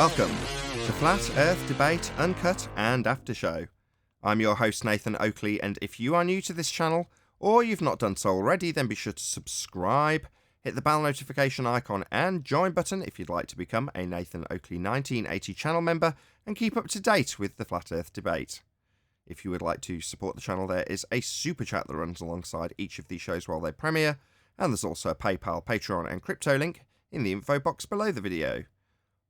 Welcome to Flat Earth Debate, Uncut and After Show. I'm your host Nathan Oakley, and if you are new to this channel, or you've not done so already, then be sure to subscribe, hit the bell notification icon and join button if you'd like to become a Nathan Oakley 1980 channel member and keep up to date with the Flat Earth Debate. If you would like to support the channel, there is a super chat that runs alongside each of these shows while they premiere, and there's also a PayPal, Patreon and crypto link in the info box below the video.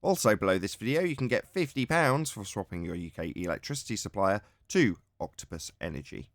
Also below this video you can get £50 for swapping your UK electricity supplier to Octopus Energy.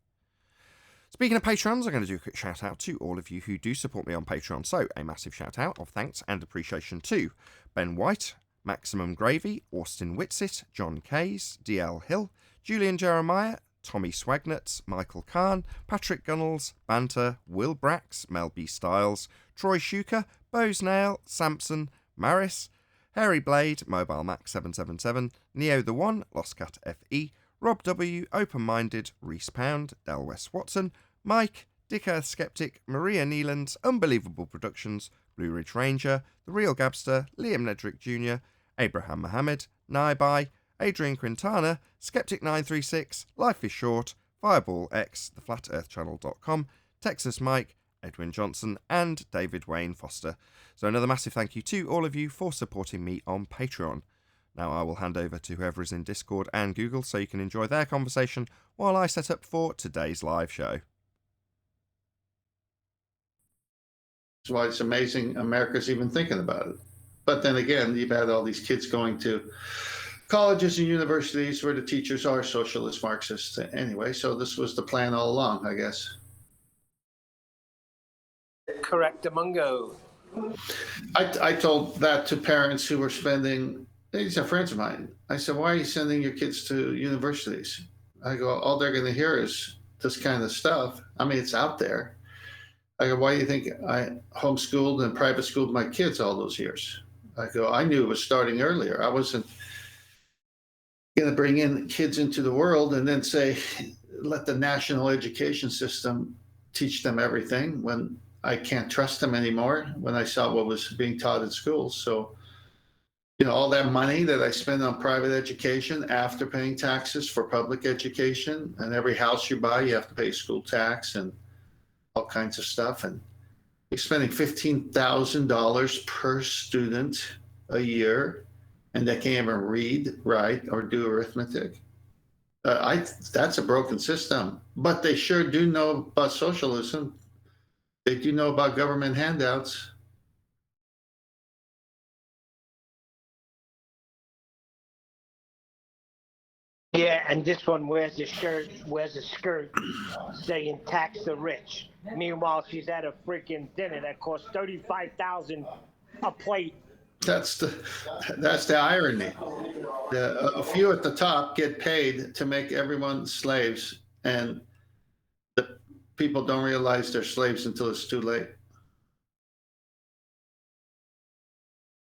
Speaking of Patrons, I'm going to do a quick shout out to all of you who do support me on Patreon. So a massive shout out of thanks and appreciation to Ben White, Maximum Gravy, Austin Whitsitt, John Kays, DL Hill, Julian Jeremiah, Tommy Swagnuts, Michael Kahn, Patrick Gunnels, Banter, Will Brax, Mel B. Styles, Troy Shuker, Bose Nail, Samson, Maris, Harry Blade, Mobile Max 777, Neo the One, Lost Cat FE, Rob W, Open Minded, Reese Pound, Del West Watson, Mike, Dick Earth Skeptic, Maria Neelands, Unbelievable Productions, Blue Ridge Ranger, The Real Gabster, Liam Nedrick Jr., Abraham Mohammed, Naibai, Adrian Quintana, Skeptic936, Life is Short, Fireball X, theflatearthchannel.com, Texas Mike, Edwin Johnson and David Wayne Foster. So another massive thank you to all of you for supporting me on Patreon. Now I will hand over to whoever is in Discord and Google so you can enjoy their conversation while I set up for today's live show. That's why it's amazing America's even thinking about it. But then again, you've had all these kids going to colleges and universities where the teachers are socialist Marxists anyway, so this was the plan all along, I guess. Correctamungo. I told that to parents who were spending, these are friends of mine. I said, why are you sending your kids to universities? I go, all they're going to hear is this kind of stuff. I mean, it's out there. I go, why do you think I homeschooled and private schooled my kids all those years? I go, I knew it was starting earlier. I wasn't going to bring in kids into the world and then say, let the national education system teach them everything when I can't trust them anymore when I saw what was being taught in schools. So, you know, all that money that I spend on private education after paying taxes for public education, and every house you buy, you have to pay school tax and all kinds of stuff. And you're spending $15,000 per student a year, and they can't even read, write, or do arithmetic. That's a broken system, but they sure do know about socialism. They do know about government handouts. Yeah, and this one wears a skirt saying tax the rich. Meanwhile, she's at a freaking dinner that costs $35,000 a plate. That's the irony. A few at the top get paid to make everyone slaves, and the people don't realize they're slaves until it's too late.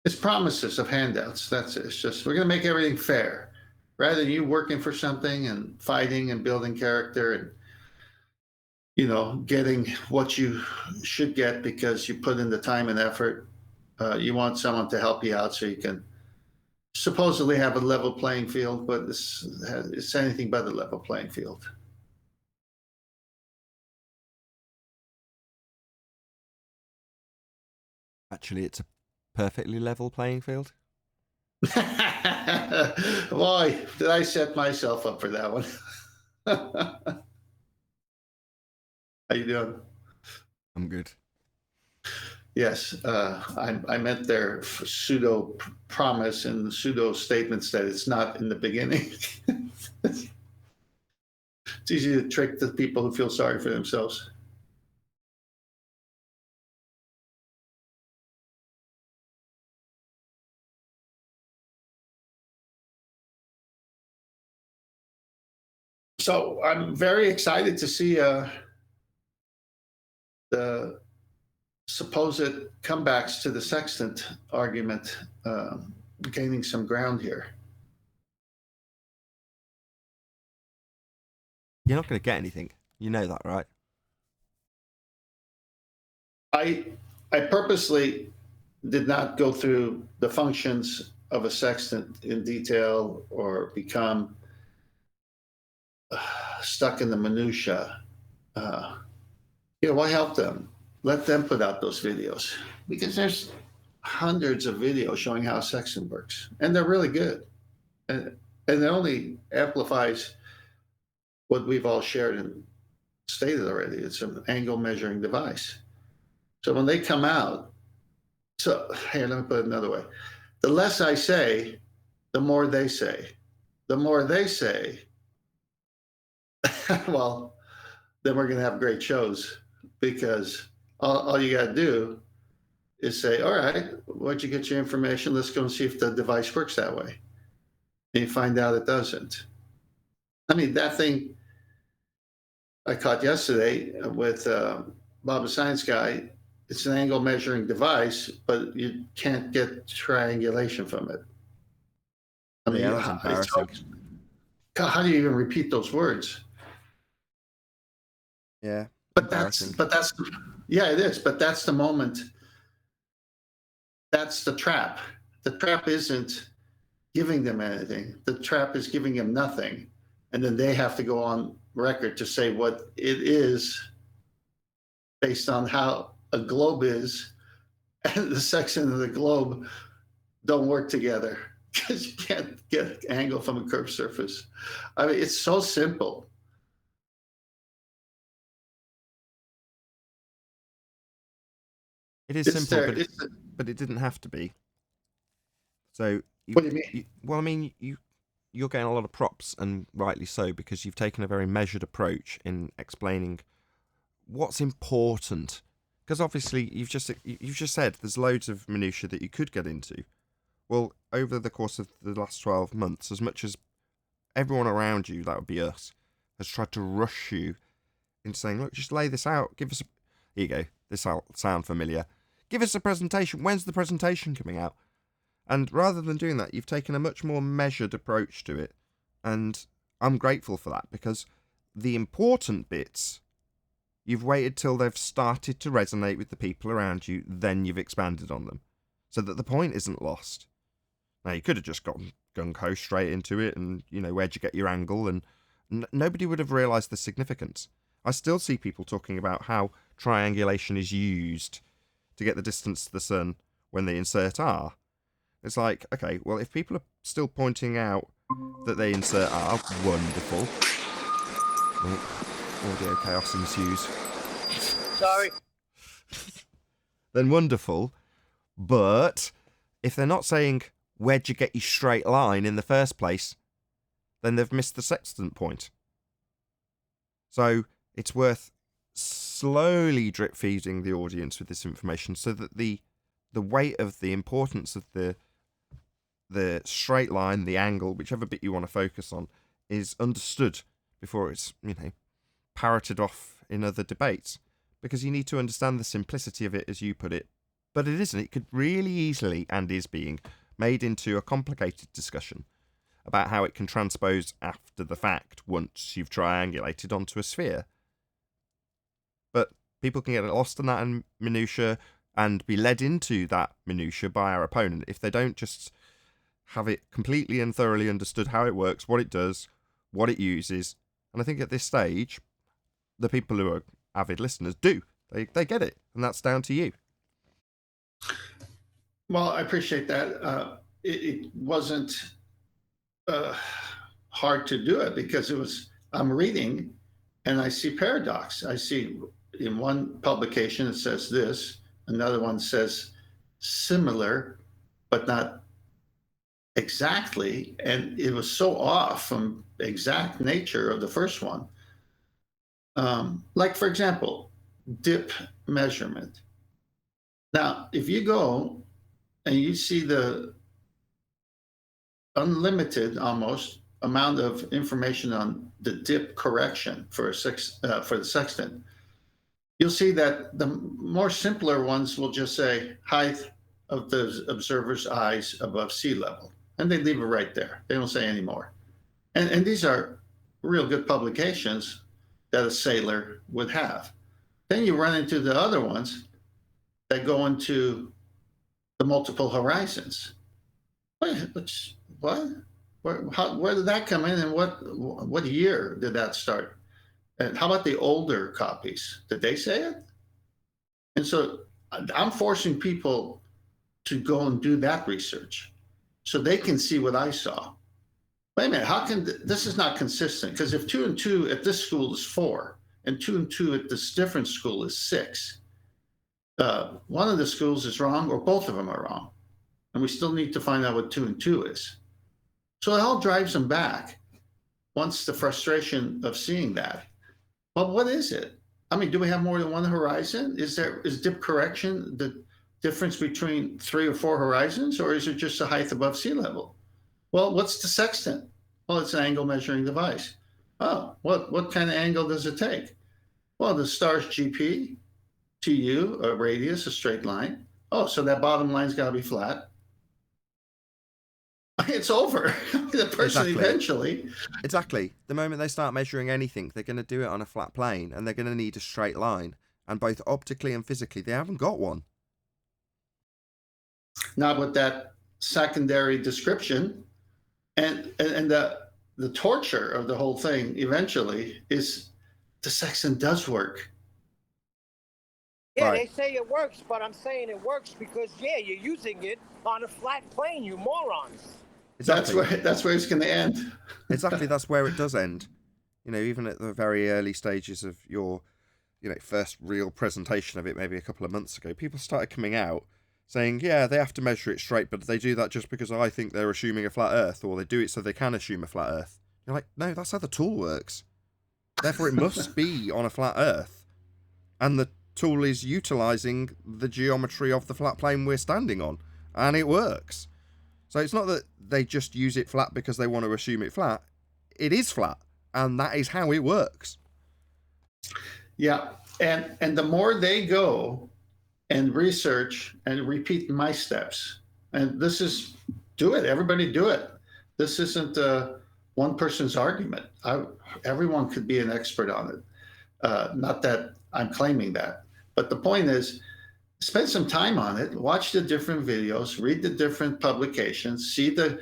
It's promises of handouts. That's it. It's just, we're going to make everything fair. Rather than you working for something and fighting and building character and, you know, getting what you should get because you put in the time and effort, you want someone to help you out so you can supposedly have a level playing field, but it's anything but a level playing field. Actually, it's a perfectly level playing field. Boy, did I set myself up for that one. How you doing? I'm good. Yes, I meant their pseudo promise and pseudo statements that it's not in the beginning. It's easy to trick the people who feel sorry for themselves. So I'm very excited to see the supposed comebacks to the Sextant argument gaining some ground here. You're not going to get anything. You know that, right? I purposely did not go through the functions of a sextant in detail or become stuck in the minutia, why help them? Let them put out those videos, because there's hundreds of videos showing how a sextant works, and they're really good. And it only amplifies what we've all shared and stated already. It's an angle measuring device. So when they come out, so here, let me put it another way. The less I say, the more they say. The more they say, well, then we're going to have great shows, because all you got to do is say, all right, where'd you get your information? Let's go and see if the device works that way. And you find out it doesn't. I mean, that thing I caught yesterday with Bob the Science Guy, it's an angle measuring device, but you can't get triangulation from it. I mean, that's embarrassing. God, how do you even repeat those words? Yeah. But yeah, it is. But that's the moment. That's the trap. The trap isn't giving them anything. The trap is giving them nothing. And then they have to go on record to say what it is based on how a globe is, and the section of the globe don't work together, because you can't get an angle from a curved surface. I mean, it's so simple. It is simple, but it didn't have to be. So, what do you mean? Well, I mean, you're getting a lot of props, and rightly so, because you've taken a very measured approach in explaining what's important. Because obviously, you've just said there's loads of minutiae that you could get into. Well, over the course of the last 12 months, as much as everyone around you, that would be us, has tried to rush you into saying, look, just lay this out. Give us a... Here you go. This will sound familiar. Give us a presentation. When's the presentation coming out? And rather than doing that, you've taken a much more measured approach to it. And I'm grateful for that, because the important bits, you've waited till they've started to resonate with the people around you, then you've expanded on them, so that the point isn't lost. Now, you could have just gone gung-ho straight into it and, where'd you get your angle? And nobody would have realised the significance. I still see people talking about how triangulation is used to get the distance to the sun when they insert R. It's like, okay, well, if people are still pointing out that they insert R, wonderful. Oh, audio chaos ensues. Sorry. Then wonderful. But if they're not saying, where'd you get your straight line in the first place, then they've missed the sextant point. So it's worth slowly drip feeding the audience with this information, so that the weight of the importance of the straight line, the angle, whichever bit you want to focus on, is understood before it's, parroted off in other debates. Because you need to understand the simplicity of it, as you put it. But it isn't. It could really easily, and is being, made into a complicated discussion about how it can transpose after the fact once you've triangulated onto a sphere. But people can get lost in that minutiae and be led into that minutiae by our opponent if they don't just have it completely and thoroughly understood how it works, what it does, what it uses. And I think at this stage, the people who are avid listeners do. They get it, and that's down to you. Well, I appreciate that. It wasn't hard to do it, because I'm reading and I see paradox. I see in one publication it says this, another one says similar, but not exactly. And it was so off from the exact nature of the first one. Like, for example, dip measurement. Now, if you go and you see the unlimited almost amount of information on the dip correction for the sextant, you'll see that the more simpler ones will just say height of the observer's eyes above sea level, and they leave it right there. They don't say any more. And these are real good publications that a sailor would have. Then you run into the other ones that go into the multiple horizons. What? Where did that come in, and what year did that start? And how about the older copies? Did they say it? And so I'm forcing people to go and do that research so they can see what I saw. Wait a minute, how can this is not consistent? Because if 2 and 2 at this school is 4, and 2 and 2 at this different school is 6, one of the schools is wrong, or both of them are wrong, and we still need to find out what 2 and 2 is. So it all drives them back. Once the frustration of seeing that, well, what is it? I mean, do we have more than one horizon? Is dip correction the difference between 3 or 4 horizons, or is it just the height above sea level? Well, what's the sextant? Well, it's an angle measuring device. Oh, what kind of angle does it take? Well, the star's GP, TU, a radius, a straight line. Oh, so that bottom line's got to be flat. It's over. The person eventually. Exactly. The moment they start measuring anything, they're going to do it on a flat plane, and they're going to need a straight line. And both optically and physically, they haven't got one. Not with that secondary description. And the torture of the whole thing eventually is the sextant does work. Yeah, Right. They say it works, but I'm saying it works because, you're using it on a flat plane, you morons. Exactly. That's where it's going to end. Exactly, that's where it does end. Even at the very early stages of your, first real presentation of it, maybe a couple of months ago, people started coming out saying, yeah, they have to measure it straight, but they do that just because I think they're assuming a flat Earth, or they do it so they can assume a flat Earth. You're like, no, that's how the tool works. Therefore, it must be on a flat Earth. And the tool is utilizing the geometry of the flat plane we're standing on, and it works. So it's not that they just use it flat because they want to assume it flat. It is flat, and that is how it works. Yeah, and the more they go and research and repeat my steps, and this is, do it, everybody do it. This isn't one person's argument. Everyone could be an expert on it. Not that I'm claiming that, but the point is, spend some time on it, watch the different videos, read the different publications, see the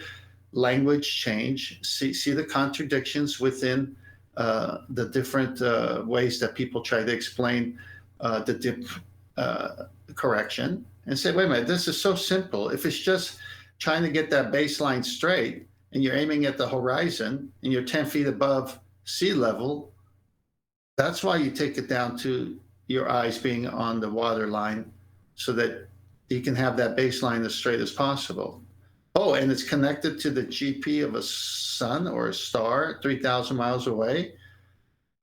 language change, see the contradictions within the different ways that people try to explain the dip correction, and say, wait a minute, this is so simple. If it's just trying to get that baseline straight and you're aiming at the horizon and you're 10 feet above sea level, that's why you take it down to your eyes being on the water line, so that you can have that baseline as straight as possible. Oh, and it's connected to the GP of a sun or a star 3,000 miles away.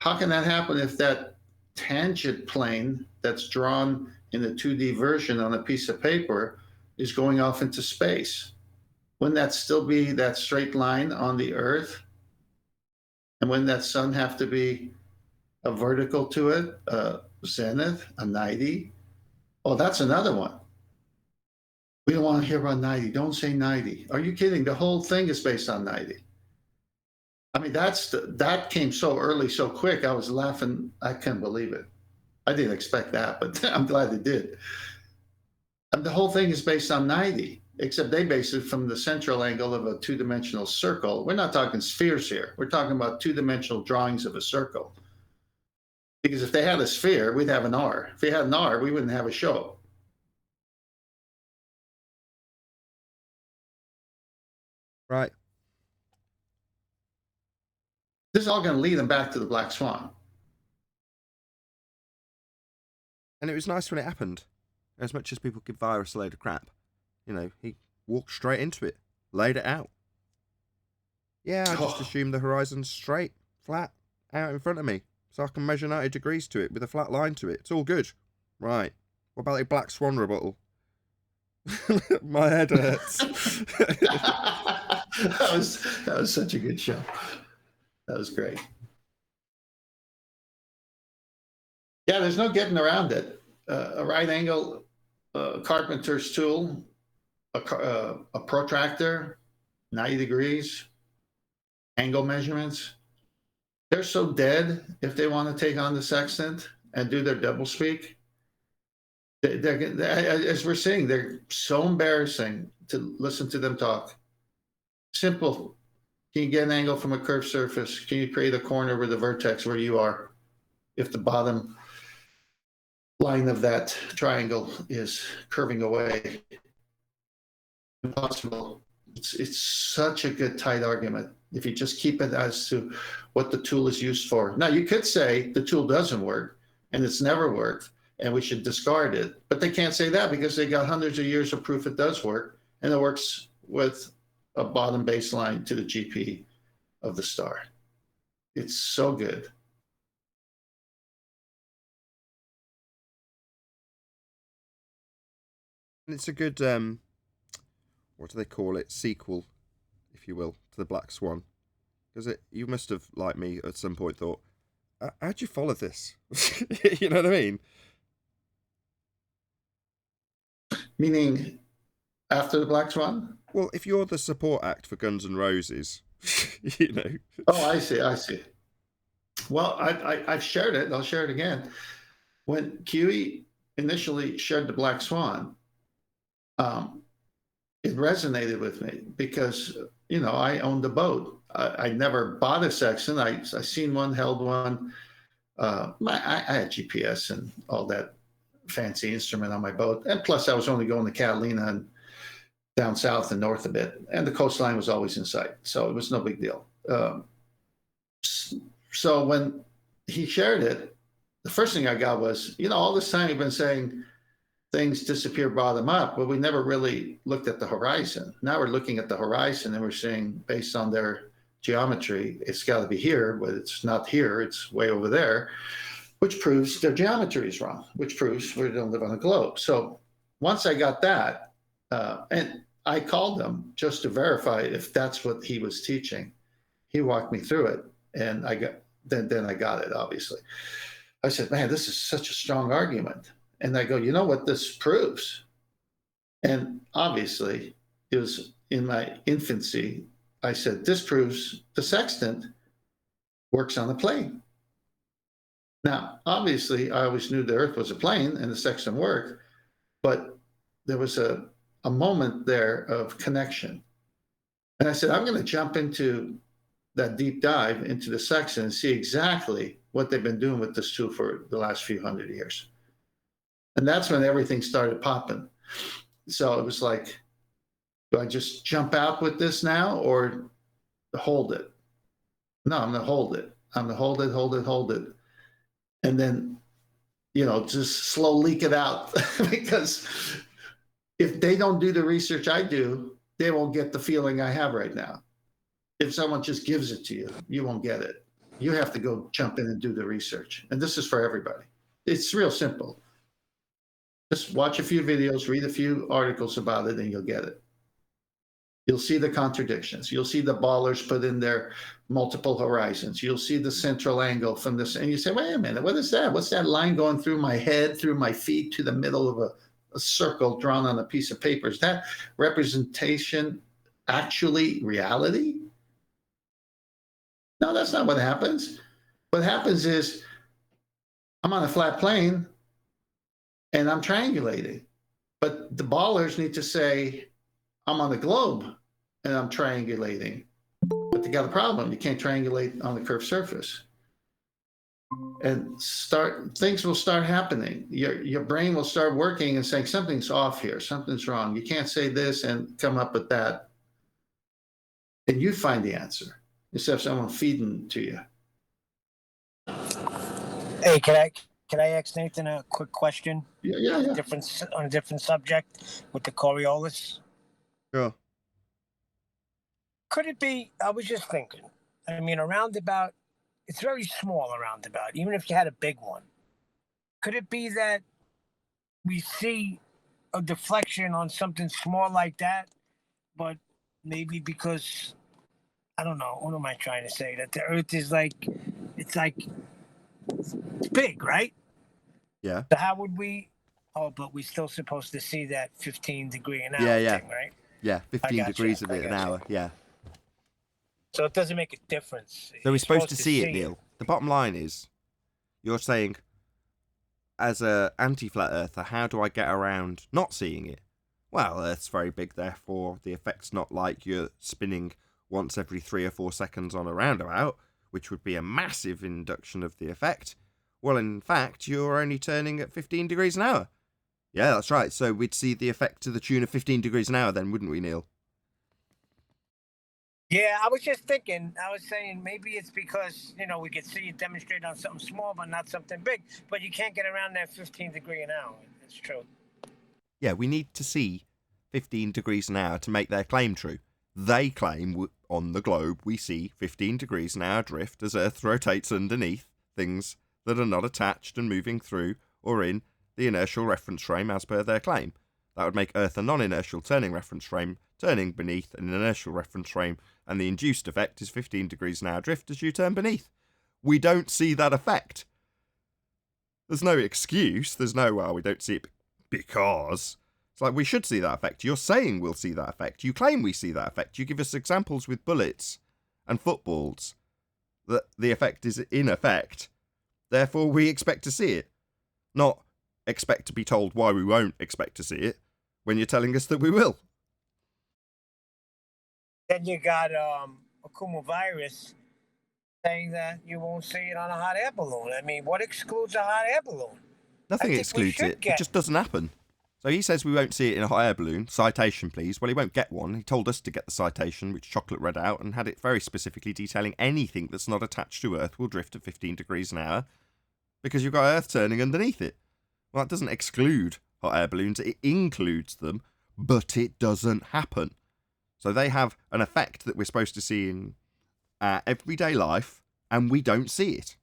How can that happen if that tangent plane that's drawn in the 2D version on a piece of paper is going off into space? Wouldn't that still be that straight line on the Earth? And wouldn't that sun have to be a vertical to it, a zenith, a 90? Oh, that's another one. We don't want to hear about 90. Don't say 90. Are you kidding? The whole thing is based on 90. I mean, that came so early, so quick. I was laughing. I couldn't believe it. I didn't expect that, but I'm glad it did. And the whole thing is based on 90, except they base it from the central angle of a two-dimensional circle. We're not talking spheres here. We're talking about two-dimensional drawings of a circle. Because if they had a sphere, we'd have an R. If we had an R, we wouldn't have a show. Right. This is all going to lead them back to the black swan. And it was nice when it happened. As much as people give Virus a load of crap, he walked straight into it, laid it out. Yeah, I just assumed the horizon's straight, flat, out in front of me, so I can measure 90 degrees to it with a flat line to it. It's all good. Right. What about a black swan rebuttal? My head hurts. That was such a good show. That was great. Yeah, there's no getting around it. A right angle carpenter's tool, a protractor, 90 degrees, angle measurements. They're so dead if they want to take on the sextant and do their doublespeak. As we're seeing, they're so embarrassing to listen to them talk. Simple. Can you get an angle from a curved surface? Can you create a corner with a vertex where you are if the bottom line of that triangle is curving away? Impossible. It's such a good tight argument if you just keep it as to what the tool is used for. Now, you could say the tool doesn't work and it's never worked and we should discard it, but they can't say that because they got hundreds of years of proof it does work, and it works with a bottom baseline to the GP of the star. It's so good. And it's a good, what do they call it? Sequel, if you will, to the Black Swan. Because you must have, like me, at some point thought, how'd you follow this? You know what I mean? Meaning after the Black Swan? Well, if you're the support act for Guns N' Roses, you know. Oh, I see. Well, I've shared it. I'll share it again. When QE initially shared the Black Swan, it resonated with me because, I owned a boat. I never bought a Sextant. I seen one, held one. I had GPS and all that fancy instrument on my boat. And plus, I was only going to Catalina and down south and north a bit. And the coastline was always in sight. So it was no big deal. So when he shared it, the first thing I got was, all this time you've been saying things disappear bottom up, but we never really looked at the horizon. Now we're looking at the horizon and we're saying, based on their geometry, it's got to be here, but it's not here, it's way over there, which proves their geometry is wrong, which proves we don't live on a globe. So once I got that, and I called him just to verify if that's what he was teaching. He walked me through it, and then I got it, obviously. I said, man, this is such a strong argument. And I go, you know what this proves? And obviously, it was in my infancy. I said, this proves the sextant works on a plane. Now, obviously, I always knew the Earth was a plane and the sextant worked, but there was a moment there of connection. And I said, I'm going to jump into that deep dive into the sextant and see exactly what they've been doing with this tool for the last few hundred years. And that's when everything started popping. So it was like, do I just jump out with this now or hold it? No, I'm going to hold it. I'm going to hold it. And then, just slow leak it out because if they don't do the research I do, they won't get the feeling I have right now. If someone just gives it to you, you won't get it. You have to go jump in and do the research. And this is for everybody. It's real simple. Just watch a few videos, read a few articles about it, and you'll get it. You'll see the contradictions. You'll see the ballers put in their multiple horizons. You'll see the central angle from this. And you say, wait a minute, what is that? What's that line going through my head, through my feet, to the middle of a circle drawn on a piece of paper? Is that representation actually reality? No, that's not what happens. What happens is I'm on a flat plane and I'm triangulating. But the ballers need to say, I'm on the globe and I'm triangulating. But they got a problem. You can't triangulate on the curved surface. And things will start happening. Your brain will start working and saying, something's off here, something's wrong. You can't say this and come up with that. And you find the answer instead of someone feeding to you. Hey, can I ask Nathan a quick question? Yeah. On a different subject with the Coriolis? Sure. Could it be, I was just thinking, I mean, a roundabout, it's very small, a roundabout, even if you had a big one. Could it be that we see a deflection on something small like that, but maybe because, I don't know, what am I trying to say? That the Earth is it's big, right? Yeah. So how would we, but we're still supposed to see that 15 degree an hour thing, right? Yeah, 15 degrees of it an hour, yeah. So it doesn't make a difference. So we're supposed to see it, Neil. The bottom line is, you're saying, as a anti-flat earther, how do I get around not seeing it? Well, Earth's very big, therefore the effect's not like you're spinning once every 3 or 4 seconds on a roundabout, which would be a massive induction of the effect. Well, in fact, you're only turning at 15 degrees an hour. Yeah, that's right. So we'd see the effect to the tune of 15 degrees an hour then, wouldn't we, Neil? Yeah, I was just thinking, I was saying maybe it's because, we could see it demonstrate on something small, but not something big. But you can't get around that 15 degree an hour. It's true. Yeah, we need to see 15 degrees an hour to make their claim true. They claim on the globe we see 15 degrees an hour drift as Earth rotates underneath things that are not attached and moving through or in the inertial reference frame as per their claim. That would make Earth a non-inertial turning reference frame, turning beneath an inertial reference frame, and the induced effect is 15 degrees an hour drift as you turn beneath. We don't see that effect. There's no excuse. There's no, well, we don't see it because. It's like, we should see that effect. You're saying we'll see that effect. You claim we see that effect. You give us examples with bullets and footballs that the effect is in effect. Therefore, we expect to see it. Not expect to be told why we won't expect to see it when you're telling us that we will. Then you got Akuma virus saying that you won't see it on a hot air balloon. I mean, what excludes a hot air balloon? Nothing excludes it. It just doesn't happen. So he says we won't see it in a hot air balloon. Citation, please. Well, he won't get one. He told us to get the citation, which Chocolate read out, and had it very specifically detailing anything that's not attached to Earth will drift at 15 degrees an hour because you've got Earth turning underneath it. Well, that doesn't exclude hot air balloons. It includes them, but it doesn't happen. So they have an effect that we're supposed to see in everyday life, and we don't see it.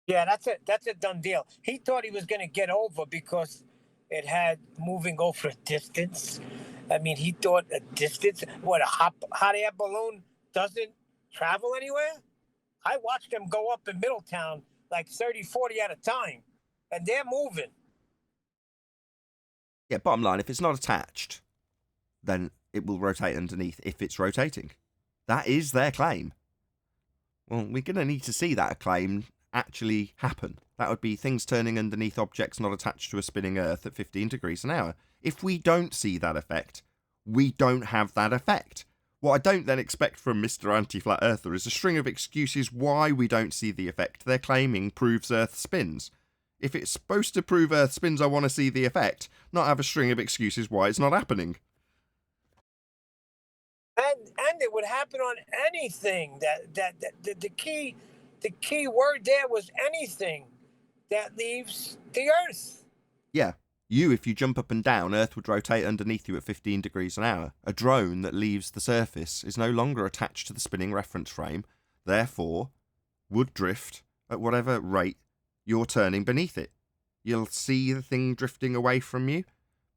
Yeah, that's a done deal. He thought he was going to get over because it had moving over a distance. I mean, he thought a distance, what, a hot air balloon doesn't travel anywhere? I watched them go up in Middletown like 30, 40 at a time, and they're moving. Yeah, bottom line, if it's not attached, then it will rotate underneath if it's rotating. That is their claim. Well, we're going to need to see that claim actually happen. That would be things turning underneath objects not attached to a spinning Earth at 15 degrees an hour. If we don't see that effect, we don't have that effect. What I don't then expect from Mr. Anti-Flat Earther is a string of excuses why we don't see the effect they're claiming proves Earth spins. If it's supposed to prove Earth spins, I want to see the effect, not have a string of excuses why it's not happening. And it would happen on anything. The key word there was anything that leaves the Earth. Yeah. If you jump up and down, Earth would rotate underneath you at 15 degrees an hour. A drone that leaves the surface is no longer attached to the spinning reference frame, therefore would drift at whatever rate you're turning beneath it. You'll see the thing drifting away from you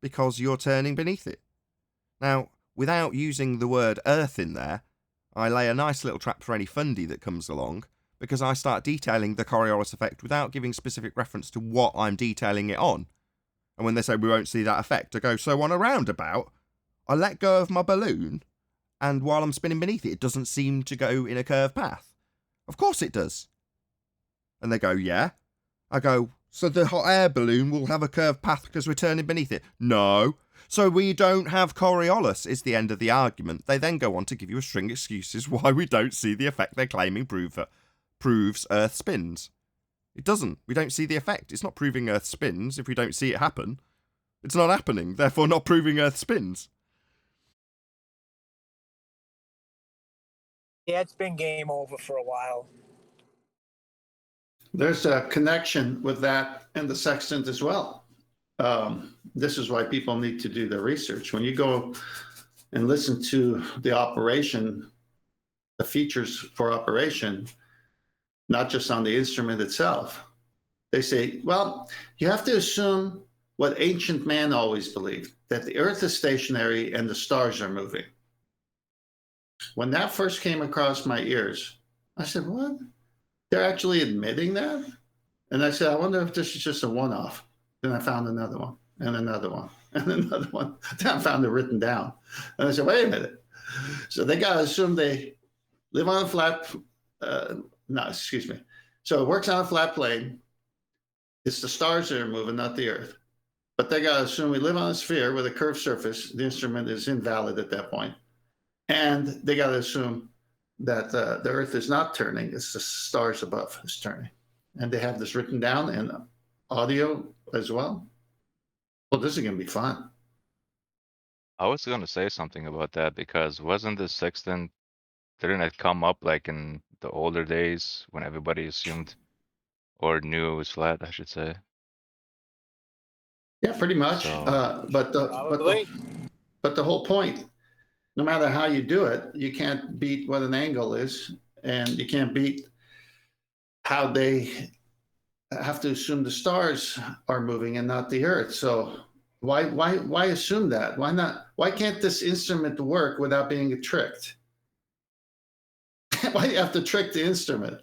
because you're turning beneath it. Now, without using the word Earth in there, I lay a nice little trap for any fundy that comes along, because I start detailing the Coriolis effect without giving specific reference to what I'm detailing it on. And when they say we won't see that effect, I go, so on a roundabout, I let go of my balloon, and while I'm spinning beneath it, it doesn't seem to go in a curved path. Of course it does. And they go, yeah. I go, so the hot air balloon will have a curved path because we're turning beneath it? No. So we don't have Coriolis, is the end of the argument. They then go on to give you a string of excuses why we don't see the effect they're claiming proves Earth spins. It doesn't. We don't see the effect. It's not proving Earth spins if we don't see it happen. It's not happening, therefore not proving Earth spins. Yeah, it's been game over for a while. There's a connection with that and the sextant as well. This is why people need to do their research. When you go and listen to the operation, the features for operation, not just on the instrument itself, they say, well, you have to assume what ancient man always believed, that the Earth is stationary and the stars are moving. When that first came across my ears, I said, what? They're actually admitting that? And I said, I wonder if this is just a one-off. Then I found another one, and another one, and another one. Then I found it written down. And I said, wait a minute. So they got to assume they live on a flat, So it works on a flat plane. It's the stars that are moving, not the Earth. But they got to assume we live on a sphere with a curved surface. The instrument is invalid at that point. And they got to assume that the Earth is not turning. It's the stars above is turning. And they have this written down in audio as well. Well, this is going to be fun. I was gonna say something about that because wasn't the sextant, didn't it come up like in the older days when everybody assumed or knew it was flat, I should say. Yeah, pretty much. So- But Probably. the whole point, no matter how you do it, you can't beat what an angle is, and you can't beat how they have to assume the stars are moving and not the Earth. So why assume that? Why not? Why can't this instrument work without being tricked? Why do you have to trick the instrument?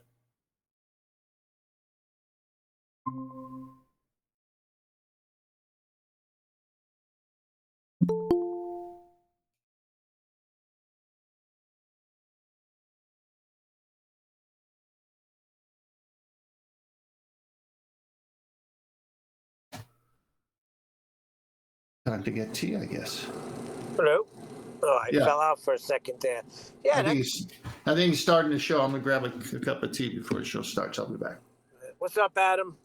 Time to get tea, I guess. Hello. Oh, I Yeah. fell out for a second there. Yeah. I think he's starting the show. I'm gonna grab a cup of tea before the show starts. I'll be back. What's up, Adam?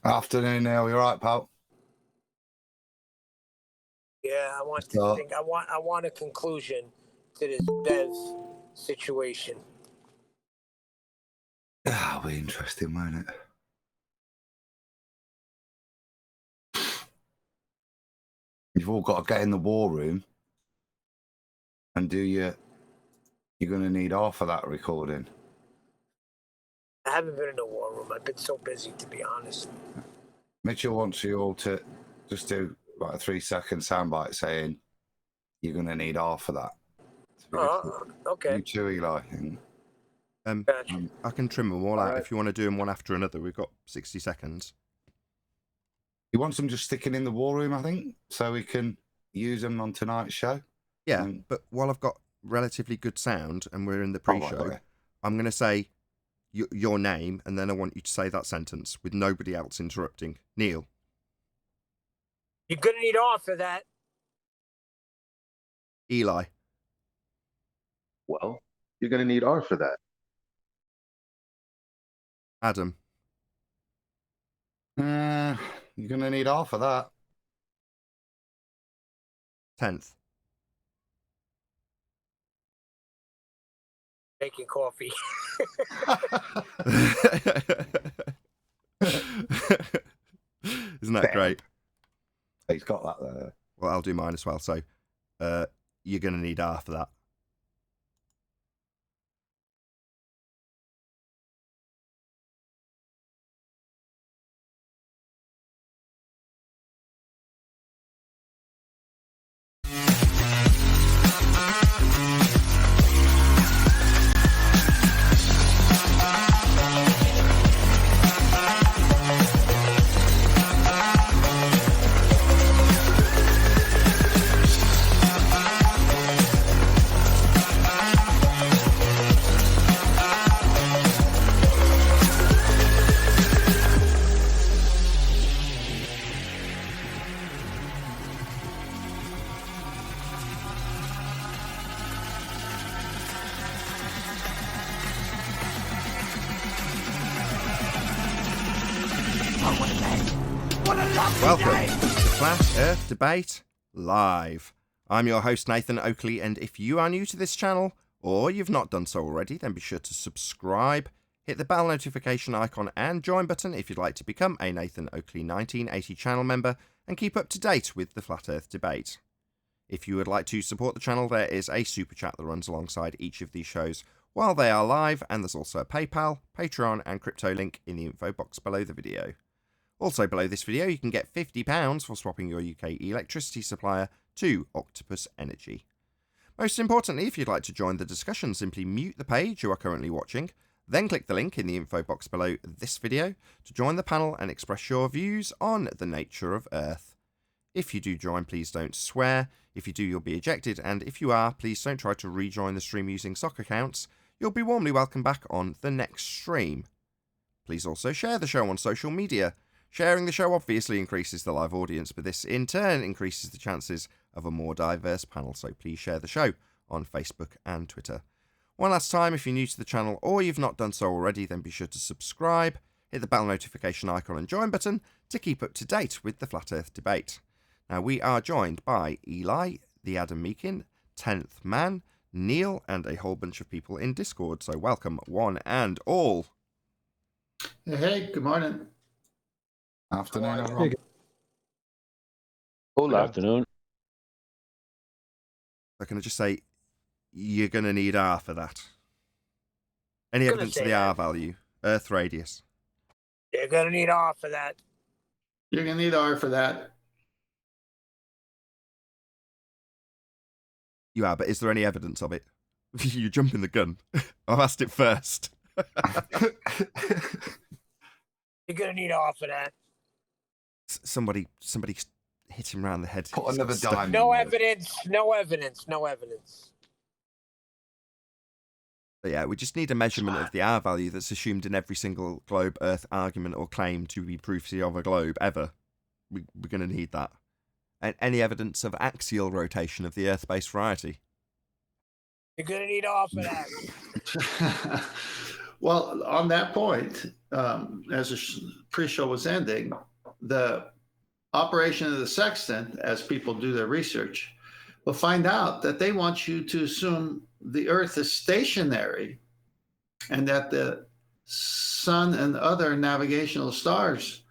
Afternoon, Neil. You all right, pal? Yeah, I want to So- think. I want a conclusion to this Bev situation. That'll be interesting, won't it? You've all got to get in the war room and do you're going to need half of that recording. I haven't been in the war room. I've been so busy, to be honest. Mitchell wants you all to just do like a 3-second soundbite saying you're going to need half of that. Oh, okay. You too, Eli. Gotcha. I can trim them all out Alright. if you want to do them one after another. We've got 60 seconds. He wants them just sticking in the war room, I think, so we can use them on tonight's show. Yeah, Mm. but while I've got relatively good sound and we're in the Oh, right, pre-show, okay. I'm going to say your name and then I want you to say that sentence with nobody else interrupting. Neil. You're gonna need off for that. Eli. Well, you're going to need R for that. Adam. You're going to need half of that. 10th. Making coffee. Isn't that great? He's got that there. Well, I'll do mine as well. So you're going to need half of that. Welcome to Flat Earth Debate Live. I'm your host Nathan Oakley, and if you are new to this channel, or you've not done so already, then be sure to subscribe, hit the bell notification icon and join button if you'd like to become a Nathan Oakley 1980 channel member and keep up to date with the Flat Earth Debate. If you would like to support the channel, there is a super chat that runs alongside each of these shows while they are live, and there's also a PayPal, Patreon and crypto link in the info box below the video. Also below this video, you can get £50 for swapping your UK electricity supplier to Octopus Energy. Most importantly, if you'd like to join the discussion, simply mute the page you are currently watching, then click the link in the info box below this video to join the panel and express your views on the nature of Earth. If you do join, please don't swear. If you do, you'll be ejected, and if you are, please don't try to rejoin the stream using sock accounts. You'll be warmly welcomed back on the next stream. Please also share the show on social media. Sharing the show obviously increases the live audience, but this in turn increases the chances of a more diverse panel, so please share the show on Facebook and Twitter. One last time, if you're new to the channel or you've not done so already, then be sure to subscribe, hit the bell notification icon and join button to keep up to date with the Flat Earth debate. Now, we are joined by Eli, the Adam Meakin, 10th Man, Neil, and a whole bunch of people in Discord, so welcome one and all. Hey, good morning. Afternoon, everyone. Good Hola. afternoon. So can I just say, you're going to need R for that. Any Gonna evidence of say the that. R value? Earth radius. You're gonna need R for that. You're going to need R for that. You are, but is there any evidence of it? You're jumping the gun. I've asked it first. You're gonna need R for that. Somebody hit him round the head. Put He's another stuck. diamond. No in there. evidence. No evidence. No evidence. But yeah, we just need a measurement of the R value that's assumed in every single globe Earth argument or claim to be proofs of a globe ever. We're going to need that. And any evidence of axial rotation of the Earth-based variety. You're gonna need R for that. Well, on that point, as the pre-show was ending, the operation of the sextant, as people do their research, will find out that they want you to assume the Earth is stationary and that the sun and other navigational stars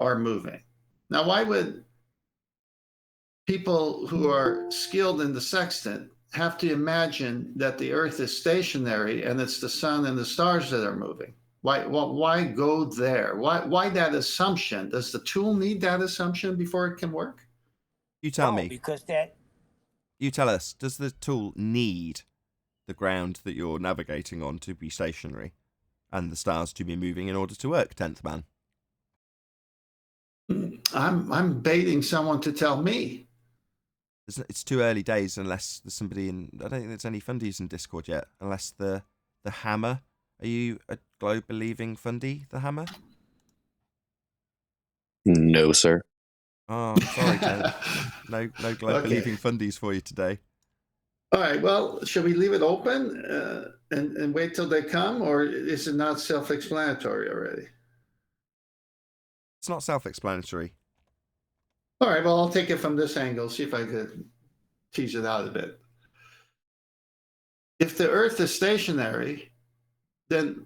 are moving. Now, why would people who are skilled in the sextant have to imagine that the Earth is stationary and it's the sun and the stars that are moving? Why go there? Why that assumption? Does the tool need that assumption before it can work? You tell No, me. because that. You tell us, does the tool need the ground that you're navigating on to be stationary and the stars to be moving in order to work, 10th Man? I'm baiting someone to tell me. It's too early days unless there's somebody in... I don't think there's any fundies in Discord yet, unless the Hammer... Are you a globe-believing fundy, the Hammer? No, sir. Oh, sorry, Ted. No globe-believing fundies for you today. All right, well, should we leave it open and wait till they come, or is it not self-explanatory already? It's not self-explanatory. All right, well, I'll take it from this angle, see if I could tease it out a bit. If the Earth is stationary, then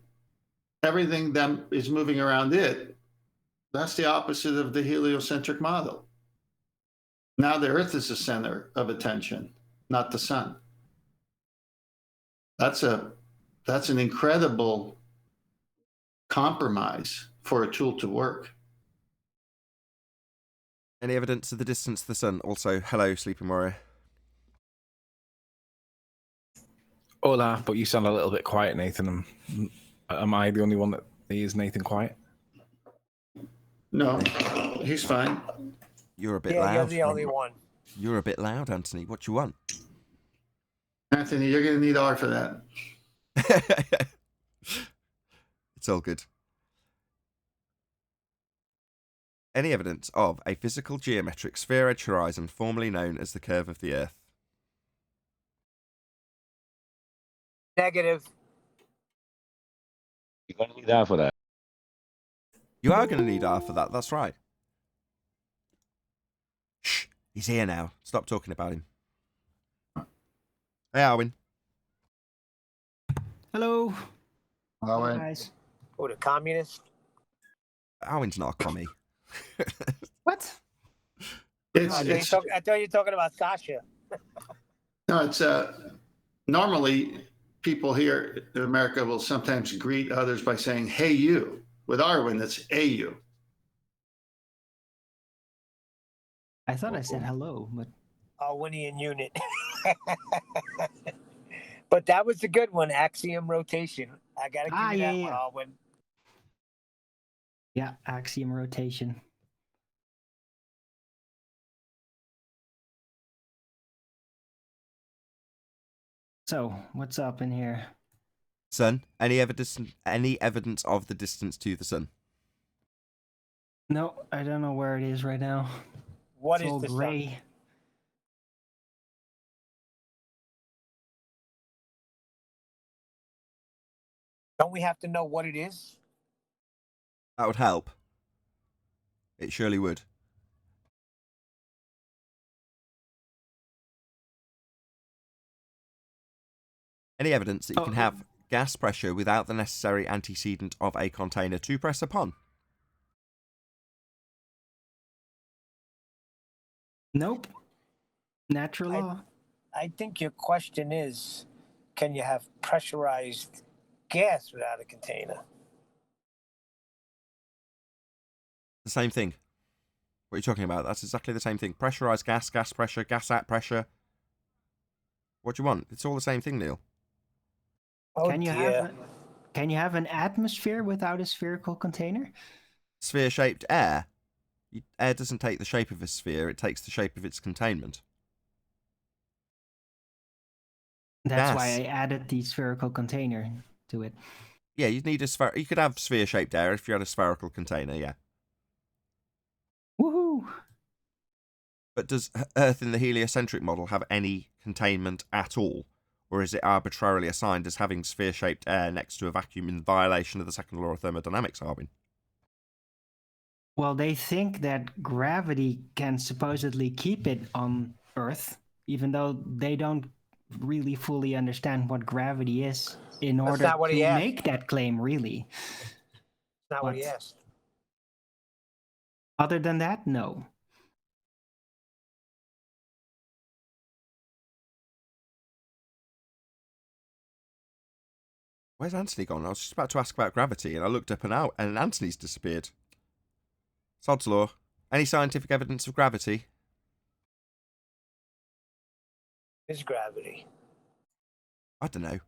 everything that is moving around it, that's the opposite of the heliocentric model. Now the Earth is the center of attention, not the sun. That's an incredible compromise for a tool to work. Any evidence of the distance to the sun? Also, hello, Sleeping Warrior. Hola, but you sound a little bit quiet, Nathan. Am I the only one that is Nathan quiet? No, he's fine. You're a bit Yeah, loud. you're the only one. You're a bit loud, Anthony. What you want? Anthony, you're going to need R for that. It's all good. Any evidence of a physical geometric sphere edge horizon formerly known as the curve of the Earth? Negative. You're going to need that for that. You are going to need R for that, that's right. Shh, he's here now. Stop talking about him. Hey, Arwin. Hello. Hello, Hi, Ian. guys. Oh, the communist. Arwin's not a commie. What? It's I thought you were talking about Sasha. no, it's normally people here in America will sometimes greet others by saying, "Hey, you." With Arwin, it's "Hey, you." I thought I said hello, but Arwinian unit. But that was a good one, axiom rotation. I gotta give you that yeah. one, Arwin. yeah, axiom rotation. So, what's up in here? Sun, any evidence of the distance to the sun? No, I don't know where it is right now. What It's is all the sun? gray. Don't we have to know what it is? That would help. It surely would. Any evidence that you can have gas pressure without the necessary antecedent of a container to press upon? Nope. Natural I- law. I think your question is, can you have pressurized gas without a container? The same thing. What are you talking about? That's exactly the same thing. Pressurized gas, gas pressure, gas at pressure. What do you want? It's all the same thing, Neil. Oh Can you dear. have an atmosphere without a spherical container? Sphere-shaped air. Air doesn't take the shape of a sphere, it takes the shape of its containment. That's Gas. why I added the spherical container to it. Yeah, you'd need a sphere. You could have sphere-shaped air if you had a spherical container, yeah. Woohoo! But does Earth in the heliocentric model have any containment at all? Or is it arbitrarily assigned as having sphere-shaped air next to a vacuum in violation of the second law of thermodynamics, Harbin? Well, they think that gravity can supposedly keep it on Earth, even though they don't really fully understand what gravity is in order not what he to asked. make that claim, really. It's not what he What? asked. Other than that, no. Where's Anthony gone? I was just about to ask about gravity, and I looked up and out, and Anthony's disappeared. Sod's law. Any scientific evidence of gravity? It's gravity. I don't know.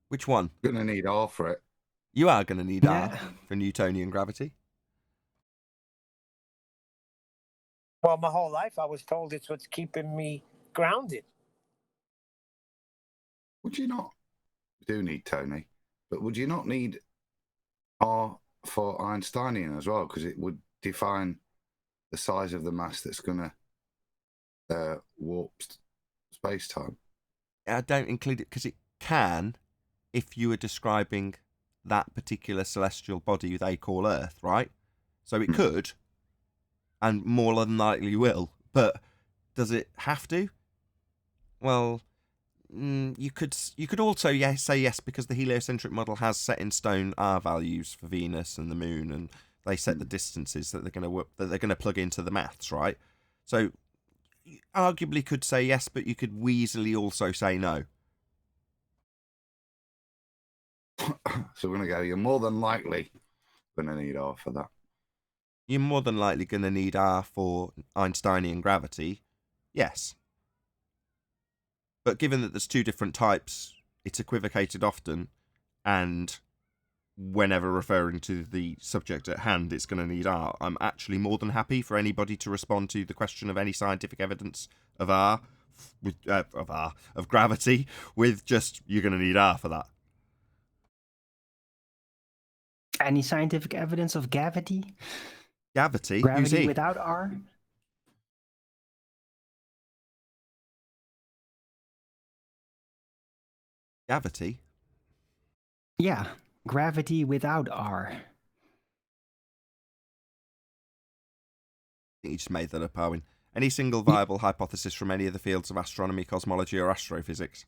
Which one? Gonna need R for it. You are going to need Yeah. R for Newtonian gravity. Well, my whole life I was told it's what's keeping me grounded. Would you not? You do need Tony, but would you not need R for Einsteinian as well? Because it would define the size of the mass that's going to warp space time. I don't include it because it can if you were describing that particular celestial body they call Earth, right? So it could, and more than likely will, but does it have to? Well, you could also say yes because the heliocentric model has set in stone R values for Venus and the Moon, and they set the distances that they're going to plug into the maths, right? So you arguably could say yes, but you could weaselly also say no. So we're going to go, you're more than likely going to need R for that. You're more than likely going to need R for Einsteinian gravity, yes. But given that there's two different types, it's equivocated often, and whenever referring to the subject at hand, it's going to need R. I'm actually more than happy for anybody to respond to the question of any scientific evidence of R, of gravity, with just, you're going to need R for that. Any scientific evidence of gravity? Gravity? Who's Gravity he? without R? Gravity? Yeah, gravity without R. I think you just made that up, Arwin. Any single viable hypothesis from any of the fields of astronomy, cosmology, or astrophysics?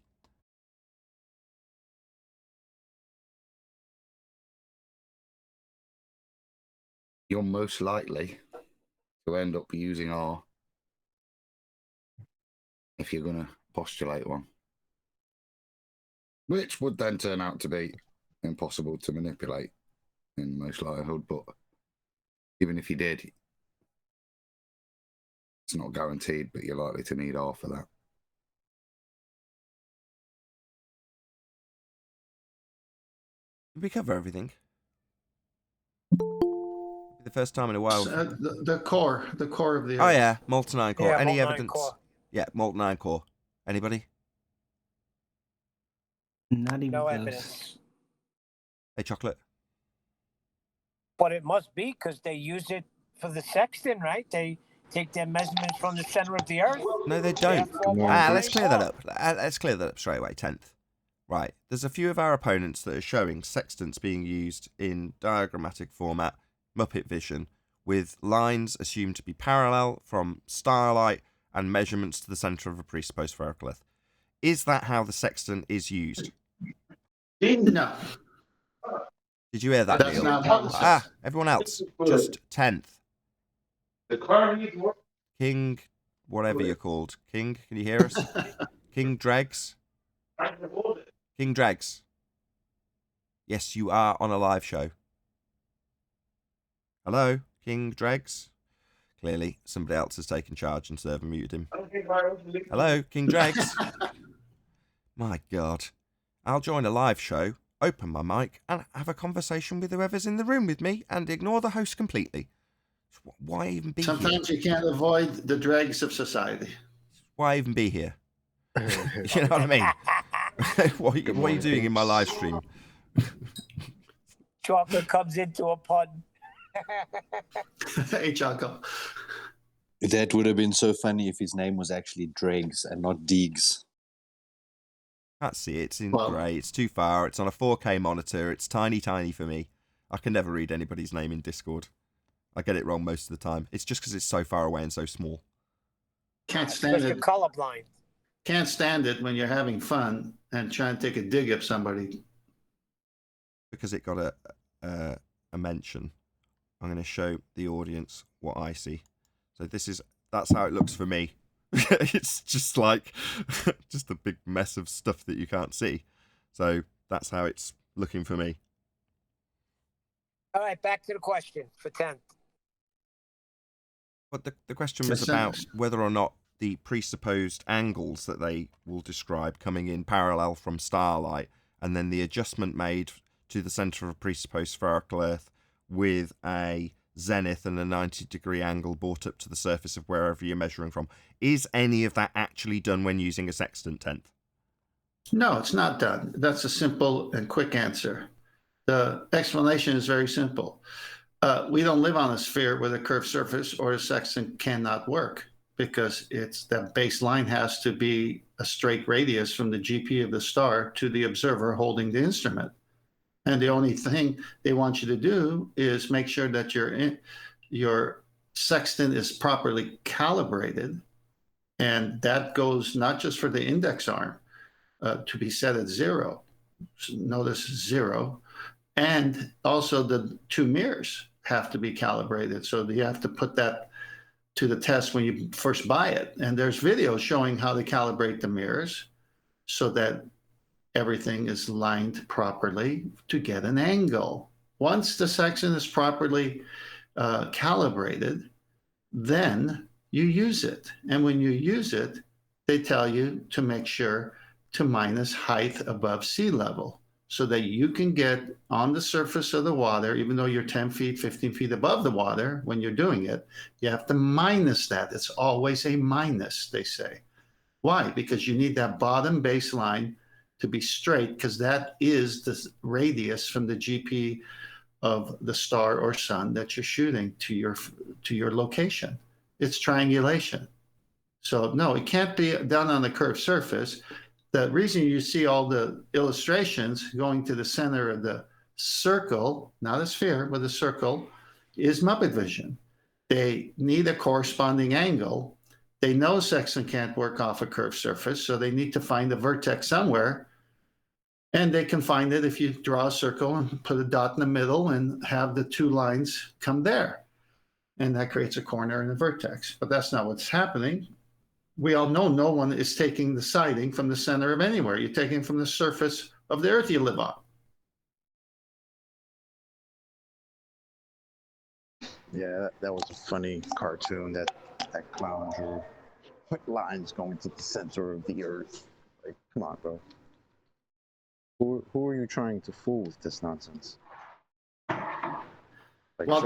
You're most likely to end up using R if you're going to postulate one, which would then turn out to be impossible to manipulate in most likelihood. But even if you did, it's not guaranteed, but you're likely to need R for that. Did we cover everything? The first time in a while. The core of the Earth. Oh yeah, molten iron core. Yeah, Any molten iron evidence? core. Yeah, molten iron core. Anybody? Not even No close. evidence. Hey, chocolate. But it must be because they use it for the sextant, right? They take their measurements from the center of the Earth. No, they don't. Therefore, Let's clear that up. Let's clear that up straight away. 10th. Right. There's a few of our opponents that are showing sextants being used in diagrammatic format, Muppet vision, with lines assumed to be parallel from starlight and measurements to the centre of a presupposed spherical Earth. Is that how the sextant is used? No. Did you hear that, That's Neil? not how the Everyone else, just 10th. The car needs work. King, whatever you're called. King, can you hear us? King Dregs? King Dregs. Yes, you are on a live show. Hello, King Dregs? Clearly, somebody else has taken charge and server muted him. Hello, King Dregs? My God. I'll join a live show, open my mic, and have a conversation with whoever's in the room with me and ignore the host completely. Why even be Sometimes here? you can't avoid the dregs of society. Why even be here? You know what I mean? What are you doing in my live stream? chocolate comes into a pun. Hey, Choco. That would have been so funny if his name was actually Dregs and not Deegs. Can't see it. It's in grey. It's too far. It's on a 4K monitor. It's tiny for me. I can never read anybody's name in Discord. I get it wrong most of the time. It's just because it's so far away and so small. Can't stand You're it. colorblind. Can't stand it when you're having fun and trying to take a dig at somebody. Because it got a mention. I'm going to show the audience what I see. So that's how it looks for me. It's just like just a big mess of stuff that you can't see. So that's how it's looking for me. All right, back to the question for 10th. But the question was about whether or not the presupposed angles that they will describe coming in parallel from starlight, and then the adjustment made to the centre of a presupposed spherical Earth with a zenith and a 90-degree angle brought up to the surface of wherever you're measuring from. Is any of that actually done when using a sextant 10th? No, it's not done. That's a simple and quick answer. The explanation is very simple. We don't live on a sphere with a curved surface, or a sextant cannot work, because that baseline has to be a straight radius from the GP of the star to the observer holding the instrument. And the only thing they want you to do is make sure that your sextant is properly calibrated. And that goes not just for the index arm to be set at 0. Notice 0. And also the two mirrors have to be calibrated. So you have to put that to the test when you first buy it. And there's videos showing how to calibrate the mirrors so that everything is lined properly to get an angle. Once the section is properly calibrated, then you use it. And when you use it, they tell you to make sure to minus height above sea level, so that you can get on the surface of the water, even though you're 10 feet, 15 feet above the water when you're doing it, you have to minus that. It's always a minus, they say. Why? Because you need that bottom baseline to be straight, because that is the radius from the GP of the star or sun that you're shooting to your location. It's triangulation. So no, it can't be done on a curved surface. The reason you see all the illustrations going to the center of the circle, not a sphere, but a circle, is Muppet vision. They need a corresponding angle. They know sextant can't work off a curved surface, so they need to find a vertex somewhere. And they can find it if you draw a circle and put a dot in the middle and have the two lines come there. And that creates a corner and a vertex. But that's not what's happening. We all know no one is taking the sighting from the center of anywhere. You're taking from the surface of the Earth you live on. Yeah, that was a funny cartoon that clown drew. Lines going to the center of the Earth. Like, come on, bro. Who are you trying to fool with this nonsense? Like, Well,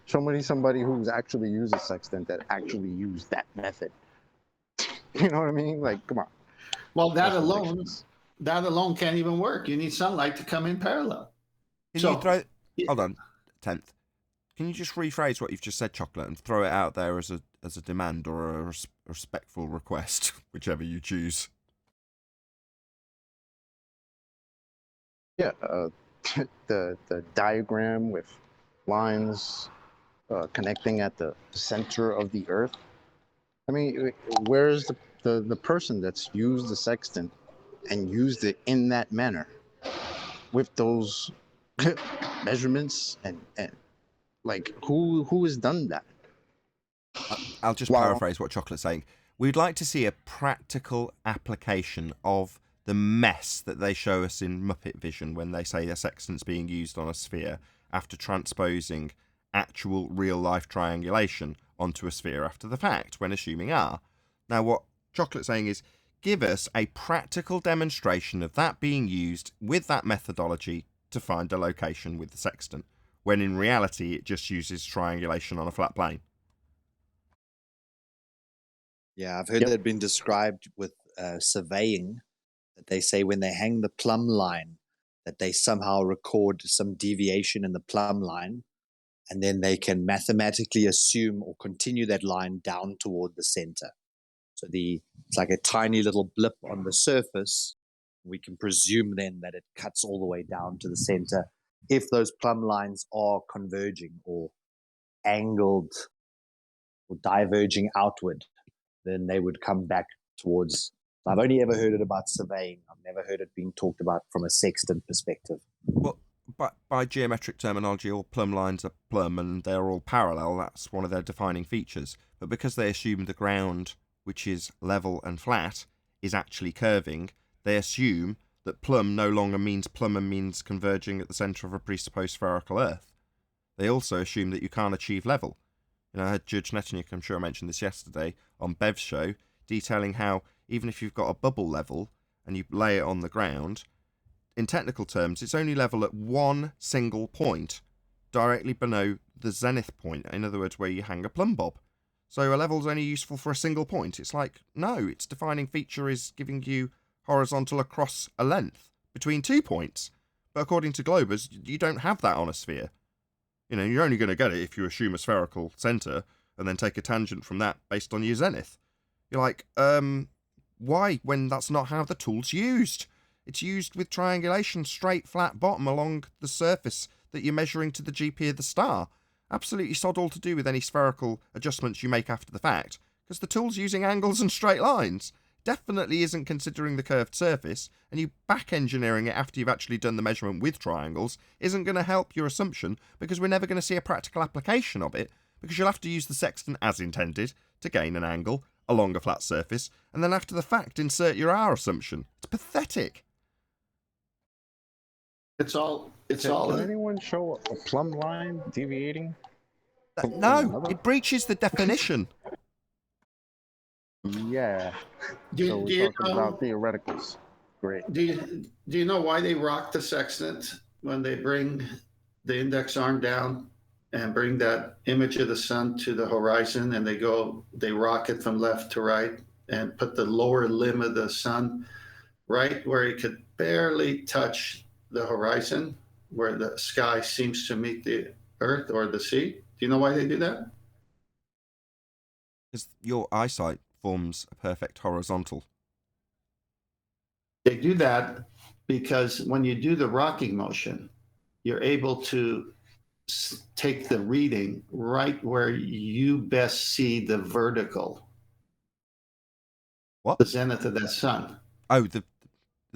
show me somebody who's actually used a sextant that actually used that method. You know what I mean? Like, come on. Well, that alone can't even work. You need sunlight to come in parallel. Hold on. 10th. Can you just rephrase what you've just said, Chocolate, and throw it out there as a demand or a respectful request, whichever you choose? Yeah, the diagram with lines connecting at the center of the Earth. I mean, where's the person that's used the sextant and used it in that manner with those measurements and like who has done that? I'll just paraphrase what Chocolate's saying. We'd like to see a practical application of the mess that they show us in Muppet Vision when they say a sextant's being used on a sphere after transposing actual real-life triangulation onto a sphere after the fact, when assuming R. Now, what Chocolate's saying is, give us a practical demonstration of that being used with that methodology to find a location with the sextant, when in reality it just uses triangulation on a flat plane. Yeah, I've heard that been described with surveying, that they say when they hang the plumb line, that they somehow record some deviation in the plumb line, and then they can mathematically assume or continue that line down toward the center. So it's like a tiny little blip on the surface. We can presume then that it cuts all the way down to the center if those plumb lines are converging or angled or diverging outward. Then they would come back towards. I've only ever heard it about surveying. I've never heard it being talked about from a sextant perspective. Well, by geometric terminology, all plumb lines are plumb and they're all parallel. That's one of their defining features. But because they assume the ground, which is level and flat, is actually curving, they assume that plumb no longer means plumb and means converging at the centre of a presupposed spherical Earth. They also assume that you can't achieve level. You know, I had Judge Netanyuk, I'm sure I mentioned this yesterday, on Bev's show, detailing how even if you've got a bubble level and you lay it on the ground, in technical terms, it's only level at one single point, directly below the zenith point, in other words, where you hang a plumb bob. So a level's only useful for a single point. It's like, no, its defining feature is giving you horizontal across a length between 2 points. But according to Globers, you don't have that on a sphere. You know, you're only going to get it if you assume a spherical centre and then take a tangent from that based on your zenith. You're like, why, when that's not how the tool's used? It's used with triangulation, straight, flat bottom along the surface that you're measuring to the GP of the star. Absolutely sod all to do with any spherical adjustments you make after the fact, because the tool's using angles and straight lines. Definitely isn't considering the curved surface, and you back-engineering it after you've actually done the measurement with triangles isn't going to help your assumption, because we're never going to see a practical application of it, because you'll have to use the sextant as intended to gain an angle along a flat surface, and then after the fact insert your R assumption. It's pathetic. Can anyone show a plumb line deviating? No, it breaches the definition. Yeah. So we're talking about theoreticals. Great. Do you know why they rock the sextant when they bring the index arm down and bring that image of the sun to the horizon, and they rock it from left to right and put the lower limb of the sun right where it could barely touch the horizon, where the sky seems to meet the earth or the sea? Do you know why they do that? Because your eyesight forms a perfect horizontal. They do that because when you do the rocking motion, you're able to take the reading right where you best see the vertical. What? The zenith of that sun. Oh, the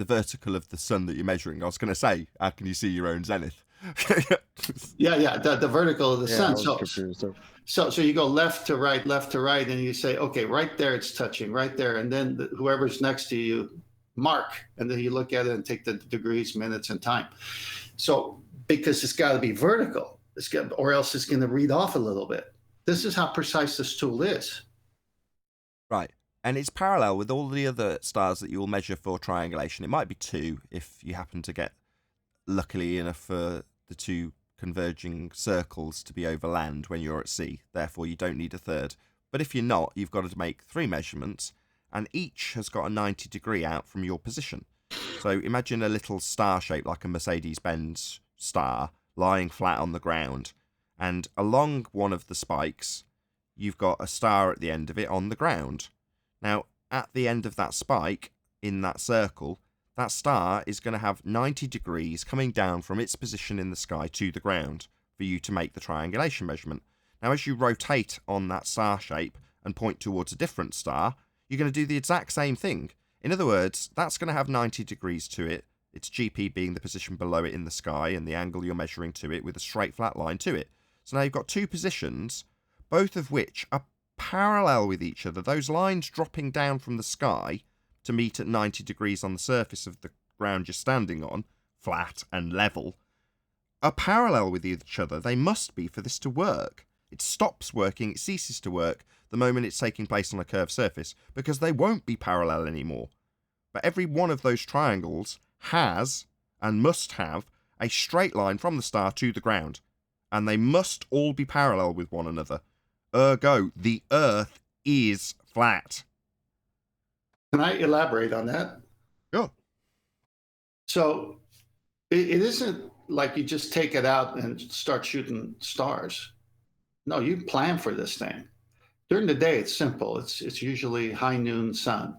vertical of the sun that you're measuring. I was going to say, how can you see your own zenith? Yeah, the vertical of the sun. So you go left to right, and you say, okay, right there it's touching, right there, and then whoever's next to you mark, and then you look at it and take the degrees, minutes, and time. So because it's got to be vertical, or else it's going to read off a little bit. This is how precise this tool is. Right. And it's parallel with all the other stars that you'll measure for triangulation. It might be 2 if you happen to get luckily enough for the 2 converging circles to be over land when you're at sea. Therefore, you don't need a third. But if you're not, you've got to make 3 measurements, and each has got a 90-degree out from your position. So imagine a little star shape like a Mercedes-Benz star lying flat on the ground. And along one of the spikes, you've got a star at the end of it on the ground. Now, at the end of that spike, in that circle, that star is going to have 90 degrees coming down from its position in the sky to the ground for you to make the triangulation measurement. Now, as you rotate on that star shape and point towards a different star, you're going to do the exact same thing. In other words, that's going to have 90 degrees to it, its GP being the position below it in the sky and the angle you're measuring to it with a straight flat line to it. So now you've got two positions, both of which are parallel with each other. Those lines dropping down from the sky to meet at 90 degrees on the surface of the ground you're standing on, flat and level, are parallel with each other. They must be for this to work. It stops working, it ceases to work the moment it's taking place on a curved surface, because they won't be parallel anymore. But every one of those triangles has, and must have, a straight line from the star to the ground, and they must all be parallel with one another. Ergo, the Earth is flat. Can I elaborate on that? Sure. So it isn't like you just take it out and start shooting stars. No, you plan for this thing. During the day, it's simple. It's usually high noon sun.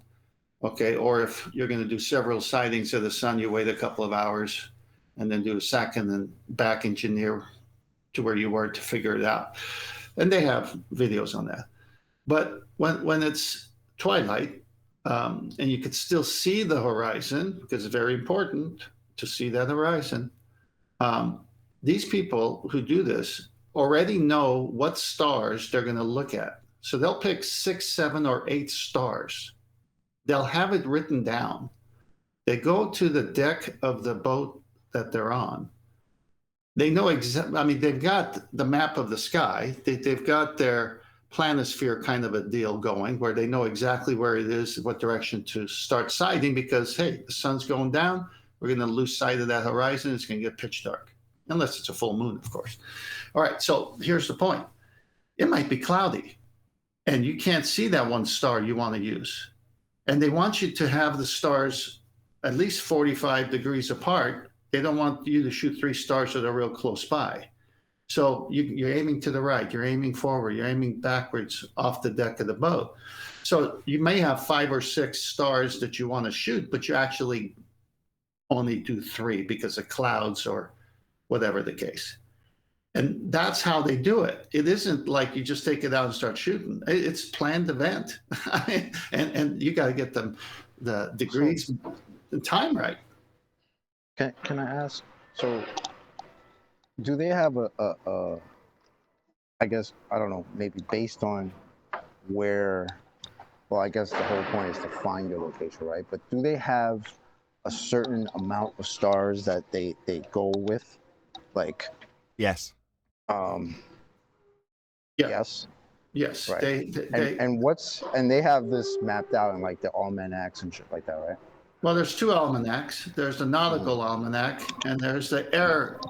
Okay, or if you're going to do several sightings of the sun, you wait a couple of hours and then do a second and back engineer to where you were to figure it out. And they have videos on that. But when it's twilight, and you could still see the horizon, because it's very important to see that horizon, these people who do this already know what stars they're going to look at. So they'll pick 6, 7, or 8 stars. They'll have it written down. They go to the deck of the boat that they're on. They know exactly, I mean, they've got the map of the sky. They've got their planisphere kind of a deal going where they know exactly where it is, what direction to start sighting, because, hey, the sun's going down. We're going to lose sight of that horizon. It's going to get pitch dark, unless it's a full moon, of course. All right, so here's the point. It might be cloudy, and you can't see that one star you want to use. And they want you to have the stars at least 45 degrees apart. They don't want you to shoot 3 stars that are real close by. So you're aiming to the right, you're aiming forward, you're aiming backwards off the deck of the boat. So you may have 5 or 6 stars that you want to shoot, but you actually only do 3 because of clouds or whatever the case. And that's how they do it. It isn't like you just take it out and start shooting. It's planned event. and you got to get the degrees and time right. Can I ask, so do they have a I guess, I don't know, maybe based on where, well, I guess the whole point is to find your location, right? But do they have a certain amount of stars that they go with? Like, yes. Yes. Yes. Right. And they have this mapped out in like the Almanacs and shit like that, right? Well, there's 2 almanacs. There's the nautical almanac and there's the air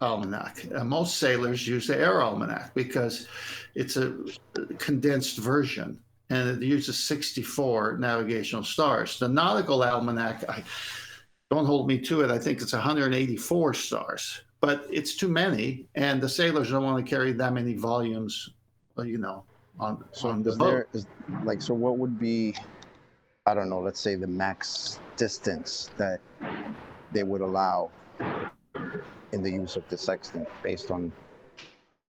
almanac. Most sailors use the air almanac because it's a condensed version and it uses 64 navigational stars. The nautical almanac, don't hold me to it, I think it's 184 stars. But it's too many, and the sailors don't want to carry that many volumes, on the boat. So what would be, I don't know, let's say the max distance that they would allow in the use of the sextant based on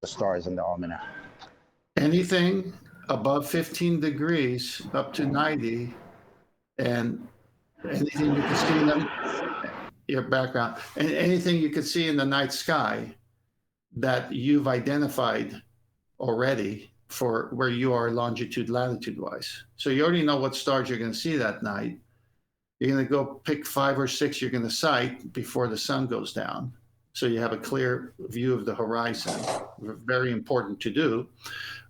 the stars in the almanac? Anything above 15 degrees up to 90, and anything you can see in your background, and anything you could see in the night sky that you've identified already for where you are longitude, latitude wise. So you already know what stars you're going to see that night. You're going to go pick 5 or 6 you're going to sight before the sun goes down. So you have a clear view of the horizon. Very important to do.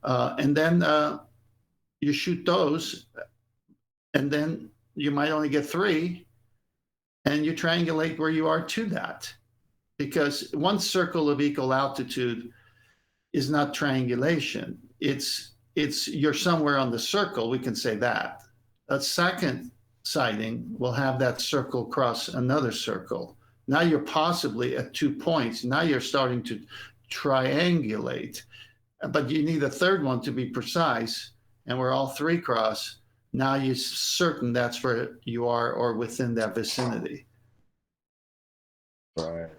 And then you shoot those, and then you might only get 3. And you triangulate where you are to that, because one circle of equal altitude is not triangulation. It's you're somewhere on the circle. We can say that. A second sighting will have that circle cross another circle, Now you're possibly at 2 points. Now you're starting to triangulate, but you need a third one to be precise. And where all three cross, now you're certain that's where you are or within that vicinity. Right.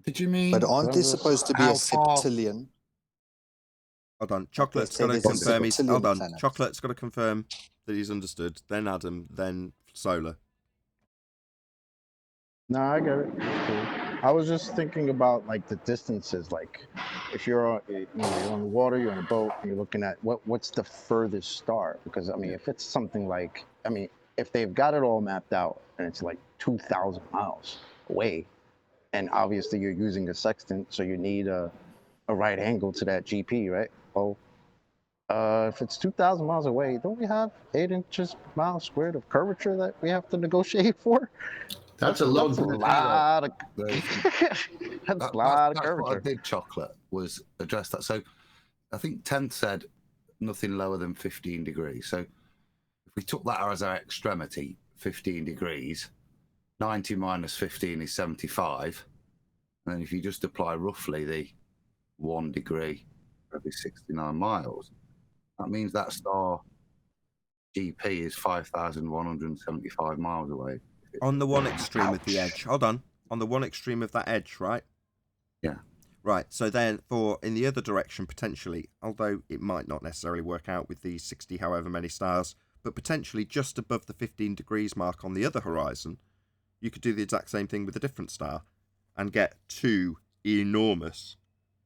Did you mean? But aren't there supposed to be a how far- septillion? Hold on. Chocolate's say got to there's a confirm he's. septillion Hold on. planets. Chocolate's got to confirm that he's understood. Then Adam. Then Solar. No, I get it. It's cool. I was just thinking about like the distances. Like, if you're on, you're on the water, you're on a boat, and you're looking at what's the furthest star? Because I mean, if it's something like, I mean, if they've got it all mapped out and it's like 2,000 miles away, and obviously you're using a sextant, so you need a right angle to that GP, right? Well, if it's 2,000 miles away, don't we have 8 inches miles squared of curvature that we have to negotiate for? That's a low. That's a lot of. That's That's a lot of what I curvature. did, Chocolate, was address that. So I think 10th said nothing lower than 15 degrees. So if we took that as our extremity, 15 degrees, 90 minus 15 is 75. And then if you just apply roughly the 1 degree for every 69 miles, that means that star GP is 5,175 miles away. On the one extreme of the edge. Hold on. On the one extreme of that edge, right? Yeah. Right. So then, for in the other direction potentially, although it might not necessarily work out with these 60 however many stars, but potentially just above the 15 degrees mark on the other horizon, you could do the exact same thing with a different star and get 2 enormous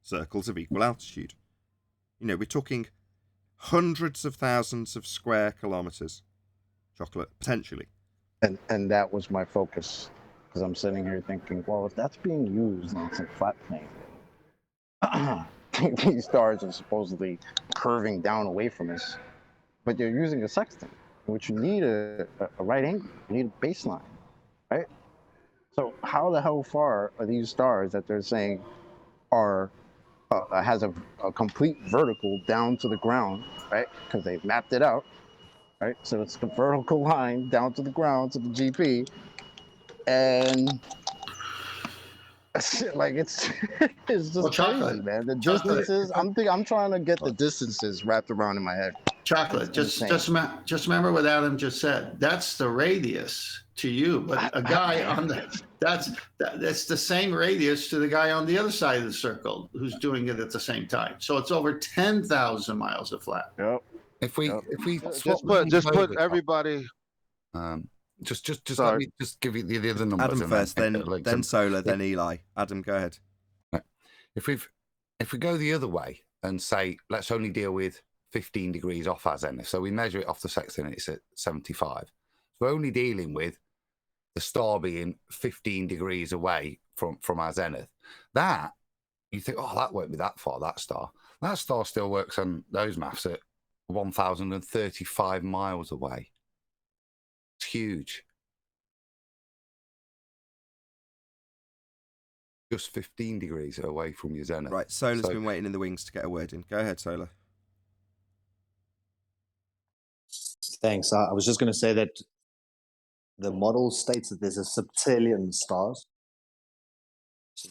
circles of equal altitude. You know, we're talking hundreds of thousands of square kilometers. Chocolate, potentially. And that was my focus, because I'm sitting here thinking, well, if that's being used and it's in flat plane, these stars are supposedly curving down away from us, but you're using a sextant, which you need a right angle, you need a baseline, right? So how the hell far are these stars that they're saying are has a complete vertical down to the ground, right? Because they've mapped it out. Right, so it's the vertical line down to the ground to the GP, and like it's just Well, crazy, Chocolate. man. The Chocolate. distances. I'm trying to get the distances wrapped around in my head. Chocolate. It's Just remember what Adam just said. That's the radius to you, but a guy on the that's the same radius to the guy on the other side of the circle who's doing it at the same time. So it's over 10,000 miles of flat. Yep. If we Just put everybody. Just let Sorry. me just give you the other numbers. Adam and first, then Solar, then Eli. Adam, go ahead. If we go the other way and say let's only deal with 15 degrees off our zenith, so we measure it off the sextant, it's at 75. So we're only dealing with the star being 15 degrees away from our zenith. That you think, oh, that won't be that far. That star still works on those maths at 1,035 miles away. It's huge. Just 15 degrees away from your zenith. Right, Solar's been waiting in the wings to get a word in. Go ahead, Solar. Thanks. I was just going to say that the model states that there's a septillion stars. So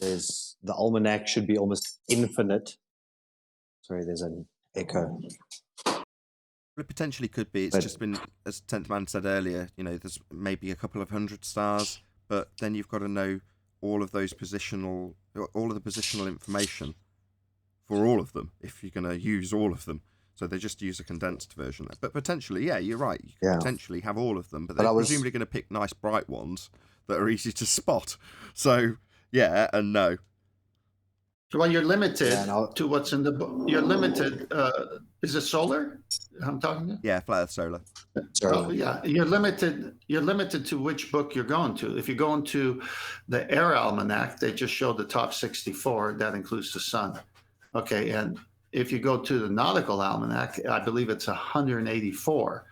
the almanac should be almost infinite. Sorry, there's an echo. It potentially could be. It's just been, as 10th Man said earlier, you know, there's maybe a couple of hundred stars, but then you've got to know all of the positional information for all of them if you're going to use all of them. So they just use a condensed version there. But potentially, yeah, you're right. You could potentially have all of them, but they're presumably going to pick nice bright ones that are easy to spot. So, yeah and no. Well, you're limited to what's in the book. You're limited. Is it solar I'm talking to? Yeah, flat Earth solar. Oh, yeah. You're limited to which book you're going to. If you're going to the Air Almanac, they just showed the top 64. That includes the sun. Okay, and if you go to the Nautical Almanac, I believe it's 184.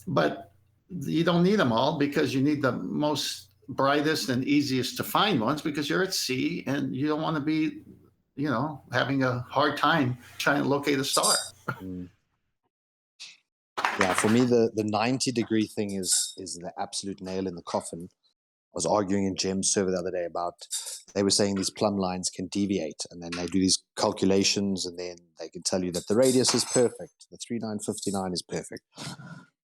But you don't need them all because you need the most brightest and easiest to find ones because you're at sea and you don't want to be, having a hard time trying to locate a star. Yeah, for me, the 90-degree thing is the absolute nail in the coffin. was arguing in Gem server the other day about, they were saying these plumb lines can deviate, and then they do these calculations, and then they can tell you that the radius is perfect, the 3959 is perfect.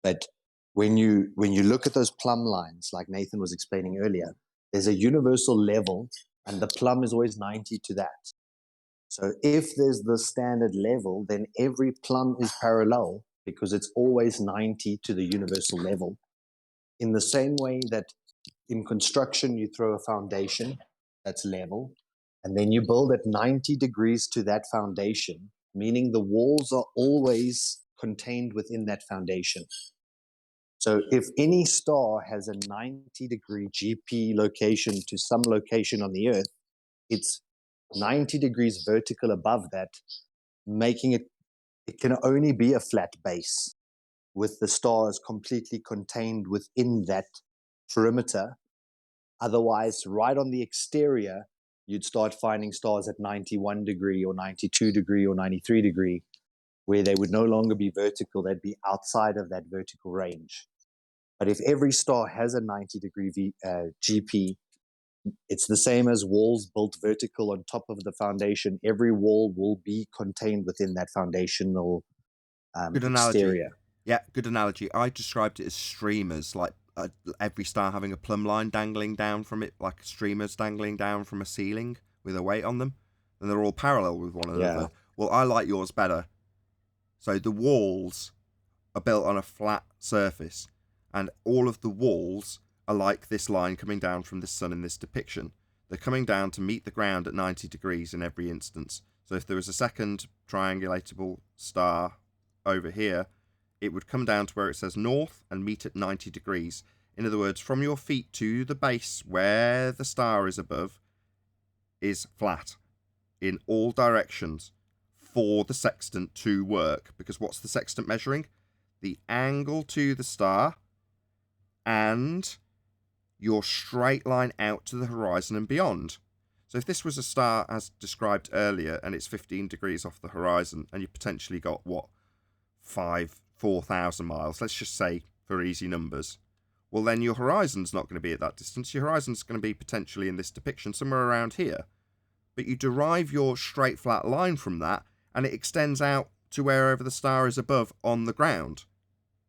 But when you look at those plumb lines, like Nathan was explaining earlier, there's a universal level, and the plumb is always 90 to that. So if there's the standard level, then every plumb is parallel because it's always 90 to the universal level. In the same way that in construction, you throw a foundation that's level, and then you build at 90 degrees to that foundation, meaning the walls are always contained within that foundation. So if any star has a 90-degree GP location to some location on the Earth, it's 90 degrees vertical above that, making it can only be a flat base with the stars completely contained within that perimeter. Otherwise, right on the exterior, you'd start finding stars at 91 degree or 92 degree or 93 degree, where they would no longer be vertical, they'd be outside of that vertical range. But if every star has a 90-degree GP, it's the same as walls built vertical on top of the foundation. Every wall will be contained within that foundational Good analogy. exterior. Yeah, good analogy. I described it as streamers, like every star having a plumb line dangling down from it, like streamers dangling down from a ceiling with a weight on them, and they're all parallel with one another. Well, I like yours better. So the walls are built on a flat surface, and all of the walls are like this line coming down from the sun in this depiction. They're coming down to meet the ground at 90 degrees in every instance. So if there was a second triangulatable star over here, it would come down to where it says north and meet at 90 degrees. In other words, from your feet to the base where the star is above is flat in all directions for the sextant to work. Because what's the sextant measuring? The angle to the star and your straight line out to the horizon and beyond. So if this was a star as described earlier and it's 15 degrees off the horizon and you've potentially got, 4,000 miles, let's just say for easy numbers, well then your horizon's not going to be at that distance. Your horizon's going to be potentially in this depiction somewhere around here. But you derive your straight flat line from that and it extends out to wherever the star is above on the ground.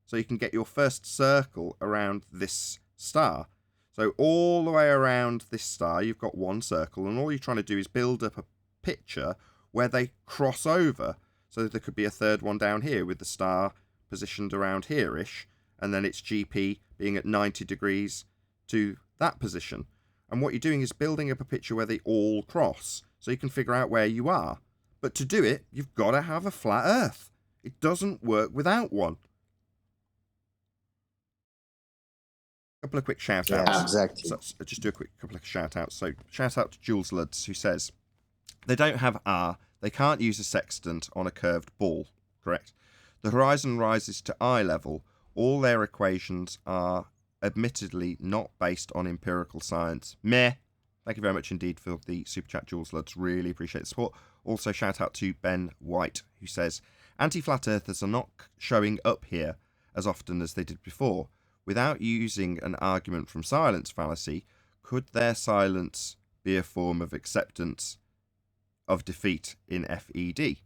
So you can get your first circle around this star. So all the way around this star, you've got one circle, and all you're trying to do is build up a picture where they cross over. So there could be a third one down here with the star positioned around here-ish, and then its GP being at 90 degrees to that position. And what you're doing is building up a picture where they all cross, so you can figure out where you are. But to do it, you've got to have a flat Earth. It doesn't work without one. Couple of quick shout outs. Yeah, exactly. So just do a quick couple of shout outs. So shout out to Jules Luds, who says they don't have R, they can't use a sextant on a curved ball. Correct. The horizon rises to eye level. All their equations are admittedly not based on empirical science. Meh. Thank you very much indeed for the super chat, Jules Luds. Really appreciate the support. Also shout out to Ben White, who says anti-flat earthers are not showing up here as often as they did before. Without using an argument from silence fallacy, could their silence be a form of acceptance of defeat in FED?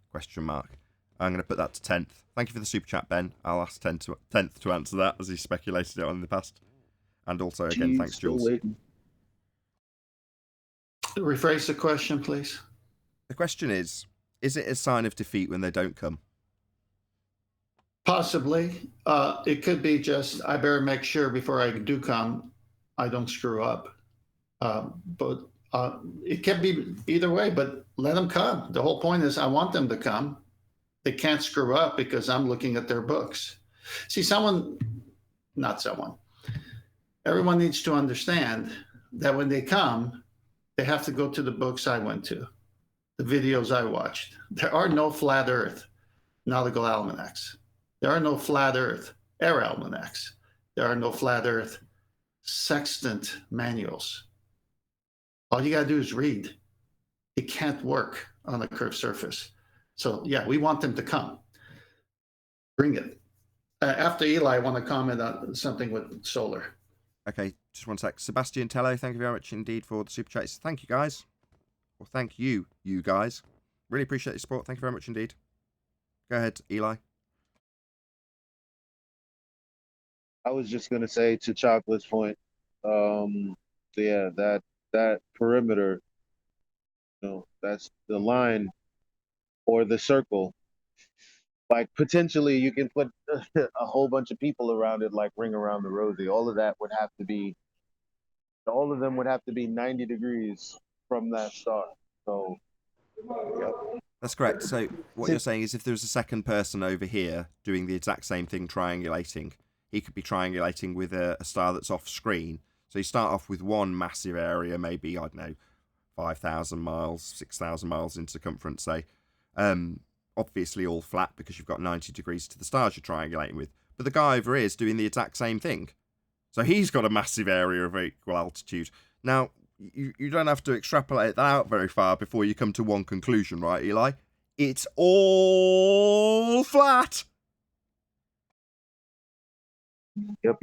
I'm going to put that to 10th. Thank you for the super chat, Ben. I'll ask 10th to answer that, as he speculated it on in the past. And also, again, thanks, Jules. Rephrase the question, please. The question is it a sign of defeat when they don't come? Possibly. It could be just, I better make sure before I do come, I don't screw up. But it can be either way, but let them come. The whole point is I want them to come. They can't screw up because I'm looking at their books. See, everyone needs to understand that when they come, they have to go to the books I went to, the videos I watched. There are no flat earth nautical almanacs. There are no flat earth air almanacs. There are no flat earth sextant manuals. All you got to do is read. It can't work on a curved surface. So yeah, we want them to come. Bring it. After Eli, I want to comment on something with solar. Okay, just one sec. Sebastian Tello, thank you very much indeed for the super chats. Thank you, guys. Well, thank you, you guys. Really appreciate your support. Thank you very much indeed. Go ahead, Eli. I was just gonna say to Chocolate's point, yeah, that perimeter, that's the line or the circle. Like potentially you can put a whole bunch of people around it, like Ring Around the Rosie. All of them would have to be 90 degrees from that star. So, yep. That's correct. So what you're saying is if there's a second person over here doing the exact same thing, triangulating, he could be triangulating with a star that's off screen. So you start off with one massive area, maybe, I don't know, 5,000 miles, 6,000 miles in circumference, say. Obviously all flat because you've got 90 degrees to the stars you're triangulating with. But the guy over here is doing the exact same thing. So he's got a massive area of equal altitude. Now, you don't have to extrapolate that out very far before you come to one conclusion, right, Eli? It's all flat. Yep.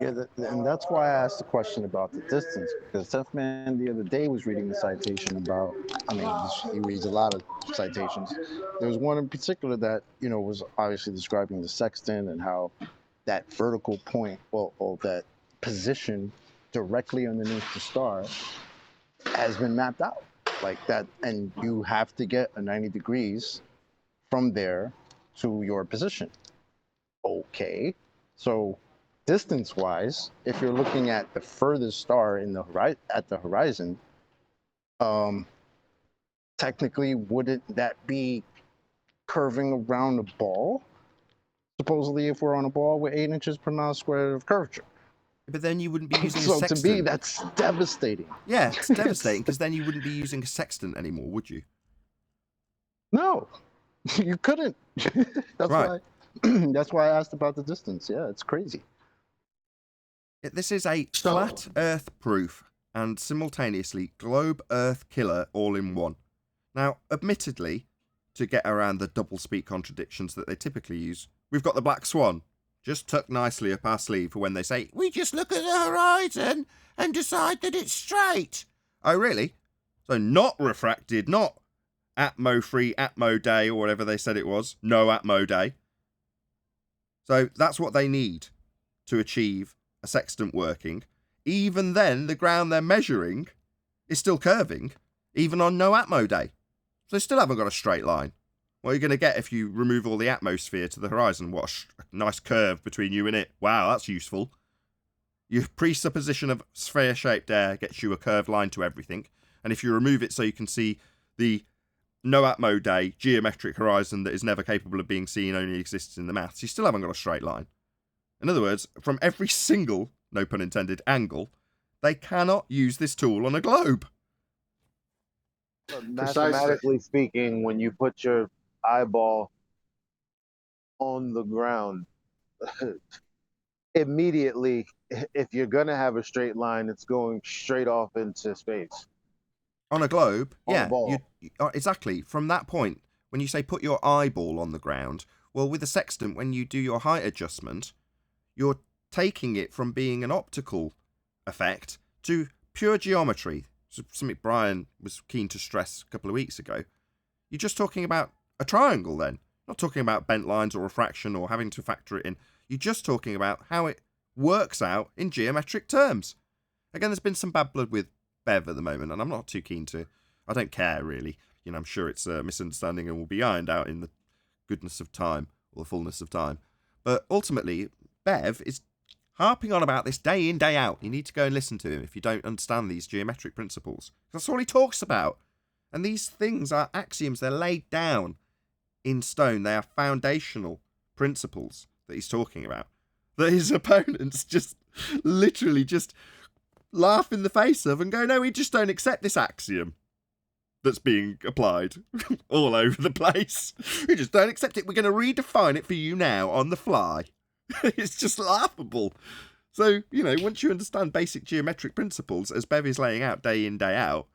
Yeah, and that's why I asked the question about the distance, because Tough Man the other day was reading the citation about, he reads a lot of citations. There was one in particular that, was obviously describing the sextant and how that vertical point, or that position directly underneath the star has been mapped out like that. And you have to get a 90 degrees from there to your position. Okay, so distance-wise, if you're looking at the furthest star at the horizon, technically, wouldn't that be curving around a ball? Supposedly, if we're on a ball with 8 inches per mile squared of curvature. But then you wouldn't be using a So sextant. to me, that's devastating. Yeah, it's devastating because then you wouldn't be using a sextant anymore, would you? No, you couldn't. That's right. That's why I asked about the distance. Yeah, it's crazy. This is a flat Earth proof and simultaneously globe Earth killer all in one. Now, admittedly, to get around the double speak contradictions that they typically use, we've got the black swan just tucked nicely up our sleeve for when they say, we just look at the horizon and decide that it's straight. Oh, really? So not refracted, not atmo-free, atmo day, or whatever they said it was. No atmo day. So that's what they need to achieve a sextant working. Even then, the ground they're measuring is still curving, even on no atmo day. So they still haven't got a straight line. What are you going to get if you remove all the atmosphere to the horizon? What a nice curve between you and it. Wow, that's useful. Your presupposition of sphere-shaped air gets you a curved line to everything. And if you remove it so you can see the no atmo day geometric horizon that is never capable of being seen, only exists in the maths, you still haven't got a straight line. In other words, from every single, no pun intended, angle, they cannot use this tool on a globe. Mathematically speaking, when you put your eyeball on the ground, immediately, if you're going to have a straight line, it's going straight off into space. On a globe, on yeah, a ball. Exactly. From that point, when you say put your eyeball on the ground, well, with a sextant, when you do your height adjustment, you're taking it from being an optical effect to pure geometry. Something Brian was keen to stress a couple of weeks ago. You're just talking about a triangle then. Not talking about bent lines or refraction or having to factor it in. You're just talking about how it works out in geometric terms. Again, there's been some bad blood with Bev at the moment, and I'm not too keen to... I don't care, really. I'm sure it's a misunderstanding and will be ironed out in the goodness of time, or the fullness of time. But ultimately, Bev is harping on about this day in, day out. You need to go and listen to him if you don't understand these geometric principles. That's all he talks about. And these things are axioms. They're laid down in stone. They are foundational principles that he's talking about. That his opponents just literally just laugh in the face of and go, no, we just don't accept this axiom that's being applied all over the place. We just don't accept it. We're going to redefine it for you now on the fly. It's just laughable. So, once you understand basic geometric principles, as Bev is laying out day in, day out,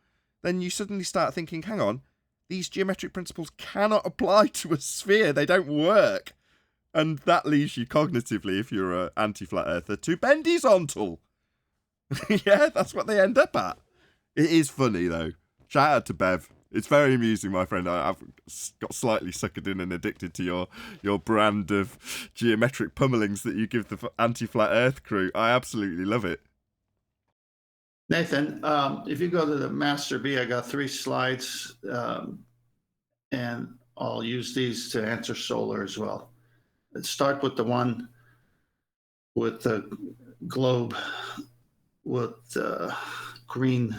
then you suddenly start thinking, hang on, these geometric principles cannot apply to a sphere. They don't work. And that leaves you cognitively, if you're an anti-flat earther, to bendizontal. Yeah, that's what they end up at. It is funny, though. Shout out to Bev. It's very amusing, my friend. I've got slightly suckered in and addicted to your brand of geometric pummelings that you give the anti-flat earth crew. I absolutely love it. Nathan, if you go to the Master B, I got 3 slides, and I'll use these to answer solar as well. Let's start with the one with the globe, with the green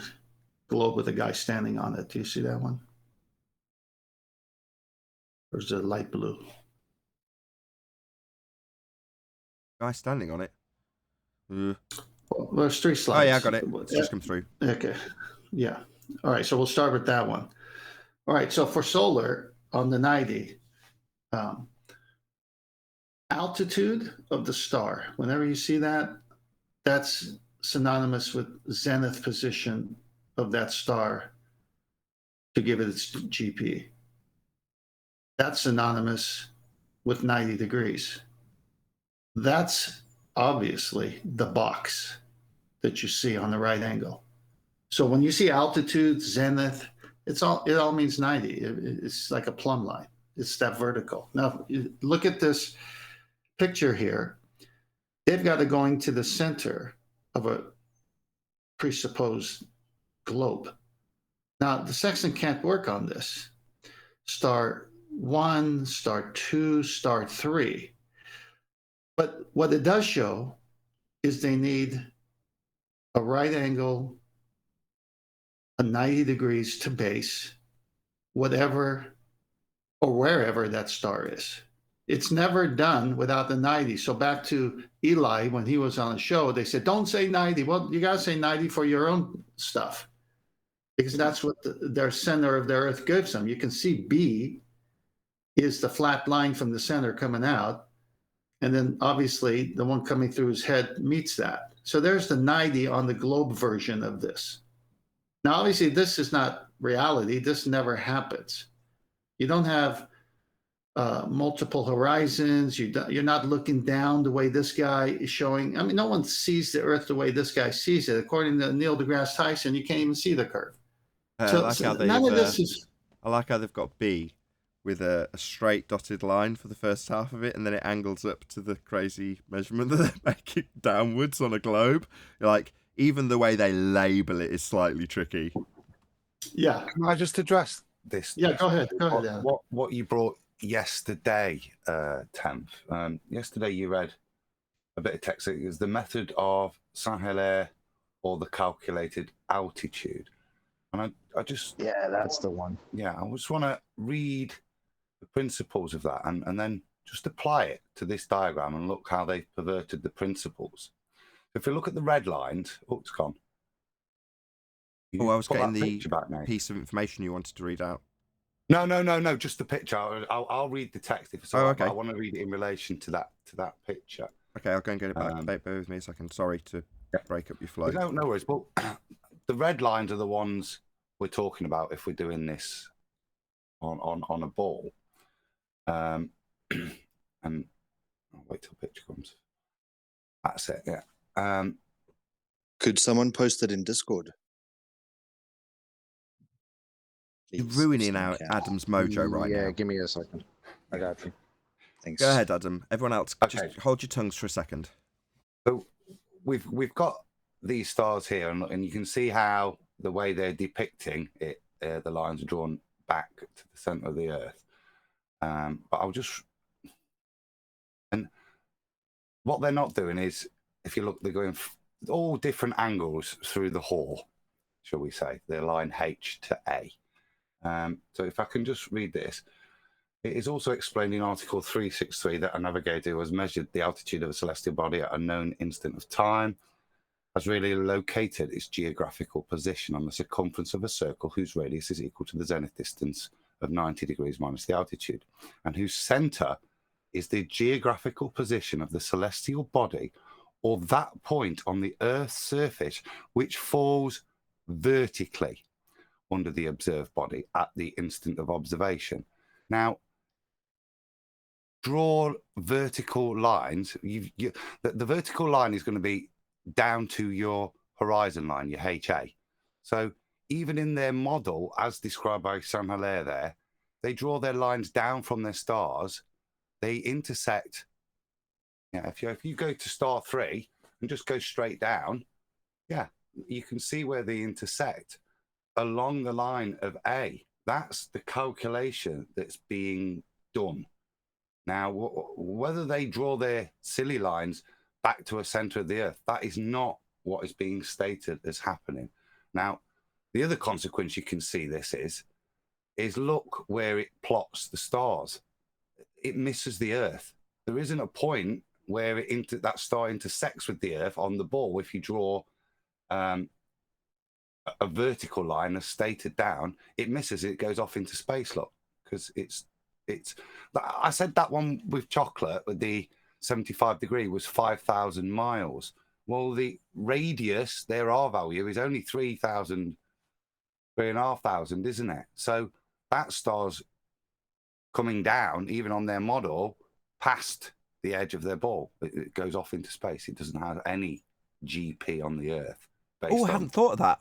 globe with a guy standing on it. Do you see that one? Or is it light blue? Guy standing on it. Well, there's 3 slides. Oh, yeah, I got it. It's just come through. Okay. Yeah. All right. So we'll start with that one. All right. So for solar on the 90, altitude of the star, whenever you see that, that's synonymous with zenith position of that star to give it its GP. That's synonymous with 90 degrees. That's obviously the box that you see on the right angle. So when you see altitude, zenith, it all means 90. It's like a plumb line. It's that vertical. Now, look at this picture here. They've got it going to the center of a presupposed globe. Now, the sextant can't work on this. Star 1, star 2, star 3. But what it does show is they need a right angle, a 90 degrees to base, whatever or wherever that star is. It's never done without the 90. So back to Eli, when he was on the show, they said, don't say 90. Well, you got to say 90 for your own stuff, because that's what their center of the Earth gives them. You can see B is the flat line from the center coming out. And then obviously the one coming through his head meets that. So there's the 90 on the globe version of this. Now, obviously, this is not reality. This never happens. You don't have multiple horizons. You're not looking down the way this guy is showing. I mean, no one sees the Earth the way this guy sees it. According to Neil deGrasse Tyson, you can't even see the curve. I like how they've got B with a straight dotted line for the first half of it, and then it angles up to the crazy measurement that they're making downwards on a globe. Like, even the way they label it is slightly tricky. Yeah. Can I just address this? Yeah, go ahead. Go ahead. Yeah. What you brought yesterday, Tenth. Yesterday you read a bit of text. It was the method of Saint-Hilaire or the calculated altitude. And I just... Yeah, that's the one. Yeah, I just want to read the principles of that and then just apply it to this diagram and look how they've perverted the principles. If we look at the red lines... Oh, it's gone. I was getting the piece of information you wanted to read out. No, just the picture. I'll read the text if it's all right. Okay. I want to read it in relation to that picture. Okay, I'll go and get it back. Bear with me a second. Sorry to break up your flow. No worries. Well, the red lines are the ones we're talking about if we're doing this on a ball. And I'll wait till the picture comes. That's it, yeah. Could someone post it in Discord? You're ruining Adam's mojo right now. Yeah, give me a second. I got you. Thanks. Go ahead, Adam. Everyone else, just hold your tongues for a second. So we've got these stars here, and you can see how the way they're depicting it, the lines are drawn back to the center of the Earth. But I'll just... And what they're not doing is, if you look, they're going all different angles through the hole, shall we say. They're line H to A. So if I can just read this. It is also explained in Article 363 that a navigator who has measured the altitude of a celestial body at a known instant of time has really located its geographical position on the circumference of a circle whose radius is equal to the zenith distance of 90 degrees minus the altitude, and whose center is the geographical position of the celestial body, or that point on the Earth's surface which falls vertically under the observed body at the instant of observation. Now, draw vertical lines, the vertical line is going to be down to your horizon line, your HA. So even in their model, as described by Sam Hilaire there, they draw their lines down from their stars. They intersect. Yeah, if you go to star 3 and just go straight down, yeah, you can see where they intersect along the line of A. That's the calculation that's being done. Now, whether they draw their silly lines back to a center of the Earth, that is not what is being stated as happening. Now, the other consequence you can see this is look where it plots the stars. It misses the Earth. There isn't a point where that star intersects with the Earth on the ball. If you draw a vertical line as stated down, it misses it. It goes off into space, look, because it's. I said that one with chocolate with the 75° was 5,000 miles. Well, the radius, their R value, is only 3,500, isn't it? So that star's coming down, even on their model, past the edge of their ball. It goes off into space. It doesn't have any GP on the Earth. Oh, I hadn't thought of that.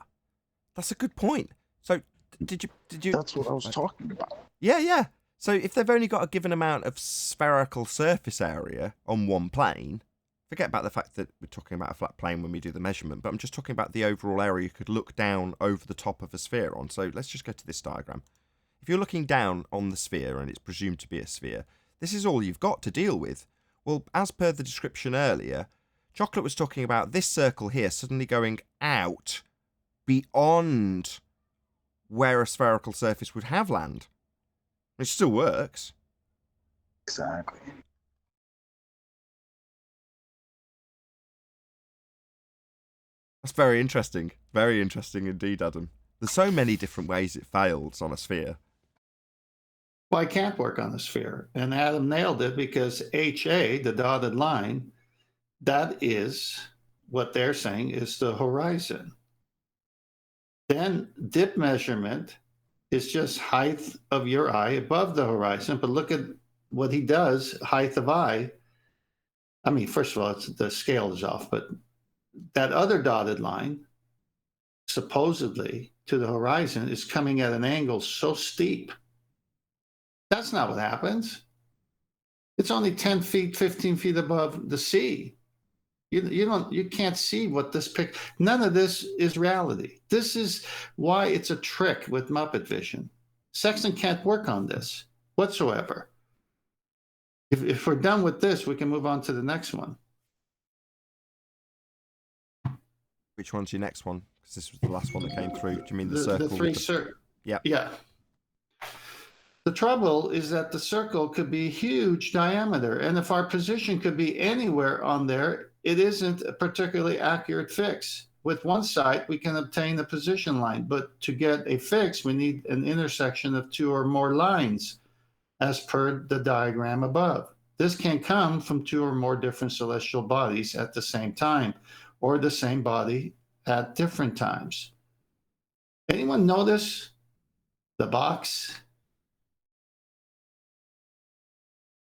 That's a good point. So did you? That's what I was talking about. Yeah. So if they've only got a given amount of spherical surface area on one plane, forget about the fact that we're talking about a flat plane when we do the measurement, but I'm just talking about the overall area you could look down over the top of a sphere on. So let's just go to this diagram. If you're looking down on the sphere, and it's presumed to be a sphere, this is all you've got to deal with. Well, as per the description earlier, Chocolate was talking about this circle here suddenly going out beyond where a spherical surface would have land. It still works. Exactly. That's very interesting. Very interesting indeed, Adam. There's so many different ways it fails on a sphere. Well, I can't work on a sphere. And Adam nailed it because HA, the dotted line, that is what they're saying is the horizon. Then dip measurement is just height of your eye above the horizon. But look at what he does, height of eye. I mean, first of all, the scale is off, but that other dotted line, supposedly to the horizon, is coming at an angle so steep. That's not what happens. It's only 10 feet, 15 feet above the sea. You can't see what this picture. None of this is reality. This is why it's a trick with Muppet vision. Sextant can't work on this whatsoever. If we're done with this, we can move on to the next one. Which one's your next one? Because this was the last one that came through. Do you mean the circle? The three circles. Yeah. Yeah. The trouble is that the circle could be huge diameter, and if our position could be anywhere on there, it isn't a particularly accurate fix. With one side, we can obtain a position line, but to get a fix, we need an intersection of two or more lines, as per the diagram above. This can come from two or more different celestial bodies at the same time, or the same body at different times. Anyone notice the box?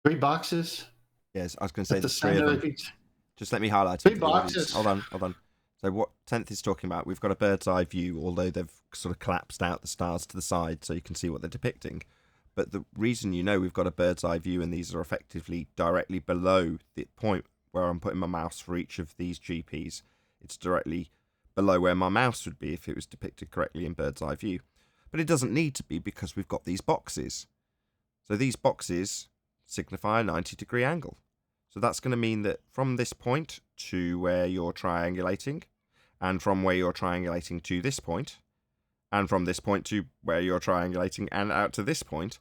3 boxes? Yes, I was going to say At the there's 3 of center them. of each. Just let me highlight 3 it. for the audience. boxes. Hold on. So what 10th is talking about, we've got a bird's eye view, although they've sort of collapsed out the stars to the side so you can see what they're depicting. But the reason we've got a bird's eye view and these are effectively directly below the point where I'm putting my mouse for each of these GPs, it's directly below where my mouse would be if it was depicted correctly in bird's eye view. But it doesn't need to be because we've got these boxes. So these boxes signify a 90-degree angle. So that's going to mean that from this point to where you're triangulating, and from where you're triangulating to this point, and from this point to where you're triangulating and out to this point,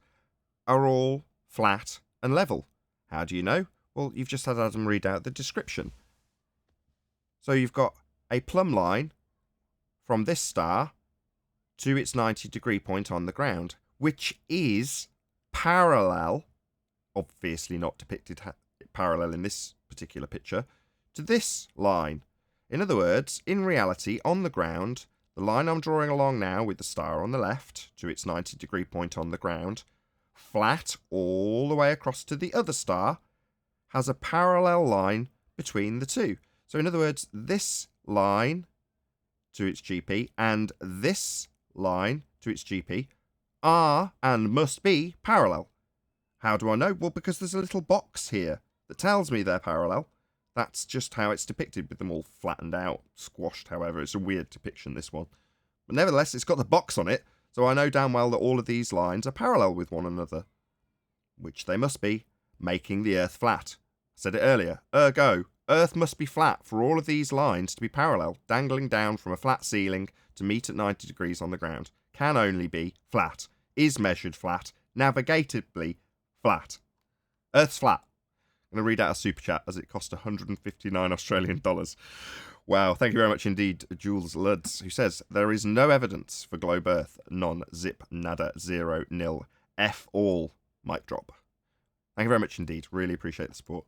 are all flat and level. How do you know? Well, you've just had Adam read out the description. So you've got a plumb line from this star to its 90-degree point on the ground, which is parallel, obviously not depicted parallel in this particular picture, to this line. In other words, in reality, on the ground, the line I'm drawing along now with the star on the left to its 90-degree point on the ground flat all the way across to the other star, has a parallel line between the two. So in other words, this line to its GP and this line to its GP are and must be parallel. How do I know? Well, because there's a little box here that tells me they're parallel. That's just how it's depicted, with them all flattened out, squashed, however. It's a weird depiction, this one. But nevertheless, it's got the box on it, so I know damn well that all of these lines are parallel with one another, which they must be, making the Earth flat. I said it earlier. Ergo, Earth must be flat for all of these lines to be parallel, dangling down from a flat ceiling to meet at 90 degrees on the ground. Can only be flat, is measured flat, navigatably flat. Earth's flat. I'm going to read out a super chat as it cost 159 Australian dollars. Wow, thank you very much indeed, Jules Luds, who says, there is no evidence for globe Earth, none, zip, nada, zero, nil, F all, mic drop. Thank you very much indeed. Really appreciate the support.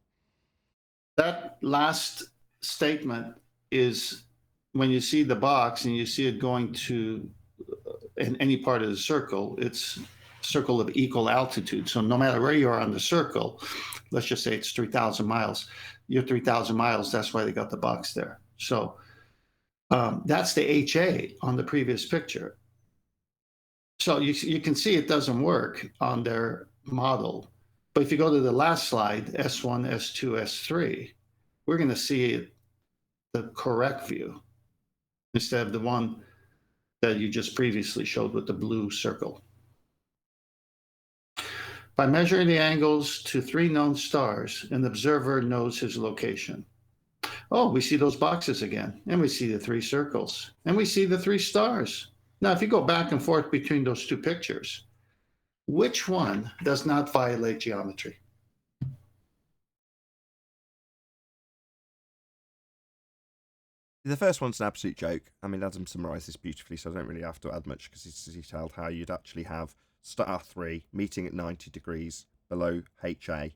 That last statement is when you see the box and you see it going to in any part of the circle, it's circle of equal altitude. So no matter where you are on the circle, let's just say it's 3,000 miles, you're 3,000 miles, that's why they got the box there. So that's the HA on the previous picture. So you can see it doesn't work on their model. But if you go to the last slide, S1, S2, S3, we're going to see the correct view instead of the one that you just previously showed with the blue circle. By measuring the angles to 3 known stars, an observer knows his location. Oh, we see those boxes again, and we see the 3 circles, and we see the 3 stars. Now, if you go back and forth between those 2 pictures, which one does not violate geometry? The first one's an absolute joke. I mean, Adam summarised this beautifully, so I don't really have to add much because it's detailed how you'd actually have star 3 meeting at 90 degrees below HA.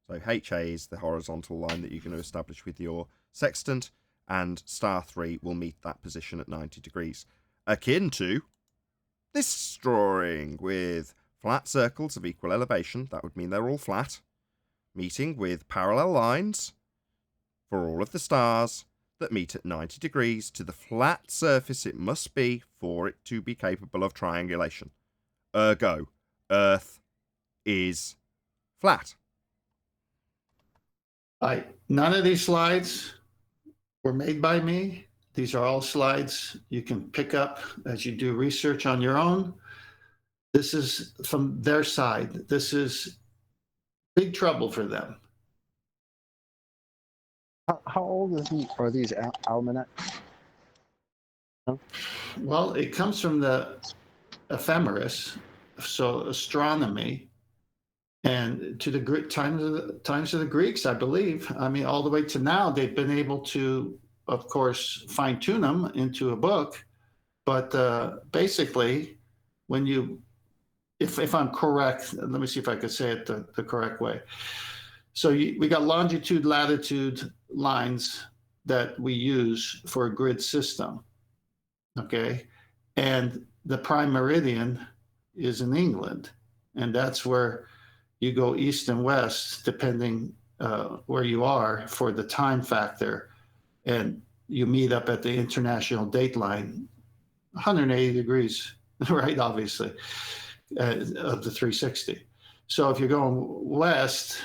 So HA is the horizontal line that you're going to establish with your sextant, and star 3 will meet that position at 90 degrees. Akin to this drawing with flat circles of equal elevation, that would mean they're all flat, meeting with parallel lines for all of the stars that meet at 90 degrees to the flat surface it must be for it to be capable of triangulation. Ergo, Earth is flat. None of these slides were made by me. These are all slides you can pick up as you do research on your own. This is from their side. This is big trouble for them. How old are these almanacs? Well, it comes from the ephemeris, so astronomy, and to the times of the Greeks, I believe. I mean, all the way to now, they've been able to, of course, fine tune them into a book. But basically, when you, if I'm correct, let me see if I could say it the correct way. So we got longitude, latitude lines that we use for a grid system, okay? And the prime meridian is in England, and that's where you go east and west, depending where you are for the time factor, and you meet up at the international date line, 180 degrees, right, obviously, of the 360. So if you're going west,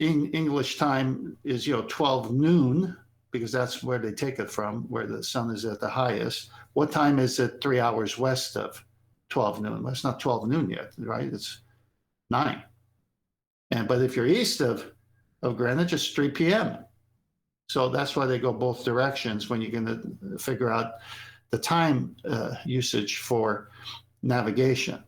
English time is 12 noon, because that's where they take it from, where the sun is at the highest. What time is it 3 hours west of 12 noon? Well, it's not 12 noon yet, right? It's 9. But if you're east of Greenwich, it's 3 p.m. So that's why they go both directions when you're going to figure out the time usage for navigation.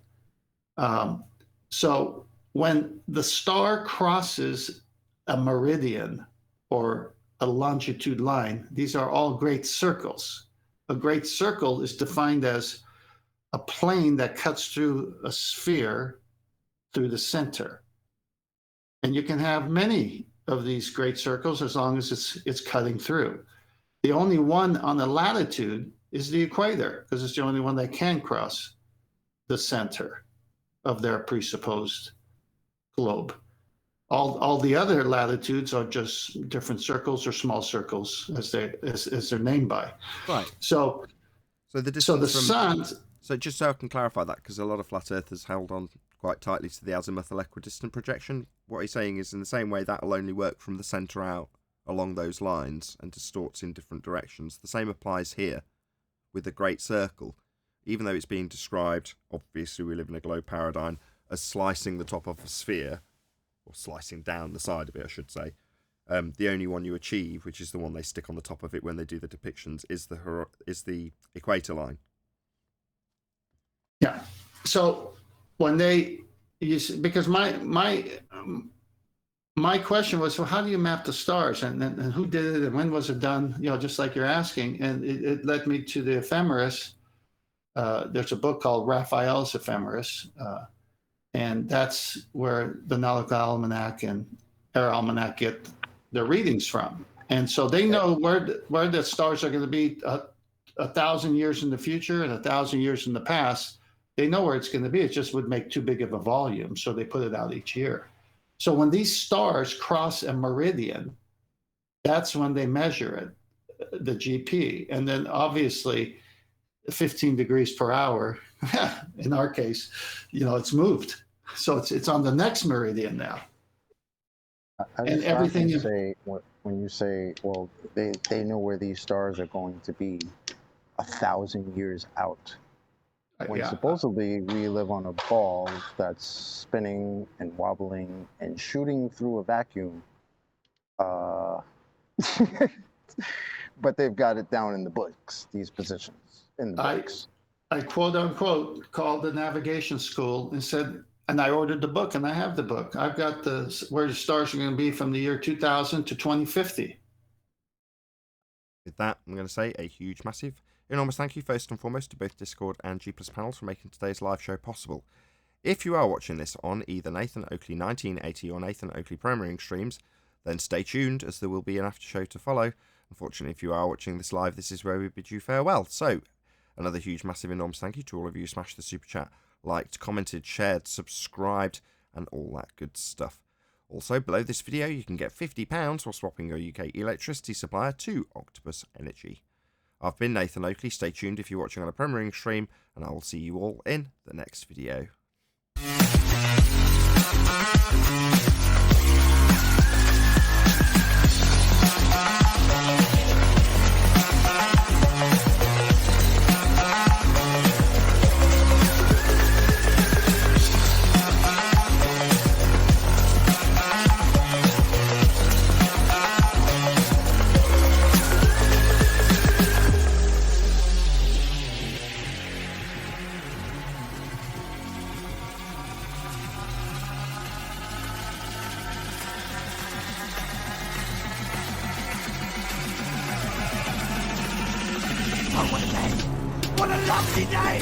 So when the star crosses a meridian or a longitude line, these are all great circles. A great circle is defined as a plane that cuts through a sphere through the center. And you can have many of these great circles as long as it's cutting through. The only one on the latitude is the equator, because it's the only one that can cross the center. of their presupposed globe. All the other latitudes are just different circles or small circles as they're named by. Right. So the distance the from sun. So just so I can clarify that, because a lot of flat earthers held on quite tightly to the azimuthal equidistant projection. What he's saying is, in the same way that will only work from the centre out along those lines and distorts in different directions, the same applies here with the Great Circle. Even though it's being described, obviously we live in a globe paradigm, as slicing the top of a sphere, or slicing down the side of it, I should say. The only one you achieve, which is the one they stick on the top of it when they do the depictions, is the equator line. Yeah. So when because my question was, well, how do you map the stars, and who did it, and when was it done? Just like you're asking, and it led me to the ephemeris. There's a book called Raphael's Ephemeris, and that's where the Nautical Almanac and Air Almanac get their readings from, and so they know where the stars are going to be 1,000 years in the future and 1,000 years in the past. They know where it's going to be. It just would make too big of a volume, so they put it out each year. So when these stars cross a meridian, that's when they measure it, the GP. And then obviously 15 degrees per hour, in our case, it's moved. So it's on the next meridian now. And everything you say, when you say, well, they know where these stars are going to be 1,000 years out. When supposedly we live on a ball that's spinning and wobbling and shooting through a vacuum. But they've got it down in the books, these positions in the books. I quote unquote called the navigation school and said, and I ordered the book, and I have the book. I've got where the stars are going to be from the year 2000 to 2050. With that, I'm going to say a huge, massive, enormous thank you first and foremost to both Discord and G+ panels for making today's live show possible. If you are watching this on either Nathan Oakley 1980 or Nathan Oakley Premiering streams, then stay tuned as there will be an after show to follow. Unfortunately, if you are watching this live, this is where we bid you farewell. So, another huge, massive, enormous thank you to all of you who smashed the super chat, liked, commented, shared, subscribed, and all that good stuff. Also, below this video, you can get £50 while swapping your UK electricity supplier to Octopus Energy. I've been Nathan Oakley. Stay tuned if you're watching on a premiering stream, and I will see you all in the next video. What a lovely day!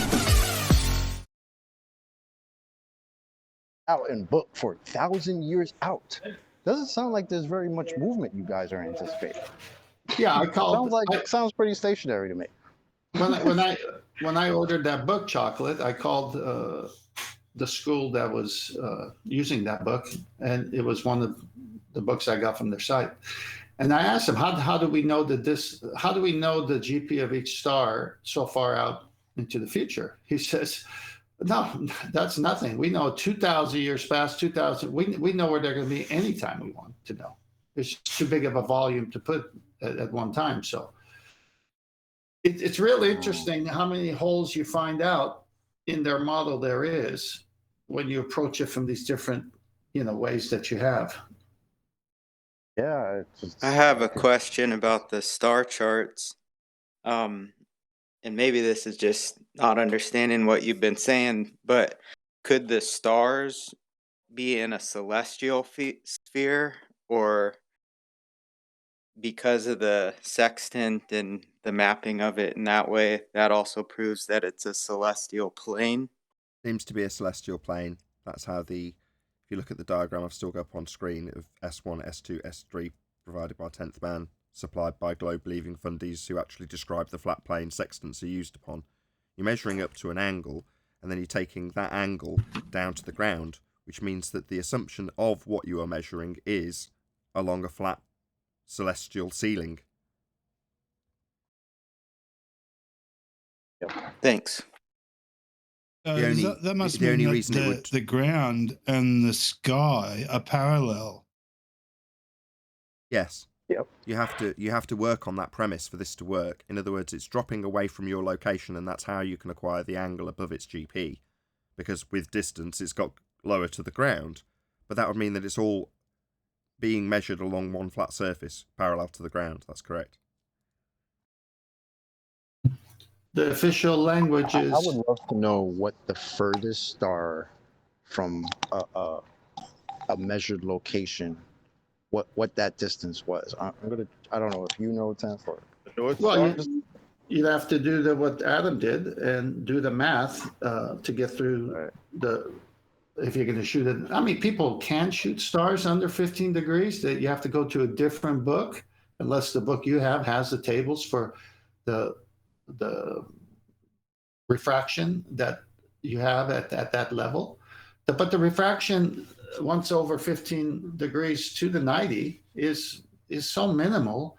Out and booked for 1,000 years out. Doesn't sound like there's very much movement you guys are anticipating. Yeah, I called. Sounds pretty stationary to me. When I ordered that book, Chocolate, I called the school that was using that book, and it was one of the books I got from their site. And I asked him, how do we know how do we know the GP of each star so far out into the future? He says, no, that's nothing. We know 2,000 years past, 2,000. We know where they're going to be anytime we want to know. It's too big of a volume to put at one time. So it's really interesting how many holes you find out in their model there is when you approach it from these different, ways that you have. Yeah. I have a question about the star charts. And maybe this is just not understanding what you've been saying, but could the stars be in a celestial sphere, or because of the sextant and the mapping of it in that way, that also proves that it's a celestial plane? Seems to be a celestial plane. That's how if you look at the diagram I've still got up on screen of S1, S2, S3 provided by 10th man, supplied by globe-leaving fundies who actually describe the flat plane sextants are used upon. You're measuring up to an angle, and then you're taking that angle down to the ground, which means that the assumption of what you are measuring is along a flat celestial ceiling. Thanks. That must mean that the ground and the sky are parallel. Yes. Yep. You have to work on that premise for this to work. In other words, it's dropping away from your location, and that's how you can acquire the angle above its GP. Because with distance, it's got lower to the ground, but that would mean that it's all being measured along one flat surface, parallel to the ground. That's correct. The official language is. I would love to know what the furthest star from a measured location, what that distance was. I don't know if you know what it stands for. Well, you'd have to do what Adam did and do the math to get through if you're going to shoot it. I mean, people can shoot stars under 15 degrees. That you have to go to a different book, unless the book you have has the tables for the refraction that you have at that level. But the refraction once over 15 degrees to the 90 is so minimal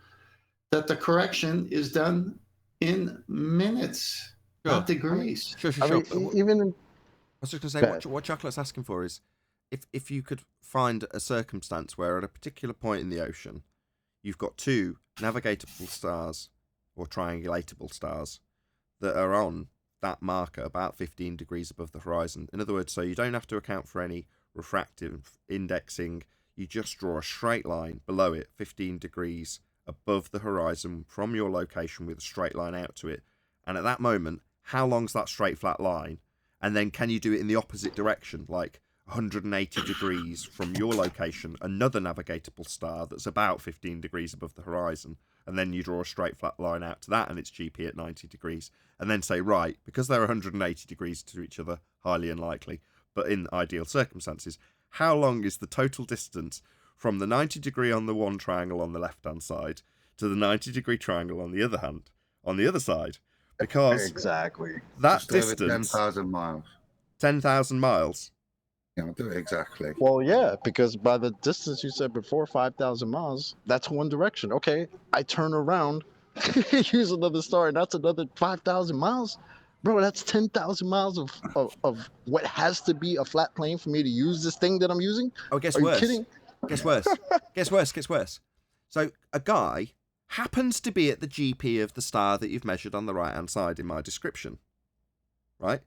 that the correction is done in minutes, not degrees. Sure. I mean, even I was just going to say, what Chocolate's asking for is, if you could find a circumstance where at a particular point in the ocean, you've got two navigatable stars or triangulatable stars that are on that marker about 15 degrees above the horizon. In other words, so you don't have to account for any refractive indexing. You just draw a straight line below it, 15 degrees above the horizon from your location with a straight line out to it. And at that moment, how long's that straight flat line? And then can you do it in the opposite direction, like 180 degrees from your location, another navigatable star that's about 15 degrees above the horizon, and then you draw a straight flat line out to that and its GP at 90 degrees, and then say, right, because they're 180 degrees to each other, highly unlikely, but in ideal circumstances, how long is the total distance from the 90 degree on the one triangle on the left-hand side to the 90 degree triangle on the other side? Because exactly that just over distance... 10,000 miles. 10,000 miles. Yeah, I'll do it exactly. Well, yeah, because by the distance you said before, 5,000 miles, that's one direction. Okay, I turn around, use another star, and that's another 5,000 miles. Bro, that's 10,000 miles of what has to be a flat plane for me to use this thing that I'm using? Oh, guess Are worse. you kidding? Guess worse. Guess worse. So a guy happens to be at the GP of the star that you've measured on the right-hand side in my description. Right?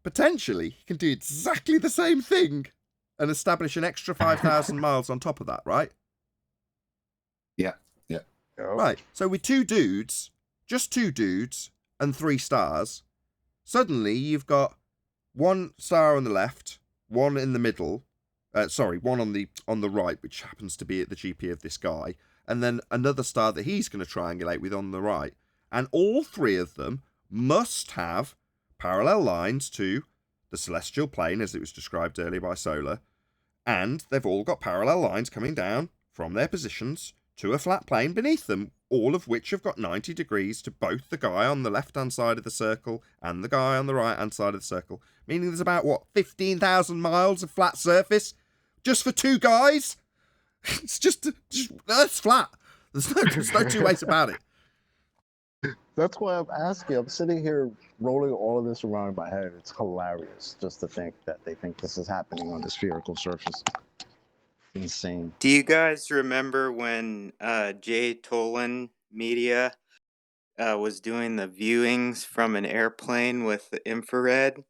Potentially, he can do exactly the same thing and establish an extra 5,000 miles on top of that, right? Yeah. Right. So with just two dudes and three stars, suddenly you've got one star on the left, one in the middle, one on the right, which happens to be at the GP of this guy, and then another star that he's going to triangulate with on the right. And all three of them must have parallel lines to the celestial plane, as it was described earlier by Solar, and they've all got parallel lines coming down from their positions to a flat plane beneath them, all of which have got 90 degrees to both the guy on the left-hand side of the circle and the guy on the right-hand side of the circle, meaning there's about, 15,000 miles of flat surface just for two guys? It's just Earth's flat. There's no two ways about it. That's why I'm asking. I'm sitting here rolling all of this around in my head. It's hilarious just to think that they think this is happening on the spherical surface. Insane. Do you guys remember when Jay Tolan Media was doing the viewings from an airplane with the infrared?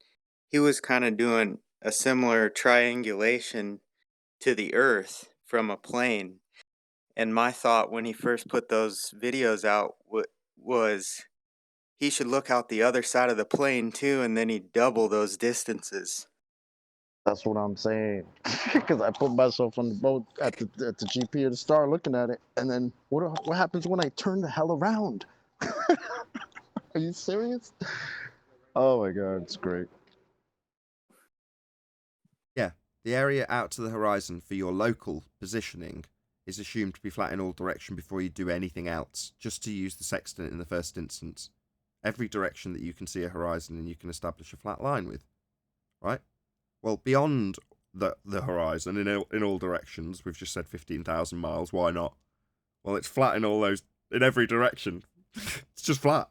He was kind of doing a similar triangulation to the Earth from a plane. And my thought when he first put those videos out was he should look out the other side of the plane too, and then he'd double those distances. That's what I'm saying. Because I put myself on the boat at the GP of the star looking at it, and then what happens when I turn the hell around? Are you serious? Oh my god, it's great. Yeah, the area out to the horizon for your local positioning is assumed to be flat in all direction before you do anything else, just to use the sextant in the first instance. Every direction that you can see a horizon and you can establish a flat line with. right? Well, beyond the horizon in all directions, we've just said 15,000 miles. Why not? Well, it's flat in every direction. It's just flat.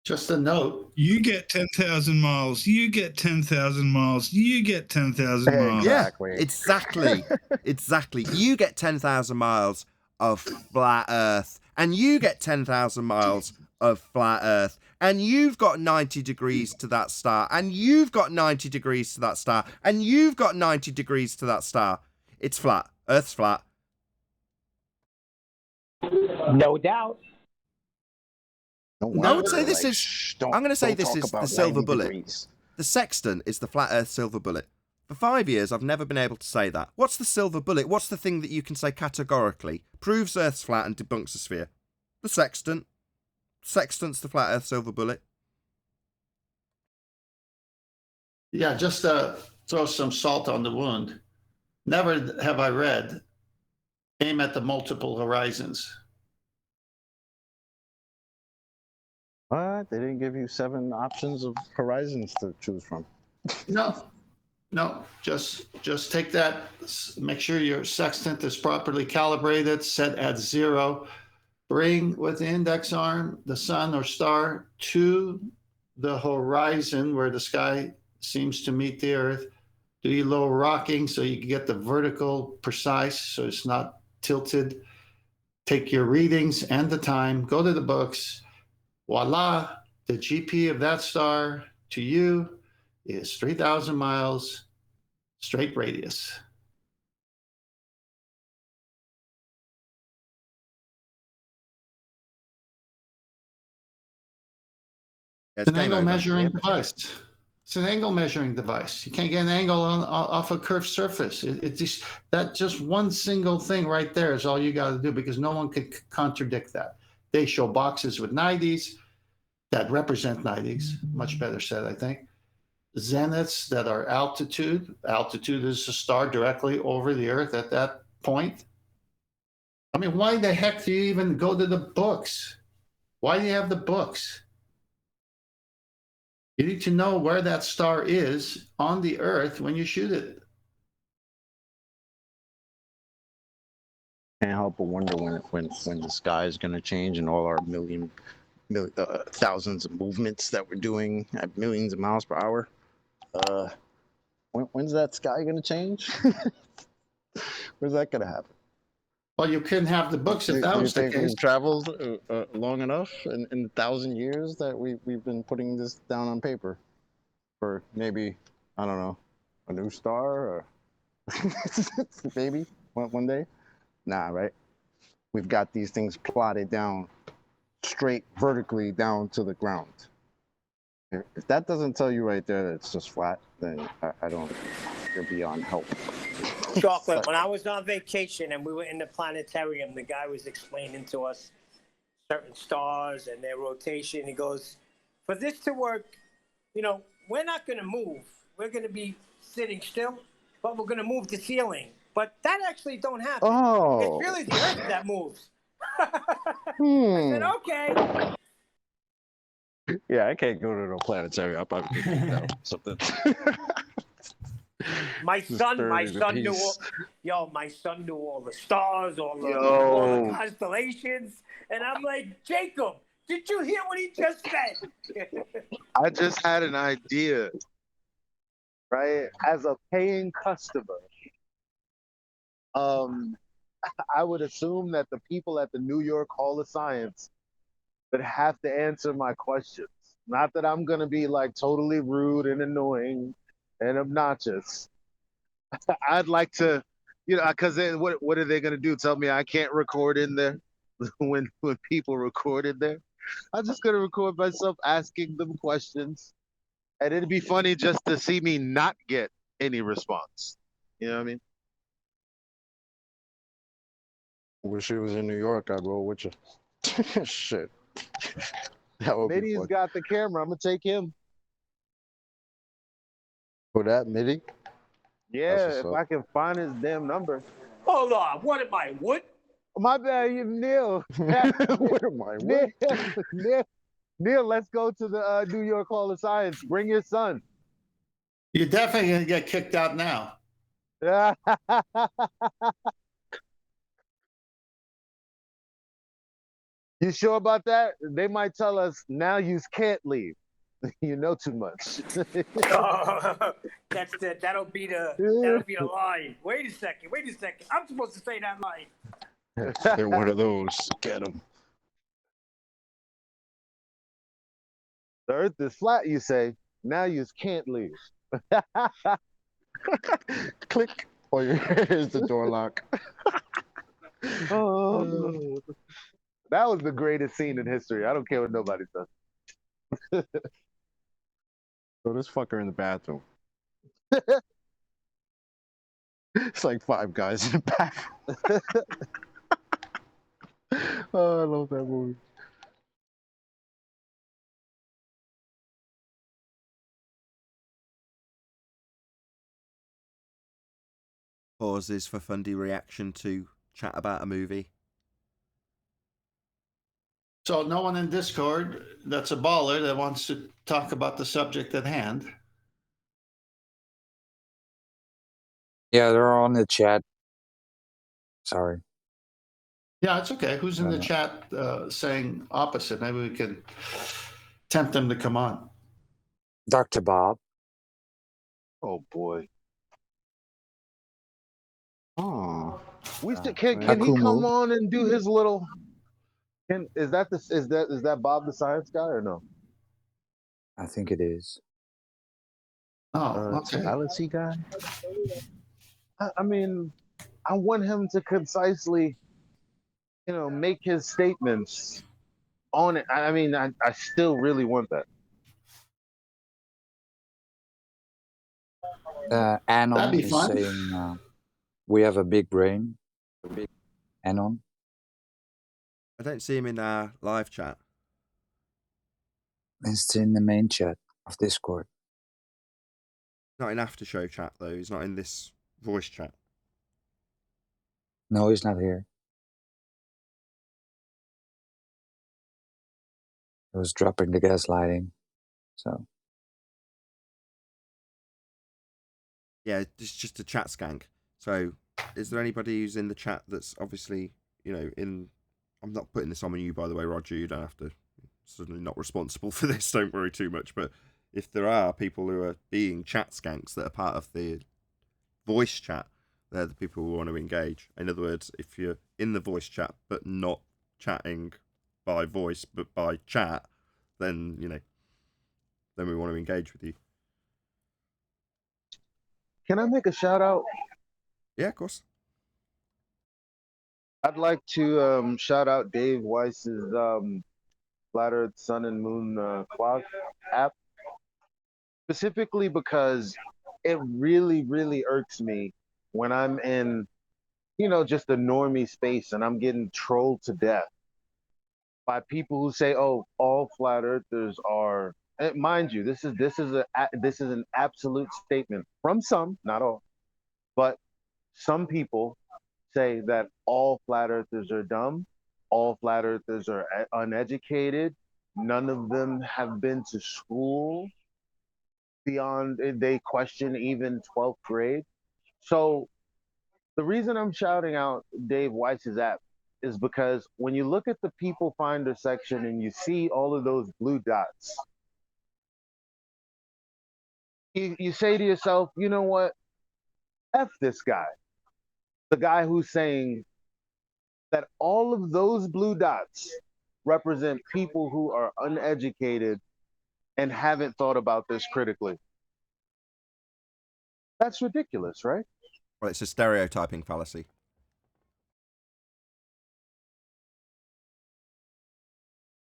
Just a note. You get 10,000 miles. You get 10,000 miles. You get 10,000 miles. Exactly. Yeah, exactly. You get 10,000 miles of flat Earth, and you get 10,000 miles of flat Earth, and you've got 90 degrees to that star, and you've got 90 degrees to that star, and you've got 90 degrees to that star. It's flat. Earth's flat. No doubt. I would say this is. I'm going to say this is the silver bullet. The Sextant is the flat Earth silver bullet. For 5 years, I've never been able to say that. What's the silver bullet? What's the thing that you can say categorically proves Earth's flat and debunks the sphere? The Sextant. Sextant's the flat Earth silver bullet. Yeah, just to throw some salt on the wound. Never have I read aim at the multiple horizons. What? They didn't give you 7 options of horizons to choose from. No. Just take that. Make sure your sextant is properly calibrated, set at 0. Bring with the index arm the sun or star to the horizon where the sky seems to meet the Earth. Do your little rocking so you can get the vertical precise, so it's not tilted. Take your readings and the time. Go to the books. Voila, the GP of that star to you is 3,000 miles, straight radius. It's an angle measuring device. It's an angle measuring device. You can't get an angle off a curved surface. It's just that just one single thing right there is all you got to do, because no one could contradict that. They show boxes with 90s that represent 90s, much better said, I think. Zeniths that are altitude. Altitude is a star directly over the Earth at that point. I mean, why the heck do you even go to the books? Why do you have the books? You need to know where that star is on the Earth when you shoot it. Can't help but wonder when the sky is going to change and all our thousands of movements that we're doing at millions of miles per hour. When's that sky going to change? Where's that going to happen? Well, you couldn't have the books if that was the case. We've traveled long enough in 1,000 years that we've been putting this down on paper for maybe, I don't know, a new star or maybe one day. Nah, right? We've got these things plotted down straight vertically down to the ground. If that doesn't tell you right there that it's just flat, then I don't, you're beyond help. Chocolate, when I was on vacation and we were in the planetarium, the guy was explaining to us certain stars and their rotation. He goes, for this to work, we're not going to move. We're going to be sitting still, but we're going to move the ceiling. But that actually don't happen. Oh. It's really the Earth that moves. I said, okay. Yeah, I can't go to no planetarium. I'll probably do something. My son knew all the stars, all the constellations, and I'm like, Jacob, did you hear what he just said? I just had an idea, right? As a paying customer, I would assume that the people at the New York Hall of Science would have to answer my questions. Not that I'm gonna be like totally rude and annoying and obnoxious. I'd like to, because then what are they gonna do? Tell me I can't record in there when people record in there? I'm just gonna record myself asking them questions, and it'd be funny just to see me not get any response. You know what I mean? Wish it was in New York. I'd roll with you. Shit. Mitty's got the camera. I'm gonna take him. For that, Mitty? Yeah, if I can find his damn number. Hold on, what am I, Wood? My bad, you Neil. What am I? Neil, let's go to the New York Hall of Science. Bring your son. You're definitely going to get kicked out now. You sure about that? They might tell us now you can't leave. You know too much. That'll be the line. Wait a second. I'm supposed to say that line. They're one of those. Get them. The earth is flat, you say. Now you can't leave. Click. Oh, here's the door lock. Oh. That was the greatest scene in history. I don't care what nobody says. Throw this fucker in the bathroom. It's like 5 guys in the back. Oh, I love that movie. Pauses for fundy reaction to chat about a movie. So no one in Discord that's a baller that wants to talk about the subject at hand. Yeah, they're on the chat. Sorry. Yeah, it's okay. Who's in the chat saying opposite? Maybe we can tempt them to come on. Dr. Bob. Oh boy. Oh. Can he come on and do his little? Is that Bob the science guy or no? I think it is. Oh, okay. Fallacy guy. I mean, I want him to concisely, make his statements on it. I mean, I still really want that. Anon is saying we have a big brain. Anon. I don't see him in our live chat. It's in the main chat of Discord. Not in after show chat though. He's not in this voice chat. No, he's not here. He was dropping the gaslighting. So. Yeah, it's just a chat skank. So, is there anybody who's in the chat that's obviously, in... I'm not putting this on you, by the way, Roger. You don't have to... Certainly not responsible for this, don't worry too much. But if there are people who are being chat skanks that are part of the voice chat, they're the people who want to engage. In other words, if you're in the voice chat but not chatting by voice but by chat, then, then we want to engage with you. Can I make a shout out? Yeah, of course. I'd like to shout out Dave Weiss's Flat Earth Sun and Moon clock app, specifically because it really, really irks me when I'm in, just a normie space and I'm getting trolled to death by people who say, "Oh, all flat earthers are." And mind you, this is an absolute statement from some, not all, but some people say that all flat earthers are dumb, all flat earthers are uneducated, none of them have been to school beyond, they question even 12th grade. So the reason I'm shouting out Dave Weiss's app is because when you look at the people finder section and you see all of those blue dots, you say to yourself, you know what? F this guy. The guy who's saying that all of those blue dots represent people who are uneducated and haven't thought about this critically. That's ridiculous, right? Well, it's a stereotyping fallacy.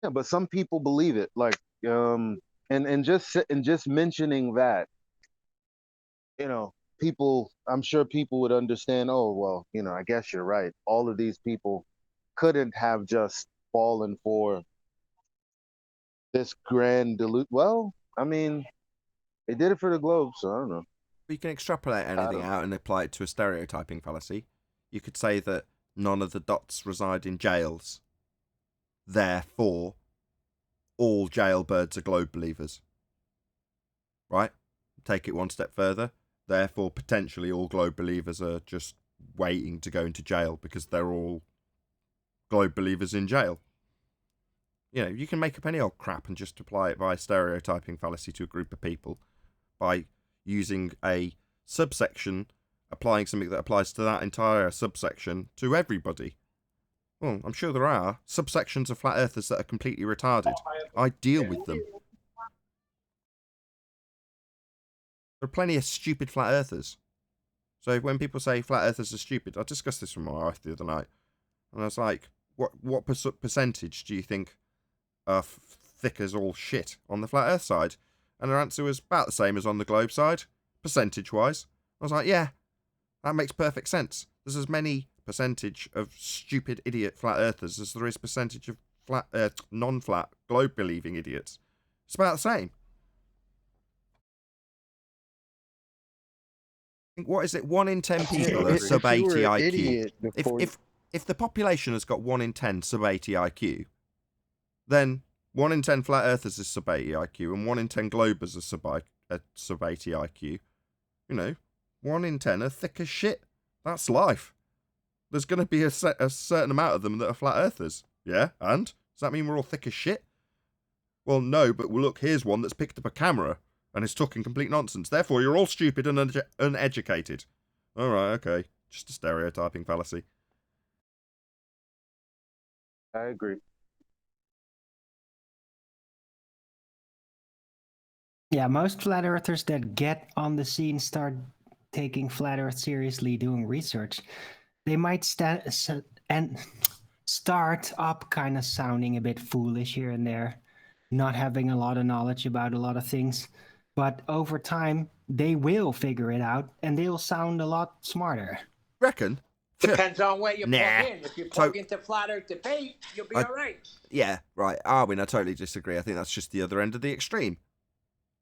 Yeah, but some people believe it. Like, and just mentioning that, people, I'm sure people would understand. Oh, well, I guess you're right. All of these people couldn't have just fallen for this grand Well, I mean, they did it for the globe, so I don't know. You can extrapolate anything out and apply it to a stereotyping fallacy. You could say that none of the dots reside in jails. Therefore, all jailbirds are globe believers. Right? Take it one step further. Therefore, potentially all globe believers are just waiting to go into jail because they're all globe believers in jail. You know, you can make up any old crap and just apply it by stereotyping fallacy to a group of people by using a subsection, applying something that applies to that entire subsection to everybody. Well, I'm sure there are subsections of flat earthers that are completely retarded. I deal with them. There are plenty of stupid flat earthers. So when people say flat earthers are stupid, I discussed this with my wife the other night, and I was like, what percentage do you think are thick as all shit on the flat earth side? And her answer was about the same as on the globe side, percentage-wise. I was like, yeah, that makes perfect sense. There's as many percentage of stupid idiot flat earthers as there is percentage of non-flat globe-believing idiots. It's about the same. What is it? 1 in 10 people are sub 80 IQ. If the population has got 1 in 10 sub 80 IQ, then 1 in 10 flat earthers is sub 80 IQ, and 1 in 10 globers are sub 80 IQ. You know, 1 in 10 are thick as shit. That's life. There's going to be a certain amount of them that are flat earthers. Yeah, and? Does that mean we're all thick as shit? Well, no, but look, here's one that's picked up a camera and is talking complete nonsense. Therefore, you're all stupid and uneducated. All right, okay. Just a stereotyping fallacy. I agree. Yeah, most flat earthers that get on the scene start taking flat earth seriously, doing research. They might start up kind of sounding a bit foolish here and there, not having a lot of knowledge about a lot of things. But over time, they will figure it out, and they'll sound a lot smarter. Reckon? Depends on where you plug in. If you plug into flat earth debate, you'll be all right. Yeah, right. Arwin, I totally disagree. I think that's just the other end of the extreme.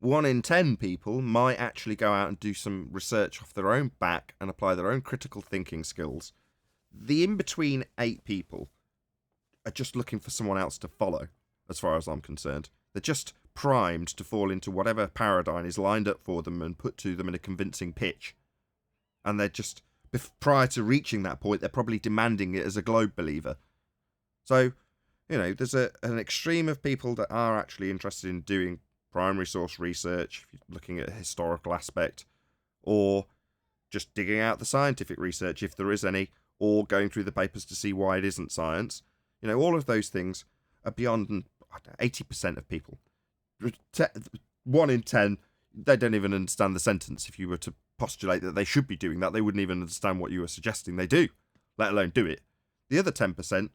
1 in 10 people might actually go out and do some research off their own back and apply their own critical thinking skills. The in-between 8 people are just looking for someone else to follow, as far as I'm concerned. They're just primed to fall into whatever paradigm is lined up for them and put to them in a convincing pitch. And they're just, prior to reaching that point, they're probably demanding it as a globe believer. So, you know, there's an extreme of people that are actually interested in doing primary source research, if you're looking at a historical aspect, or just digging out the scientific research, if there is any, or going through the papers to see why it isn't science. You know, all of those things are beyond 80% of people. 1 in 10, they don't even understand the sentence. If you were to postulate that they should be doing that, they wouldn't even understand what you were suggesting they do, let alone do it. The other 10%,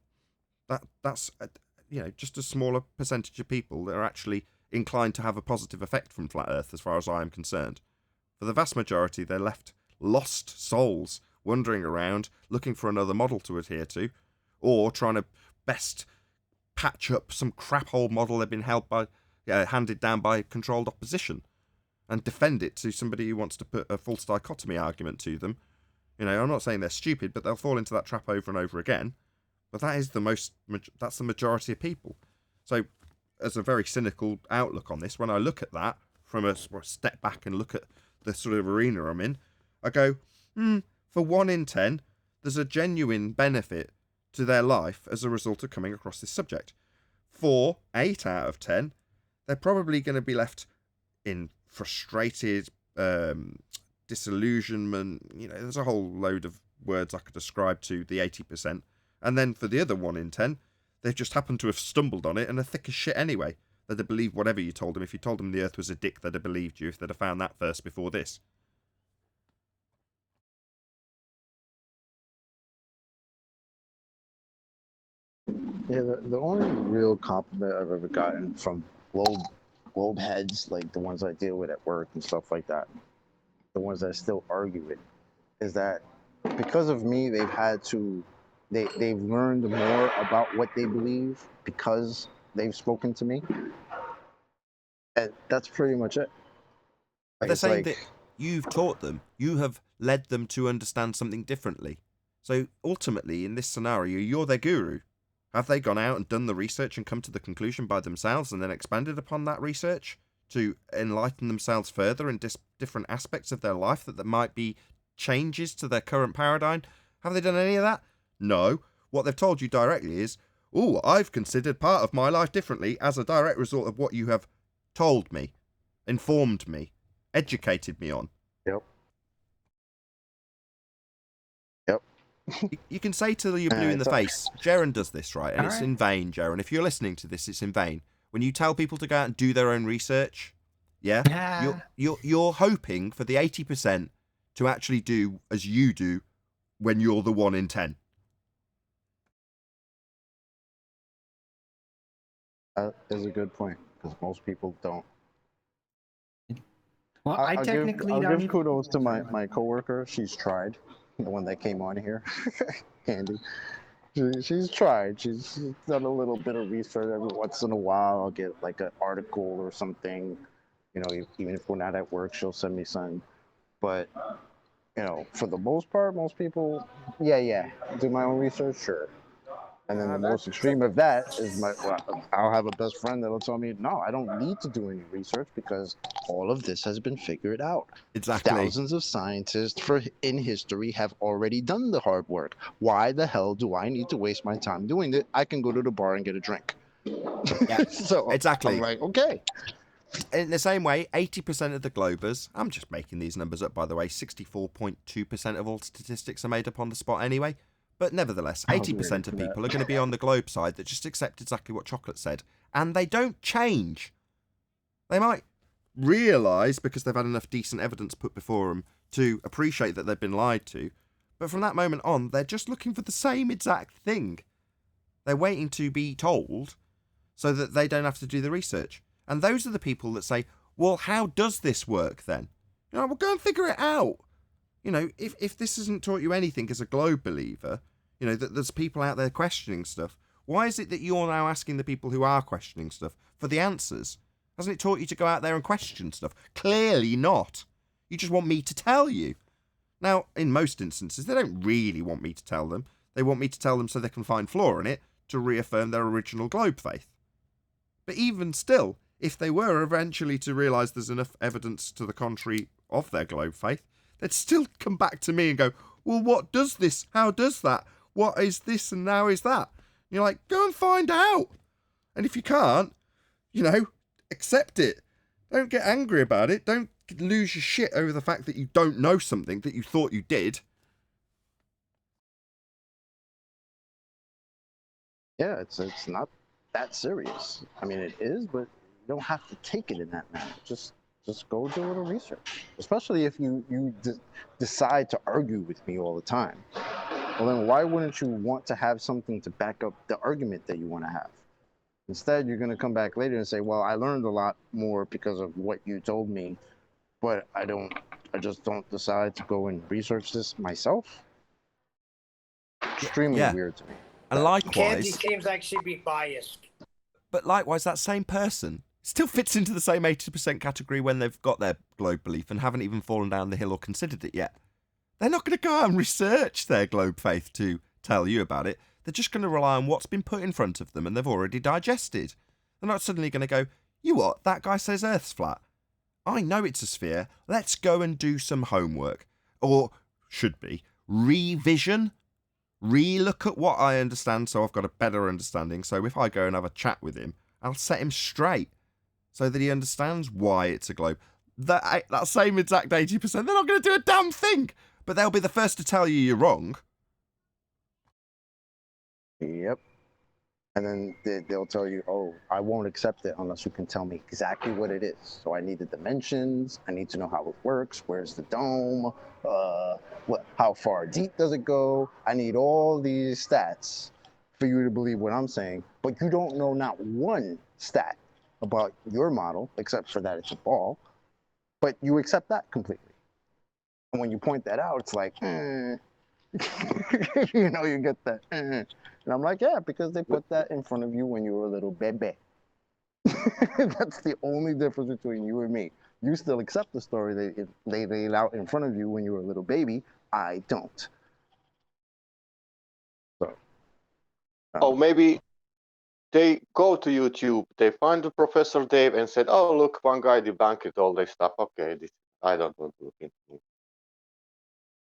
that's you know, just a smaller percentage of people that are actually inclined to have a positive effect from flat earth, as far as I am concerned. For the vast majority, they're left lost souls wandering around looking for another model to adhere to, or trying to best patch up some crap hole model they've been handed down by controlled opposition and defend it to somebody who wants to put a false dichotomy argument to them. You know, I'm not saying they're stupid, but they'll fall into that trap over and over again. But that is that's the majority of people. So, as a very cynical outlook on this, when I look at that from a step back and look at the sort of arena I'm in, I go, for 1 in 10, there's a genuine benefit to their life as a result of coming across this subject. For 8 out of 10, they're probably going to be left in frustrated, disillusionment. You know, there's a whole load of words I could ascribe to the 80%. And then for the other 1 in 10, they've just happened to have stumbled on it and are thick as shit anyway. They'd have believed whatever you told them. If you told them the Earth was a dick, they'd have believed you if they'd have found that first before this. Yeah, the only real compliment I've ever gotten from globe heads, like the ones I deal with at work and stuff like that, the ones that still argue it, is that because of me, they've learned more about what they believe because they've spoken to me. And that's pretty much it. Like, they're saying that you've taught them, you have led them to understand something differently. So ultimately, in this scenario, you're their guru. Have they gone out and done the research and come to the conclusion by themselves and then expanded upon that research to enlighten themselves further in different aspects of their life that there might be changes to their current paradigm? Have they done any of that? No. What they've told you directly is, oh, I've considered part of my life differently as a direct result of what you have told me, informed me, educated me on. Yep. You can say till you're blue in the face, Jaren does this, right? And it's in vain, Jaren. If you're listening to this, it's in vain. When you tell people to go out and do their own research, you're hoping for the 80% to actually do as you do when you're the 1 in 10. That is a good point, because most people don't. Well, I'll don't give kudos to my coworker. She's tried. The one that came on here, Candy. She's tried. She's done a little bit of research every once in a while. I'll get like an article or something. You know, even if we're not at work, she'll send me something. But you know, for the most part, most people, do my own research, sure. And then the most extreme of that is I'll have a best friend that'll tell me, no, I don't need to do any research because all of this has been figured out. Exactly. Thousands of scientists in history have already done the hard work. Why the hell do I need to waste my time doing it? I can go to the bar and get a drink. Yeah, so exactly. I'm like, okay. In the same way, 80% of the globers, I'm just making these numbers up by the way, 64.2% of all statistics are made up on the spot anyway. But nevertheless, 80% of people are going to be on the globe side that just accept exactly what Chocolate said. And they don't change. They might realise, because they've had enough decent evidence put before them, to appreciate that they've been lied to. But from that moment on, they're just looking for the same exact thing. They're waiting to be told so that they don't have to do the research. And those are the people that say, well, how does this work then? You know, well, go and figure it out. You know, if this hasn't taught you anything as a globe believer, you know, that there's people out there questioning stuff. Why is it that you're now asking the people who are questioning stuff for the answers? Hasn't it taught you to go out there and question stuff? Clearly not. You just want me to tell you. Now, in most instances, they don't really want me to tell them. They want me to tell them so they can find flaw in it to reaffirm their original globe faith. But even still, if they were eventually to realise there's enough evidence to the contrary of their globe faith, they'd still come back to me and go, well, what does this? How does that? What is this and how is that? And you're like, go and find out. And if you can't, you know, accept it. Don't get angry about it. Don't lose your shit over the fact that you don't know something that you thought you did. Yeah, it's not that serious. I mean, it is, but you don't have to take it in that manner. Just go do a little research. Especially if you decide to argue with me all the time. Well, then why wouldn't you want to have something to back up the argument that you want to have? Instead, you're going to come back later and say, well, I learned a lot more because of what you told me, but I just don't decide to go and research this myself. Extremely weird to me. And likewise, Candy seems like she'd be biased. But likewise, that same person still fits into the same 80% category when they've got their globe belief and haven't even fallen down the hill or considered it yet. They're not going to go out and research their globe faith to tell you about it. They're just going to rely on what's been put in front of them and they've already digested. They're not suddenly going to go, you what, that guy says Earth's flat. I know it's a sphere. Let's go and do some homework. Or, should be, revision. Re-look at what I understand so I've got a better understanding. So if I go and have a chat with him, I'll set him straight so that he understands why it's a globe. That same exact 80%, they're not going to do a damn thing. But they'll be the first to tell you you're wrong. Yep. And then they'll tell you, oh, I won't accept it unless you can tell me exactly what it is. So I need the dimensions. I need to know how it works. Where's the dome? How far deep does it go? I need all these stats for you to believe what I'm saying. But you don't know not one stat about your model, except for that it's a ball. But you accept that completely. And when you point that out, it's like, you know, you get that. And I'm like, yeah, because they put that in front of you when you were a little baby. That's the only difference between you and me. You still accept the story they laid out in front of you when you were a little baby. I don't. So Oh, maybe they go to YouTube, they find the Professor Dave and said, "Oh, look, one guy debunked all this stuff. Okay, I don't want to look into it."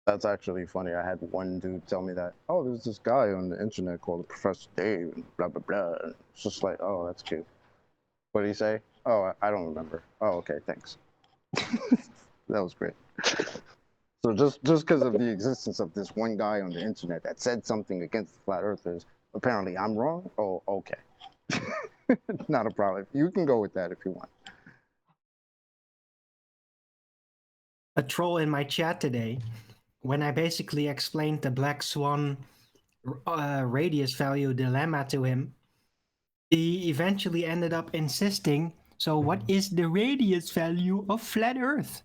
That's actually funny. I had one dude tell me that, oh, there's this guy on the internet called Professor Dave, and blah, blah, blah. And it's just like, oh, that's cute. What did he say? Oh, I don't remember. Oh, okay, thanks. That was great. So just because of the existence of this one guy on the internet that said something against the flat earthers, apparently I'm wrong? Oh, okay. Not a problem. You can go with that if you want. A troll in my chat today, when I basically explained the black swan radius value dilemma to him, he eventually ended up insisting, so what is the radius value of flat Earth?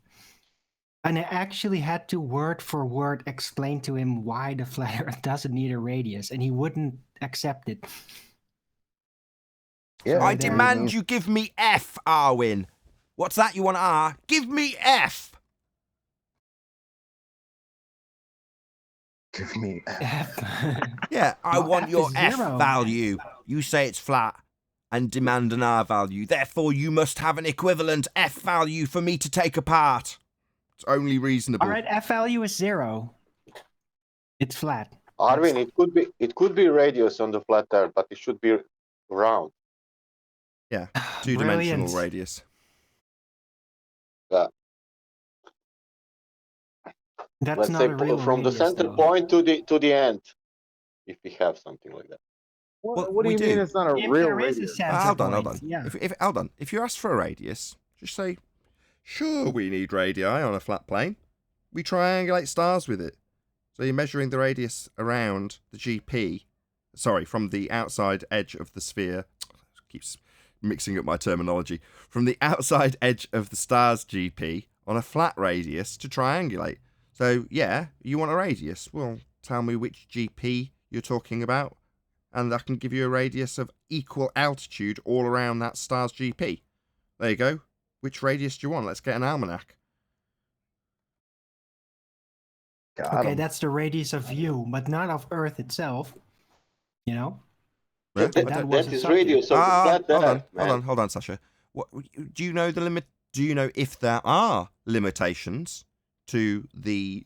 And I actually had to word for word explain to him why the flat Earth doesn't need a radius, and he wouldn't accept it. Yeah, I demand you give me F, Arwin. What's that you want, R? Give me F! Give me F. Yeah, I Well, want F your is F 0. value. You say it's flat and demand an R value. Therefore, you must have an equivalent F value for me to take apart. It's only reasonable. All right, F value is 0. It's flat. Arvin, it could be radius on the flat Earth, but it should be round. Yeah, two-dimensional Brilliant. radius. Yeah. That's Let's not say a real from the radius, center though. point to the end, if we have something like that. What do you mean it's not a If real there is a radius? center Hold on. point, yeah. Hold on. If you ask for a radius, just say, sure, we need radii on a flat plane. We triangulate stars with it. So you're measuring the radius around the GP, from the outside edge of the sphere. Keeps mixing up my terminology. From the outside edge of the star's GP on a flat radius to triangulate. So, yeah, you want a radius. Well, tell me which GP you're talking about, and I can give you a radius of equal altitude all around that star's GP. There you go. Which radius do you want? Let's get an almanac. Okay, that's the radius of view, but not of Earth itself. You know? Yeah, That is radius of the flat Earth. Hold on, Sasha. What do you know the limit? Do you know if there are limitations to the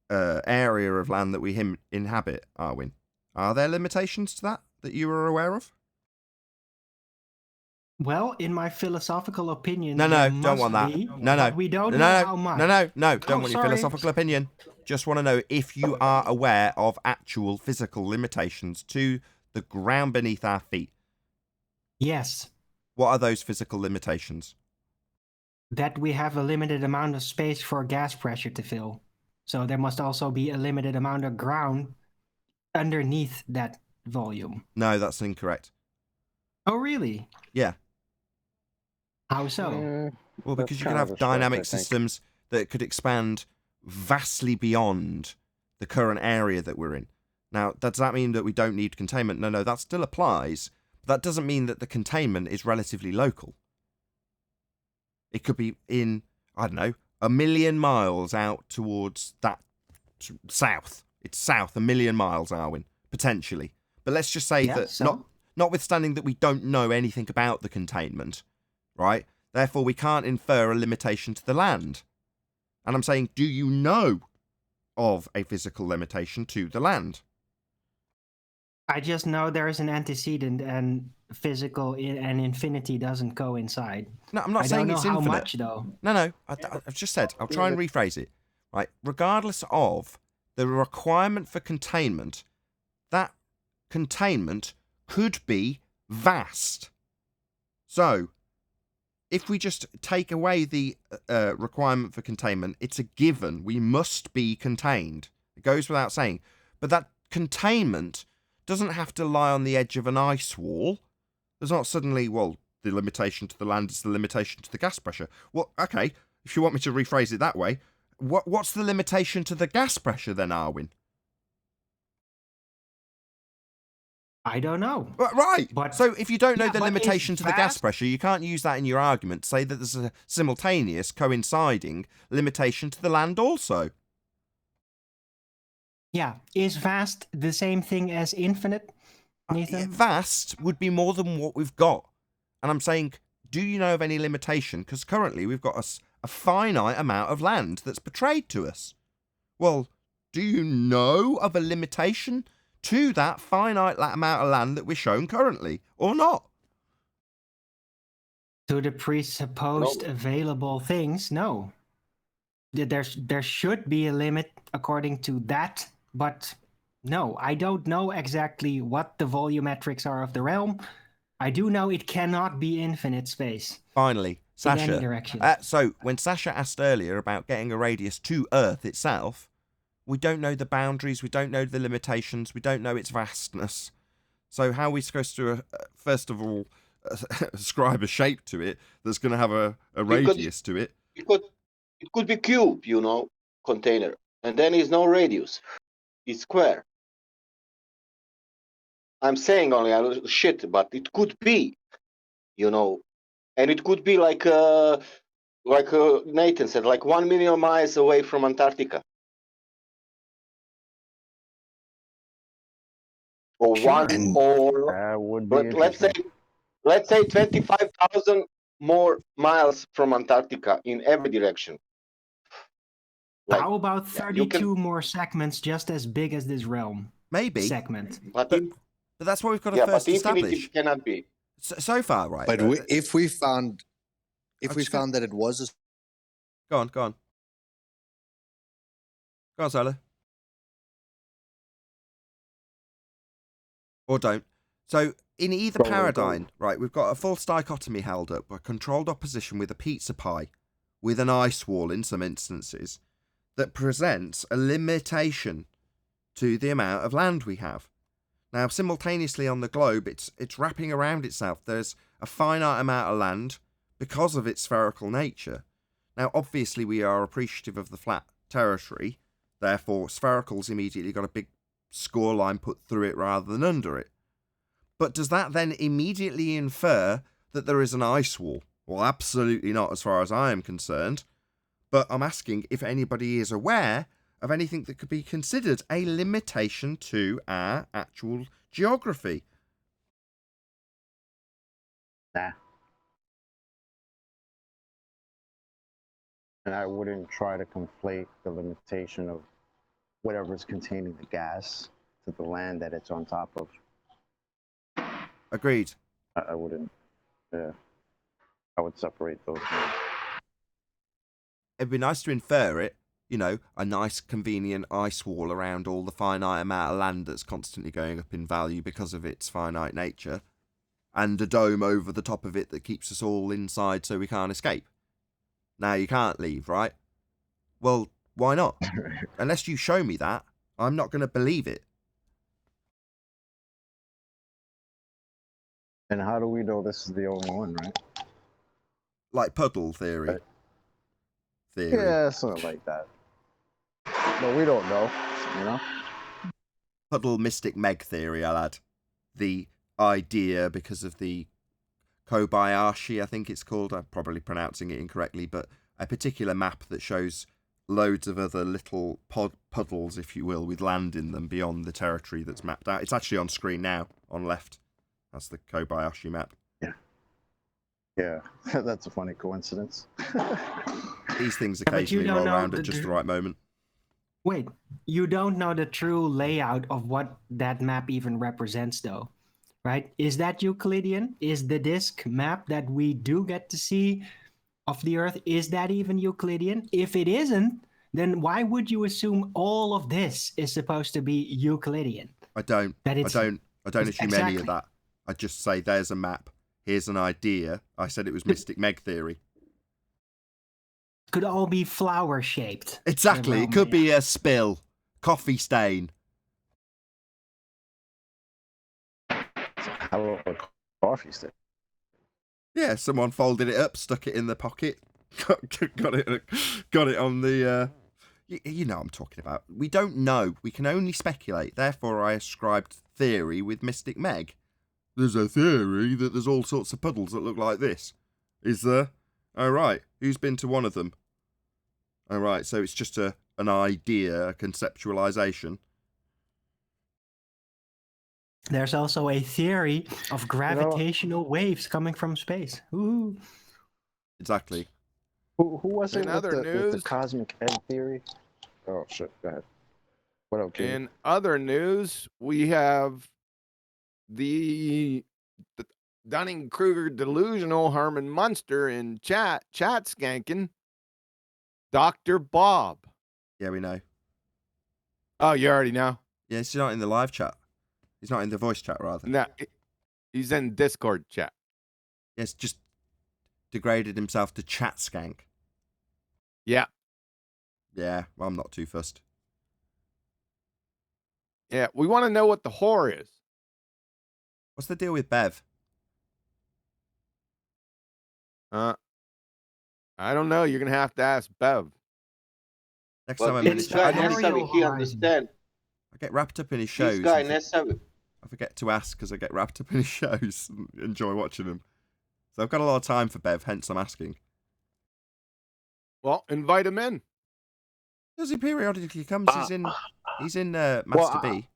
area of land that we inhabit, Arwin? Are there limitations to that you are aware of? Well, in my philosophical opinion, No, there don't want must that. be, No. but we don't know how much. No, don't want your sorry. philosophical opinion. Just want to know if you are aware of actual physical limitations to the ground beneath our feet. Yes. What are those physical limitations? That we have a limited amount of space for gas pressure to fill. So there must also be a limited amount of ground underneath that volume. No, that's incorrect. Oh, really? Yeah. How so? Well, because you can have dynamic systems that could expand vastly beyond the current area that we're in. Now, does that mean that we don't need containment? No, that still applies. But that doesn't mean that the containment is relatively local. It could be in, I don't know, 1 million miles out towards that south. It's south 1 million miles, Arwin, potentially. But let's just say notwithstanding that we don't know anything about the containment, right? Therefore, we can't infer a limitation to the land. And I'm saying, do you know of a physical limitation to the land? I just know there is an antecedent, and physical and infinity doesn't coincide. No, I'm not saying it's infinite. I don't know how much, though. No, I've just said, I'll try and rephrase it. Right, regardless of the requirement for containment, that containment could be vast. So, if we just take away the requirement for containment, it's a given. We must be contained. It goes without saying. But that containment doesn't have to lie on the edge of an ice wall. There's not suddenly, well, the limitation to the land is the limitation to the gas pressure. Well, okay, if you want me to rephrase it that way, what's the limitation to the gas pressure then, Arwin? I don't know. Right. But, so if you don't know the limitation to the gas pressure, you can't use that in your argument to say that there's a simultaneous, coinciding limitation to the land also. Yeah. Is vast the same thing as infinite? Nathan? Vast would be more than what we've got. And I'm saying, do you know of any limitation? Because currently we've got a finite amount of land that's portrayed to us. Well, do you know of a limitation to that finite amount of land that we're shown currently, or not? To the presupposed available things, no. There should be a limit according to that, but no, I don't know exactly what the volumetrics are of the realm. I do know it cannot be infinite space. Finally, Sasha. In any direction. So, when Sasha asked earlier about getting a radius to Earth itself, we don't know the boundaries, we don't know the limitations, we don't know its vastness. So how are we supposed to, first of all, ascribe a shape to it that's going to have a radius to it? It could be cube, container, and then it's no radius. It's square. I'm saying only shit, but it could be, and it could be like Nathan said, like 1 million miles away from Antarctica, or let's say 25,000 more miles from Antarctica in every direction. How about 32 more segments just as big as this realm? Maybe. Segment. But that's what we've got to first establish. Infinity cannot be. So far, right? But if we found that it was a... Go on. Go on, Solo. Or don't. So, in either paradigm, right, we've got a false dichotomy held up by controlled opposition with a pizza pie, with an ice wall in some instances, that presents a limitation to the amount of land we have. Now, simultaneously on the globe, it's wrapping around itself. There's a finite amount of land because of its spherical nature. Now, obviously, we are appreciative of the flat territory. Therefore, spherical's immediately got a big score line put through it rather than under it. But does that then immediately infer that there is an ice wall? Well, absolutely not, as far as I am concerned. But I'm asking if anybody is aware of anything that could be considered a limitation to our actual geography. Nah. And I wouldn't try to conflate the limitation of whatever's containing the gas to the land that it's on top of. Agreed. I wouldn't. Yeah. I would separate those things. It'd be nice to infer it, a nice convenient ice wall around all the finite amount of land that's constantly going up in value because of its finite nature, and a dome over the top of it that keeps us all inside so we can't escape. Now you can't leave, right? Well, why not? Unless you show me that, I'm not going to believe it. And how do we know this is the only one, right? Like puddle theory. Yeah, something like that. But we don't know, Puddle mystic Meg theory, I'll add. The idea, because of the Kobayashi, I think it's called, I'm probably pronouncing it incorrectly, but a particular map that shows loads of other little puddles, if you will, with land in them beyond the territory that's mapped out. It's actually on screen now, on left. That's the Kobayashi map. Yeah, that's a funny coincidence. These things occasionally roll around at just the right moment. Wait, you don't know the true layout of what that map even represents, though, right? Is that Euclidean? Is the disk map that we do get to see of the Earth, is that even Euclidean? If it isn't, then why would you assume all of this is supposed to be Euclidean? I don't assume any of that. I just say there's a map. Here's an idea. I said it was Mystic Meg theory. Could all be flower shaped. Exactly. It could be a spill, coffee stain. How about a coffee stain? Yeah, someone folded it up, stuck it in the pocket, got it on the. You know what I'm talking about. We don't know. We can only speculate. Therefore, I ascribed theory with Mystic Meg. There's a theory that there's all sorts of puddles that look like this. Is there? Oh, right. Who's been to one of them? Oh, right. So it's just an idea, a conceptualization. There's also a theory of gravitational waves coming from space. Ooh. Exactly. Who was it In with other with the news, cosmic egg theory? Oh shit! Go ahead. What up, King? in other news, we have the Dunning-Kruger delusional Herman Munster in chat skanking Dr. Bob. Yeah, we know. Oh, you already know? Yeah, he's not in the live chat. He's not in the voice chat, rather. No, he's in Discord chat. Yes, just degraded himself to chat skank. Yeah. Yeah, well, I'm not too fussed. Yeah, we want to know what the whore is. What's the deal with Bev? I don't know. You're going to have to ask Bev. Next Well, time I'm in his this guy chat, necessarily he understand. I get wrapped up in his shows. This guy necessarily. I forget to ask because I get wrapped up in his shows and enjoy watching them. So I've got a lot of time for Bev, hence I'm asking. Well, invite him in. Does he periodically comes? He's in Master B.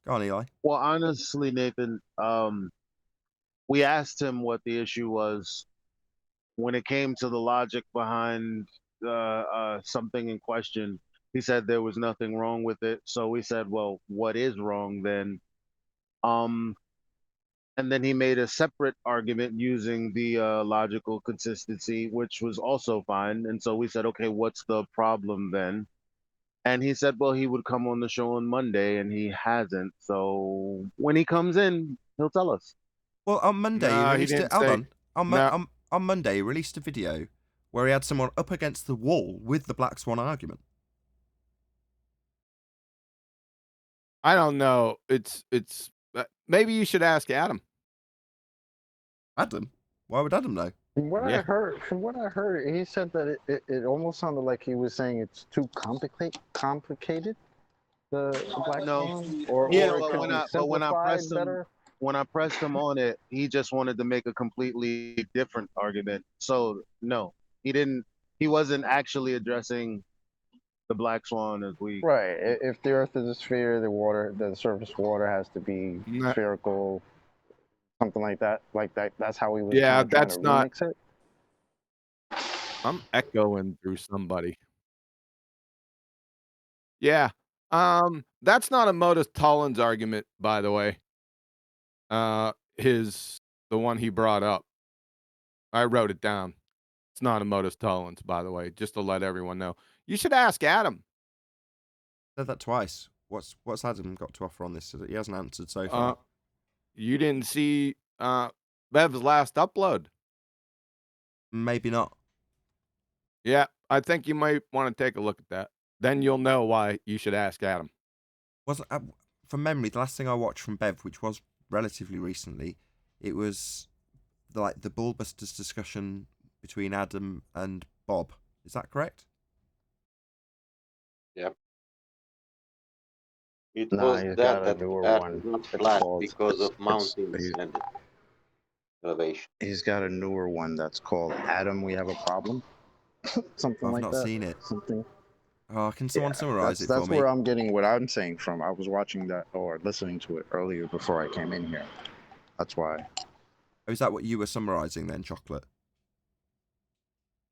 Go on, Eli. Well, honestly, Nathan, we asked him what the issue was when it came to the logic behind something in question. He said there was nothing wrong with it. So we said, well, what is wrong then? And then he made a separate argument using the logical consistency, which was also fine. And so we said, okay, what's the problem then? And he said, well, he would come on the show on Monday, and he hasn't. So when he comes in, he'll tell us. Well, on Monday, No, he he released didn't it. Hold say- on. No. On Monday, he released a video where he had someone up against the wall with the Black Swan argument. I don't know. It's maybe you should ask Adam. Adam? Why would Adam know? From what I heard, he said that it almost sounded like he was saying it's too complicated. The Black Swan, or Yeah, or it but could when be I simplified pressed him, better. when I pressed him on it, he just wanted to make a completely different argument. So no, he didn't. He wasn't actually addressing the Black Swan as we. Right. If the Earth is a sphere, the surface water has to be spherical, something like that. Like that. That's how we was. Yeah, kinda trying that's to not. remix it. I'm echoing through somebody. Yeah. That's not a Modus Tollens argument, by the way. The one he brought up. I wrote it down. It's not a Modus Tollens, by the way, just to let everyone know. You should ask Adam. Said that twice. What's Adam got to offer on this? He hasn't answered so far. You didn't see Bev's last upload. Maybe not. Yeah, I think you might want to take a look at that. Then you'll know why you should ask Adam. From memory, the last thing I watched from Bev, which was relatively recently, it was the Ballbusters discussion between Adam and Bob. Is that correct? Yep. It was that Earth not flat because of mountains and elevation. He's got a newer one that's called Adam, We Have a Problem. Something like that. I've not seen it. Something. Oh, can someone summarize it for me? That's where I'm getting what I'm saying from. I was watching that or listening to it earlier before I came in here. That's why. Oh, is that what you were summarizing then, Chocolate?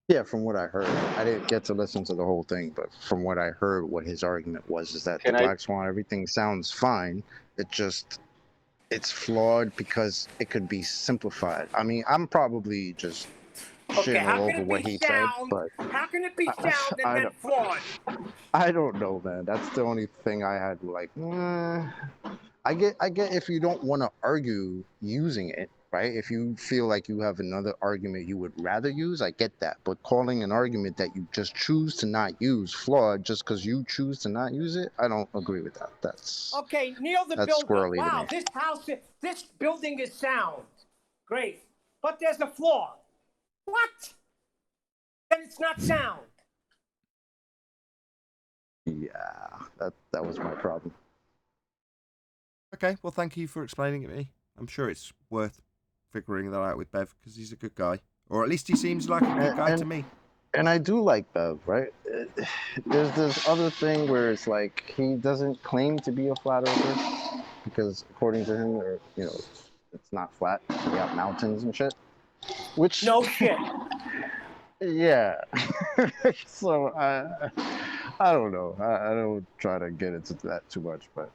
Yeah, from what I heard. I didn't get to listen to the whole thing, but from what I heard, what his argument was is that the Black Swan, everything sounds fine. It's flawed because it could be simplified. I mean, I'm probably just shitting all over what he said, but how can it be sound and then flawed? I don't know, man. That's the only thing I had. Like, I get if you don't want to argue using it, right? If you feel like you have another argument you would rather use, I get that. But calling an argument that you just choose to not use flawed just because you choose to not use it, I don't agree with that. That's okay. Neil the that's builder. squirrely Wow, to me. this building is sound, great, but there's a flaw. What? Then it's not sound. Yeah, that was my problem. Okay, well, thank you for explaining it to me. I'm sure it's worth figuring that out with Bev because he's a good guy, or at least he seems like a good guy to me. And I do like Bev, right? There's this other thing where it's like he doesn't claim to be a flat earther, because according to him, it's not flat. We got mountains and shit. Which no shit. Yeah. So I don't know. I don't try to get into that too much, but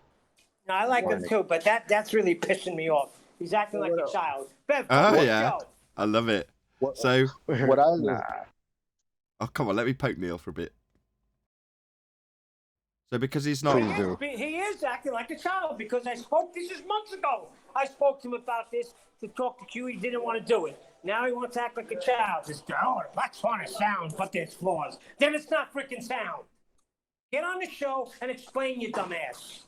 No, I like him too, but that's really pissing me off. He's acting like a child. Bev, Oh yeah, I love it. So What I was, oh come on, let me poke Neil for a bit. So because he's not, he is acting like a child because I spoke. This is months ago. I spoke to him about this to talk to Q. He didn't want to do it. Now he wants to act like a child. Just Black Swan is sound, but there's flaws. Then it's not freaking sound. Get on the show and explain, you dumbass.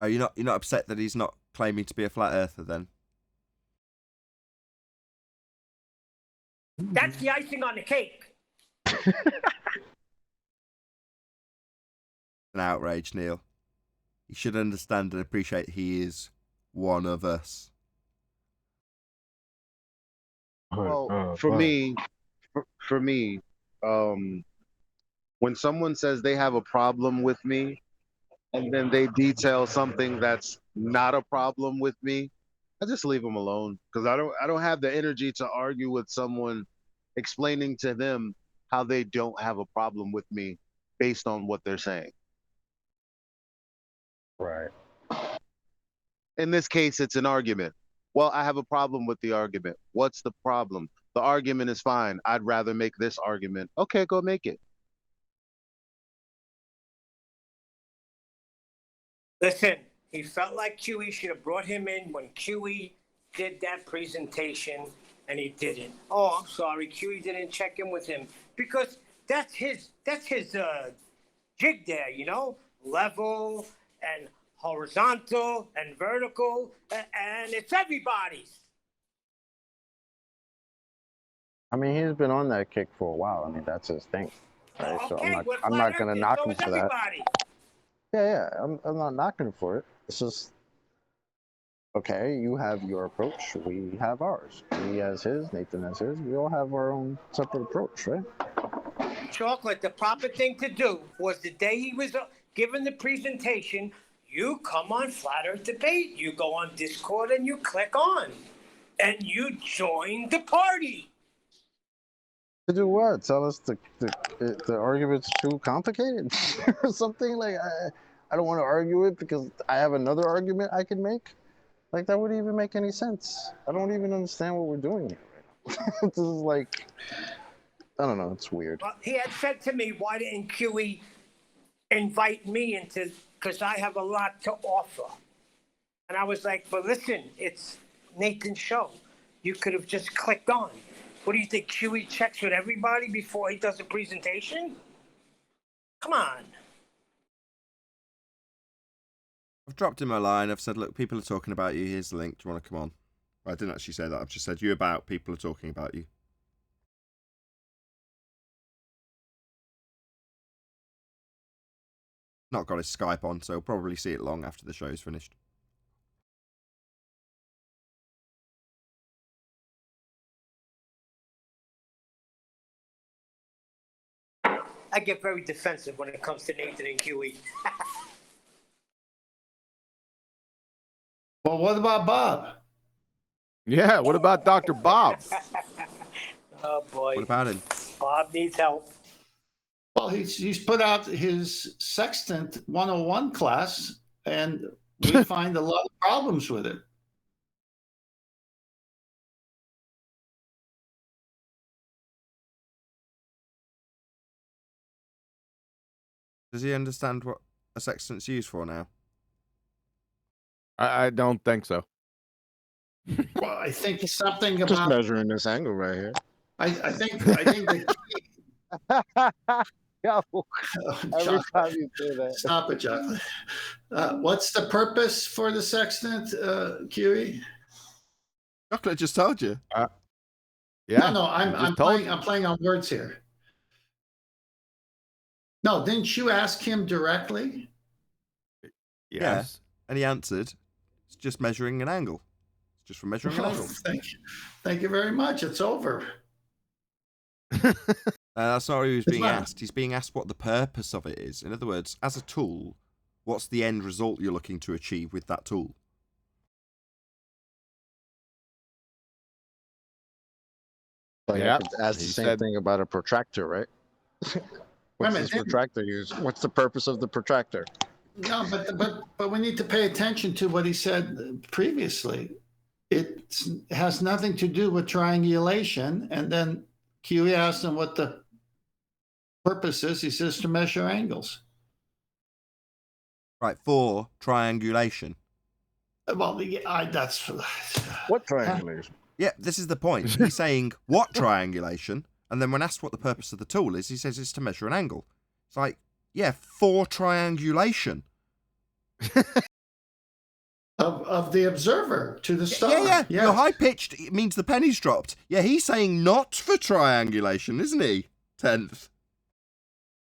are you not upset that he's not claiming to be a flat earther then? That's the icing on the cake. An outrage, Neil. You should understand and appreciate he is one of us. well, for me, when someone says they have a problem with me, and then they detail something that's not a problem with me, I just leave them alone because I don't have the energy to argue with someone explaining to them how they don't have a problem with me based on what they're saying. right. In this case, it's an argument. Well, I have a problem with the argument. What's the problem? The argument is fine. I'd rather make this argument. Okay, go make it. Listen, he felt like QE should have brought him in when QE did that presentation, and he didn't. Oh, I'm sorry, QE didn't check in with him because that's his jig there, level and horizontal and vertical, and it's everybody's. I mean, he's been on that kick for a while. I mean, that's his thing. Right? So Okay, I'm not going to knock so him is for that. everybody. Yeah. I'm not knocking him for it. It's just, okay, you have your approach. We have ours. He has his. Nathan has his. We all have our own separate approach, right? Chocolate, the proper thing to do was the day he was giving the presentation, you come on Flat Earth Debate. You go on Discord and you click on. And you join the party. To do what? Tell us the argument's too complicated or something? Like, I don't want to argue it because I have another argument I can make? Like, that wouldn't even make any sense. I don't even understand what we're doing here right now. This is like, I don't know, it's weird. Well, he had said to me, why didn't QE invite me into, because I have a lot to offer. And I was like, but listen, it's Nathan's show. You could have just clicked on. What do you think, QE checks with everybody before he does a presentation? Come on. I've dropped him a line. I've said, look, people are talking about you. Here's the link. Do you want to come on? Well, I didn't actually say that. I've just said, you about, people are talking about you. Not got his Skype on, so he'll probably see it long after the show's finished. I get very defensive when it comes to Nathan and QE. Well, what about Bob? Yeah, what about Dr. Bob? Oh, boy. What about him? Bob needs help. Well, he's put out his Sextant 101 class, and we find a lot of problems with it. Does he understand what a sextant's used for now? I don't think so. Well, I think something about Just measuring this angle right here. I think the key. Yo, every Chocolate. time you say that. Stop it, Chocolate. What's the purpose for the Sextant, QE? Chocolate just told you. Yeah. No, I'm playing on words here. No, didn't you ask him directly? Yes. Yeah, and he answered, it's just measuring an angle. It's just for measuring an Oh, angle. thank you very much. It's over. That's not what he was being not. asked. He's being asked what the purpose of it is. In other words, as a tool, what's the end result you're looking to achieve with that tool? Like Yeah, I could ask the he same said- thing about a protractor, right? What's Wait a this minute, protractor use? What's the purpose of the protractor? No, but we need to pay attention to what he said previously. It has nothing to do with triangulation. And then QE asked him what the purpose is. He says to measure angles. Right, for triangulation. Well, that's what triangulation? Yeah, this is the point. He's saying what triangulation, and then when asked what the purpose of the tool is, he says it's to measure an angle. It's like, yeah, for triangulation. of the observer to the star. Yeah. Yes. You're high pitched. It means the penny's dropped. Yeah, he's saying not for triangulation, isn't he? 10th.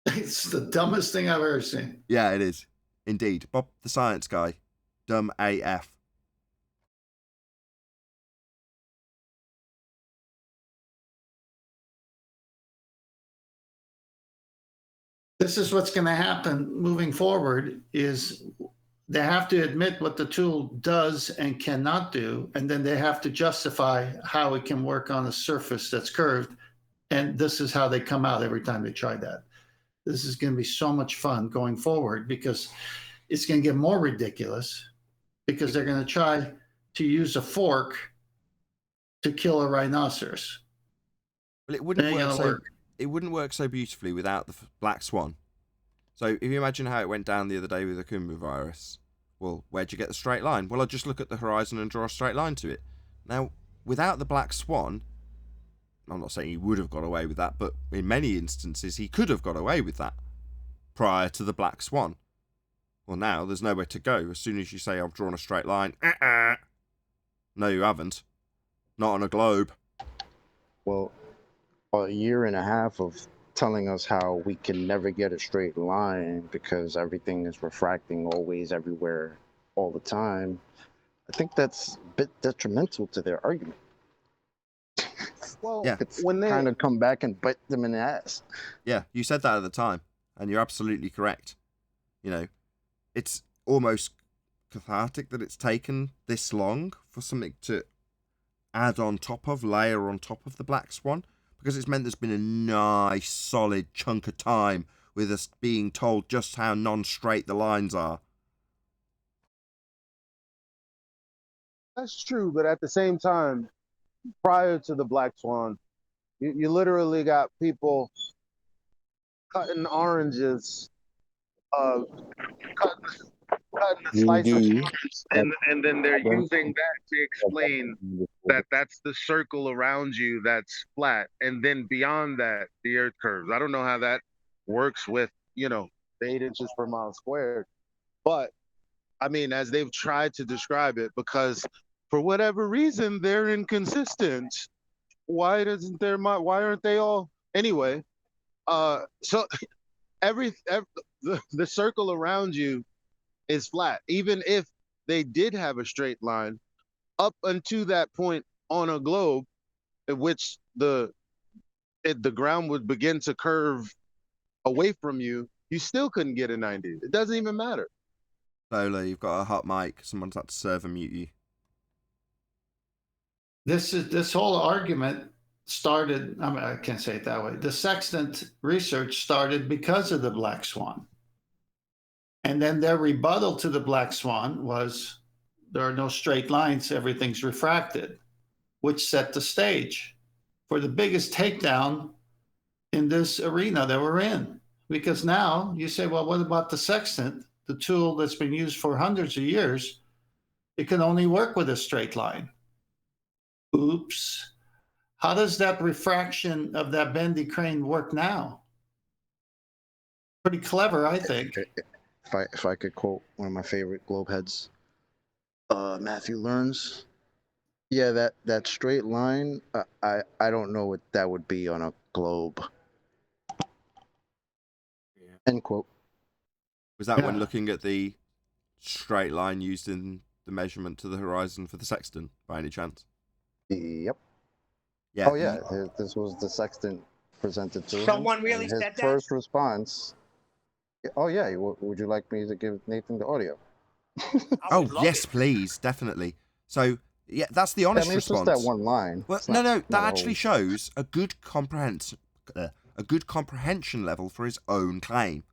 It's the dumbest thing I've ever seen. Yeah, it is. Indeed. Bob the science guy. Dumb AF. This is what's going to happen moving forward is they have to admit what the tool does and cannot do, and then they have to justify how it can work on a surface that's curved. And this is how they come out every time they try that. This is going to be so much fun going forward because it's going to get more ridiculous because they're going to try to use a fork to kill a rhinoceros. Well, it wouldn't work so beautifully without the black swan. So if you imagine how it went down the other day with the Kumbu virus, well, where'd you get the straight line? Well, I'll just look at the horizon and draw a straight line to it. Now, without the black swan, I'm not saying he would have got away with that, but in many instances he could have got away with that prior to the black swan. Well, now there's nowhere to go. As soon as you say I've drawn a straight line, no, you haven't. Not on a globe. Well, a year and a half of telling us how we can never get a straight line because everything is refracting always, everywhere, all the time. I think that's a bit detrimental to their argument. Well, Yeah. It's kind of come back and bite them in the ass. Yeah, you said that at the time, and you're absolutely correct. You know, it's almost cathartic that it's taken this long for something to add on top of, layer on top of the black swan, because it's meant there's been a nice solid chunk of time with us being told just how non-straight the lines are. That's true, but at the same time, prior to the black swan, you literally got people cutting oranges, cutting a slice of orange, and then they're using that to explain that that's the circle around you that's flat, and then beyond that, the earth curves. I don't know how that works with, the 8 inches per mile squared, but I mean, as they've tried to describe it, because for whatever reason they're inconsistent. Why aren't they all anyway? So the circle around you is flat, even if they did have a straight line up until that point on a globe, in which the ground would begin to curve away from you. You still couldn't get a 90. It doesn't even matter. Lola, you've got a hot mic. Someone's had to serve and mute you. This whole argument started, I mean, I can't say it that way. The Sextant research started because of the black swan. And then their rebuttal to the black swan was there are no straight lines, everything's refracted, which set the stage for the biggest takedown in this arena that we're in. Because now you say, well, what about the Sextant, the tool that's been used for hundreds of years? It can only work with a straight line. Oops. How does that refraction of that bendy crane work now? Pretty clever, I think. If I could quote one of my favorite globe heads, Matthew Learns. Yeah, that straight line, I don't know what that would be on a globe. End quote. Was that when looking at the straight line used in the measurement to the horizon for the Sextant, by any chance? Yep. Yeah. Oh yeah, this was the Sextant presented to him. Someone really and his said that? first response Oh yeah. Would you like me to give Nathan the audio? Oh, yes, please. Definitely. So, yeah, that's the honest I mean, it's response. just that one line. Well, It's no, not that a actually whole- shows a good comprehension level for his own claim.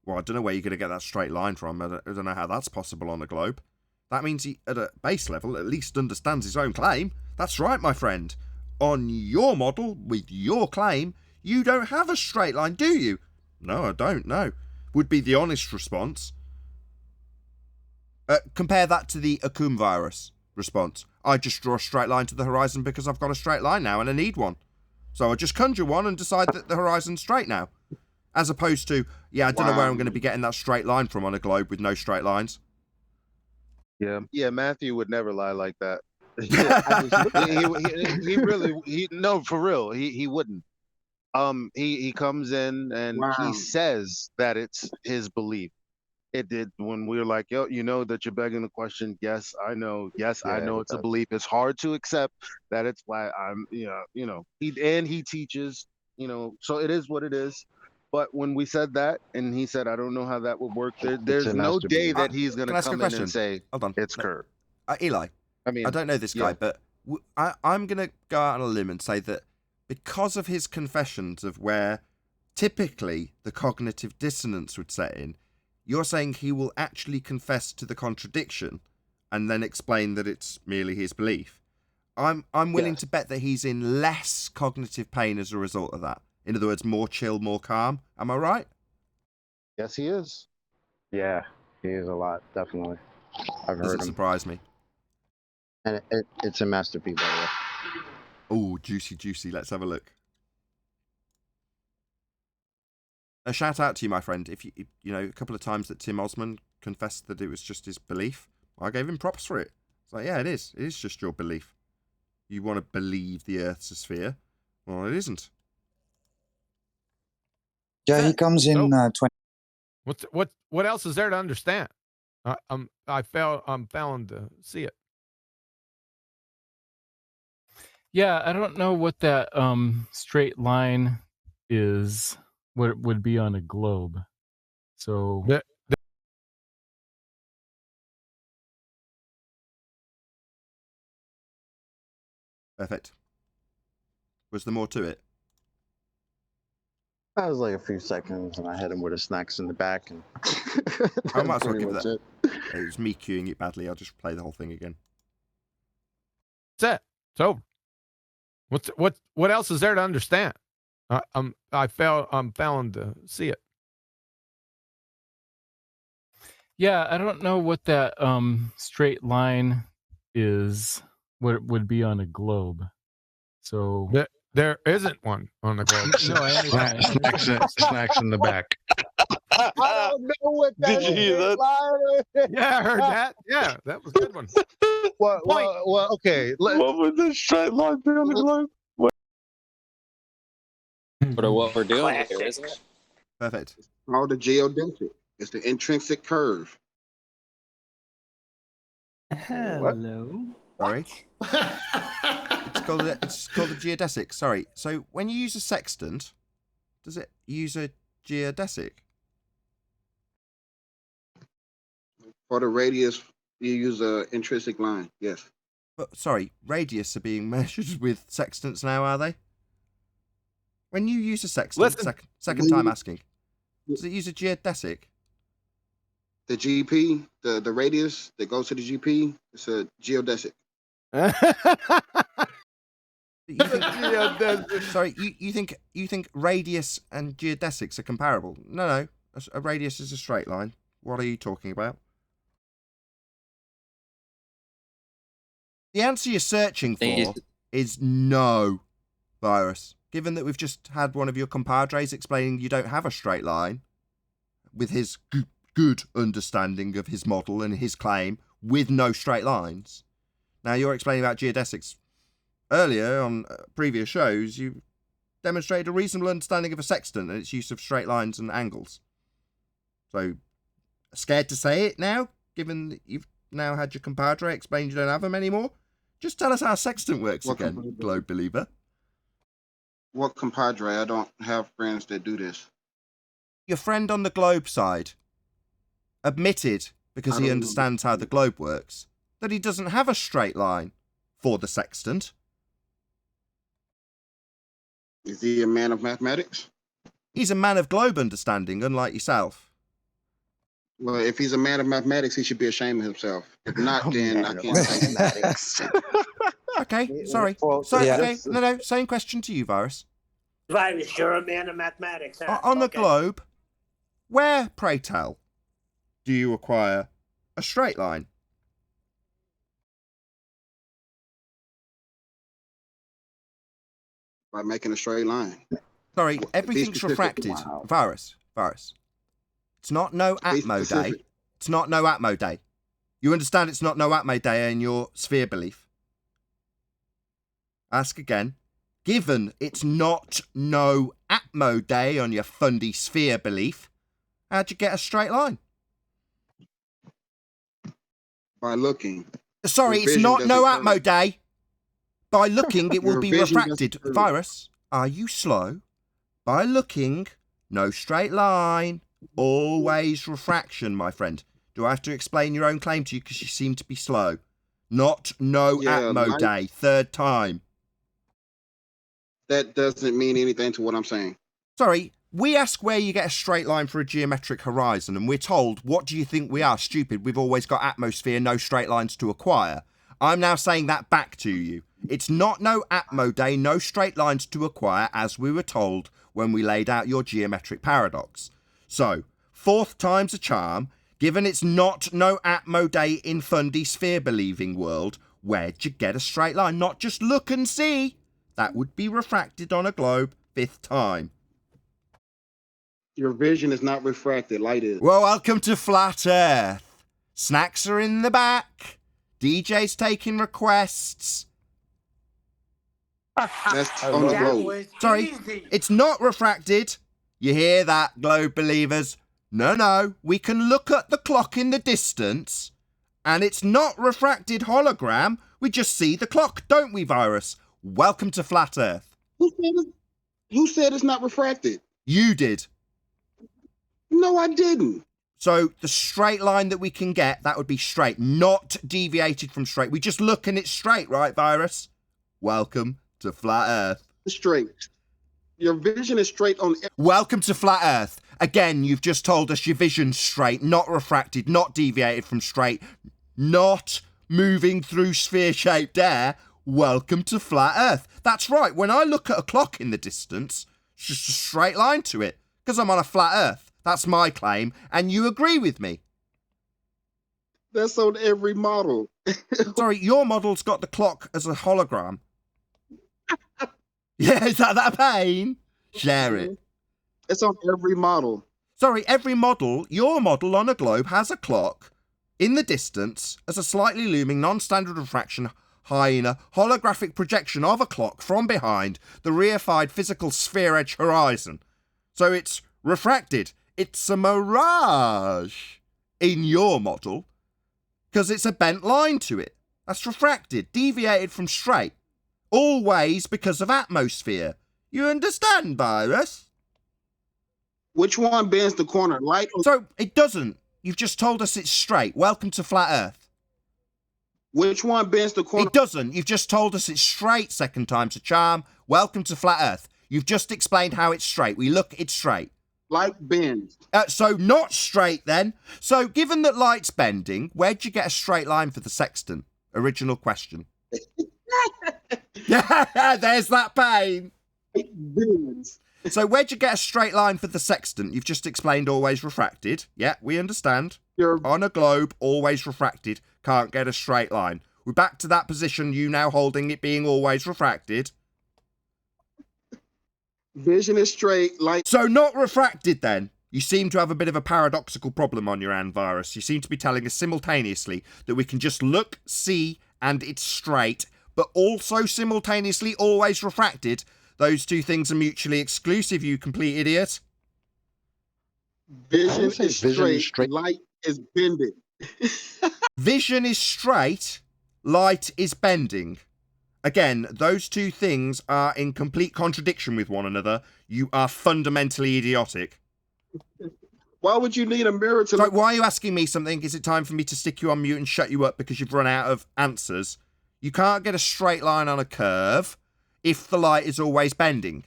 Well, I don't know where you're going to get that straight line from. I don't know how that's possible on a globe. That means he, at a base level, at least understands his own claim. That's right, my friend. On your model, with your claim, you don't have a straight line, do you? No, I don't, no. Would be the honest response. Compare that to the Akum virus response. I just draw a straight line to the horizon because I've got a straight line now and I need one. So I just conjure one and decide that the horizon's straight now. As opposed to, yeah, I don't know where I'm going to be getting that straight line from on a globe with no straight lines. Yeah, Matthew would never lie like that. He really no, for real, he wouldn't. He comes in and he says that it's his belief. It did when we were like, yo, you know that you're begging the question. Yes, I know. Yes, I know it's a belief. It's hard to accept that it's why I'm, he teaches, so it is what it is. But when we said that, and he said, I don't know how that would work. There's no day that he's going to come in and say, hold on, it's curved. Eli, I don't know this guy, but I'm going to go out on a limb and say that because of his confessions of where typically the cognitive dissonance would set in, you're saying he will actually confess to the contradiction and then explain that it's merely his belief. I'm willing to bet that he's in less cognitive pain as a result of that. In other words, more chill, more calm. Am I right? Yes, he is. Yeah, he is a lot, definitely. I've heard him. Doesn't surprise me. And it's a masterpiece, by the way. Oh, juicy. Let's have a look. A shout out to you, my friend. If you know, a couple of times that Tim Osman confessed that it was just his belief, I gave him props for it. It's like, yeah, it is. It is just your belief. You want to believe the Earth's a sphere? Well, it isn't. Yeah, he comes in 20. What else is there to understand? I'm failing to see it. Yeah, I don't know what that straight line is. What it would be on a globe. So Perfect. Was there more to it? That was like a few seconds, and I hit him with the snacks in the back, and I might as well pretty give much that. it. It was me queuing it badly. I'll just play the whole thing again. That's it. It's over. What else is there to understand? I'm failing to see it. yeah, I don't know what that straight line is. What it would be on a globe. So there isn't one on the globe. No, I understand. Snacks in the back. I don't know what that Did you hear that? line. Yeah, I heard that. Yeah, that was a good one. Well, okay. What would the straight line be on the globe? But what we're doing here, isn't it? Perfect. It's called the geodesic. It's the intrinsic curve. Hello. Sorry. It's called the geodesic. Sorry. So when you use a sextant, does it use a geodesic? For the radius, you use a intrinsic line. Yes. But sorry, radius are being measured with sextants now, are they? When you use a sextant, second time asking, does it use a geodesic? The GP, the radius that goes to the GP, it's a geodesic. Sorry, you think radius and geodesics are comparable? No. A radius is a straight line. What are you talking about? The answer you're searching for is no, Virus. Given that we've just had one of your compadres explaining you don't have a straight line, with his good understanding of his model and his claim, with no straight lines. Now you're explaining about geodesics. Earlier on previous shows, you demonstrated a reasonable understanding of a sextant and its use of straight lines and angles. So, scared to say it now, given that you've now had your compadre explain you don't have them anymore? Just tell us how a sextant works again, Globe Believer. What compadre? I don't have friends that do this. Your friend on the globe side admitted, because he understands how the globe works, that he doesn't have a straight line for the sextant. Is he a man of mathematics? He's a man of globe understanding, unlike yourself. Well, if he's a man of mathematics, he should be ashamed of himself. If not, then I can't say mathematics. Okay, sorry. Well, Okay, no, same question to you, Virus. Virus, you're a man of mathematics. Huh? On the globe, where, pray tell, do you acquire a straight line? By making a straight line. Sorry, everything's refracted. Wow. Virus. It's not no Atmo day. It's not no Atmo day. You understand it's not no Atmo day in your sphere belief? Ask again. Given it's not no Atmo day on your fundy sphere belief, how'd you get a straight line? By looking. Sorry, it's not no Atmo day. By looking, it will be refracted. Virus, are you slow? By looking, no straight line. Always refraction, my friend. Do I have to explain your own claim to you because you seem to be slow? Not no Atmo day. Third time. That doesn't mean anything to what I'm saying. Sorry, we ask where you get a straight line for a geometric horizon, and we're told, what do you think we are? Stupid, we've always got atmosphere, no straight lines to acquire. I'm now saying that back to you. It's not no Atmo day, no straight lines to acquire, as we were told when we laid out your geometric paradox. So, fourth time's a charm. Given it's not no Atmo day in fundy sphere believing world, where'd you get a straight line? Not just look and see. That would be refracted on a globe, fifth time. Your vision is not refracted, light is. Well, welcome to Flat Earth. Snacks are in the back. DJ's taking requests. That's on the globe. Sorry, it's not refracted. You hear that, globe believers? No, we can look at the clock in the distance, and it's not refracted hologram. We just see the clock, don't we, Virus? Welcome to Flat Earth. Who said it's not refracted? You did. No, I didn't. So the straight line that we can get, that would be straight, not deviated from straight. We just look and it's straight, right, Virus? Welcome to Flat Earth. Straight. Your vision is straight on. Welcome to Flat Earth. Again, you've just told us your vision's straight, not refracted, not deviated from straight, not moving through sphere-shaped air. Welcome to Flat Earth. That's right, when I look at a clock in the distance, it's just a straight line to it, because I'm on a flat Earth. That's my claim, and you agree with me. That's on every model. Sorry, your model's got the clock as a hologram. Yeah, is that pain? Share it. It's on every model. Sorry, every model, your model on a globe has a clock in the distance as a slightly looming non-standard refraction hyena holographic projection of a clock from behind the reified physical sphere edge horizon. So it's refracted. It's a mirage in your model because it's a bent line to it. That's refracted, deviated from straight. Always because of atmosphere. You understand, Virus? Which one bends the corner? Light or... So, it doesn't. You've just told us it's straight. Welcome to Flat Earth. Which one bends the corner? It doesn't. You've just told us it's straight. Second time's a charm. Welcome to Flat Earth. You've just explained how it's straight. We look, it's straight. Light bends. So not straight then. So given that light's bending, where'd you get a straight line for the sextant? Original question. There's that pain. So where'd you get a straight line for the sextant? You've just explained always refracted. Yeah, we understand. You're on a globe, always refracted. Can't get a straight line. We're back to that position, you now holding it being always refracted. Vision is straight, light. So not refracted then. You seem to have a bit of a paradoxical problem on your hand, Virus. You seem to be telling us simultaneously that we can just look, see, and it's straight, but also simultaneously always refracted. Those two things are mutually exclusive, you complete idiot. Vision is straight, light is bending. Vision is straight, light is bending. Again, those two things are in complete contradiction with one another. You are fundamentally idiotic. Why would you need a mirror to So look? why are you asking me something? Is it time for me to stick you on mute and shut you up because you've run out of answers? You can't get a straight line on a curve if the light is always bending.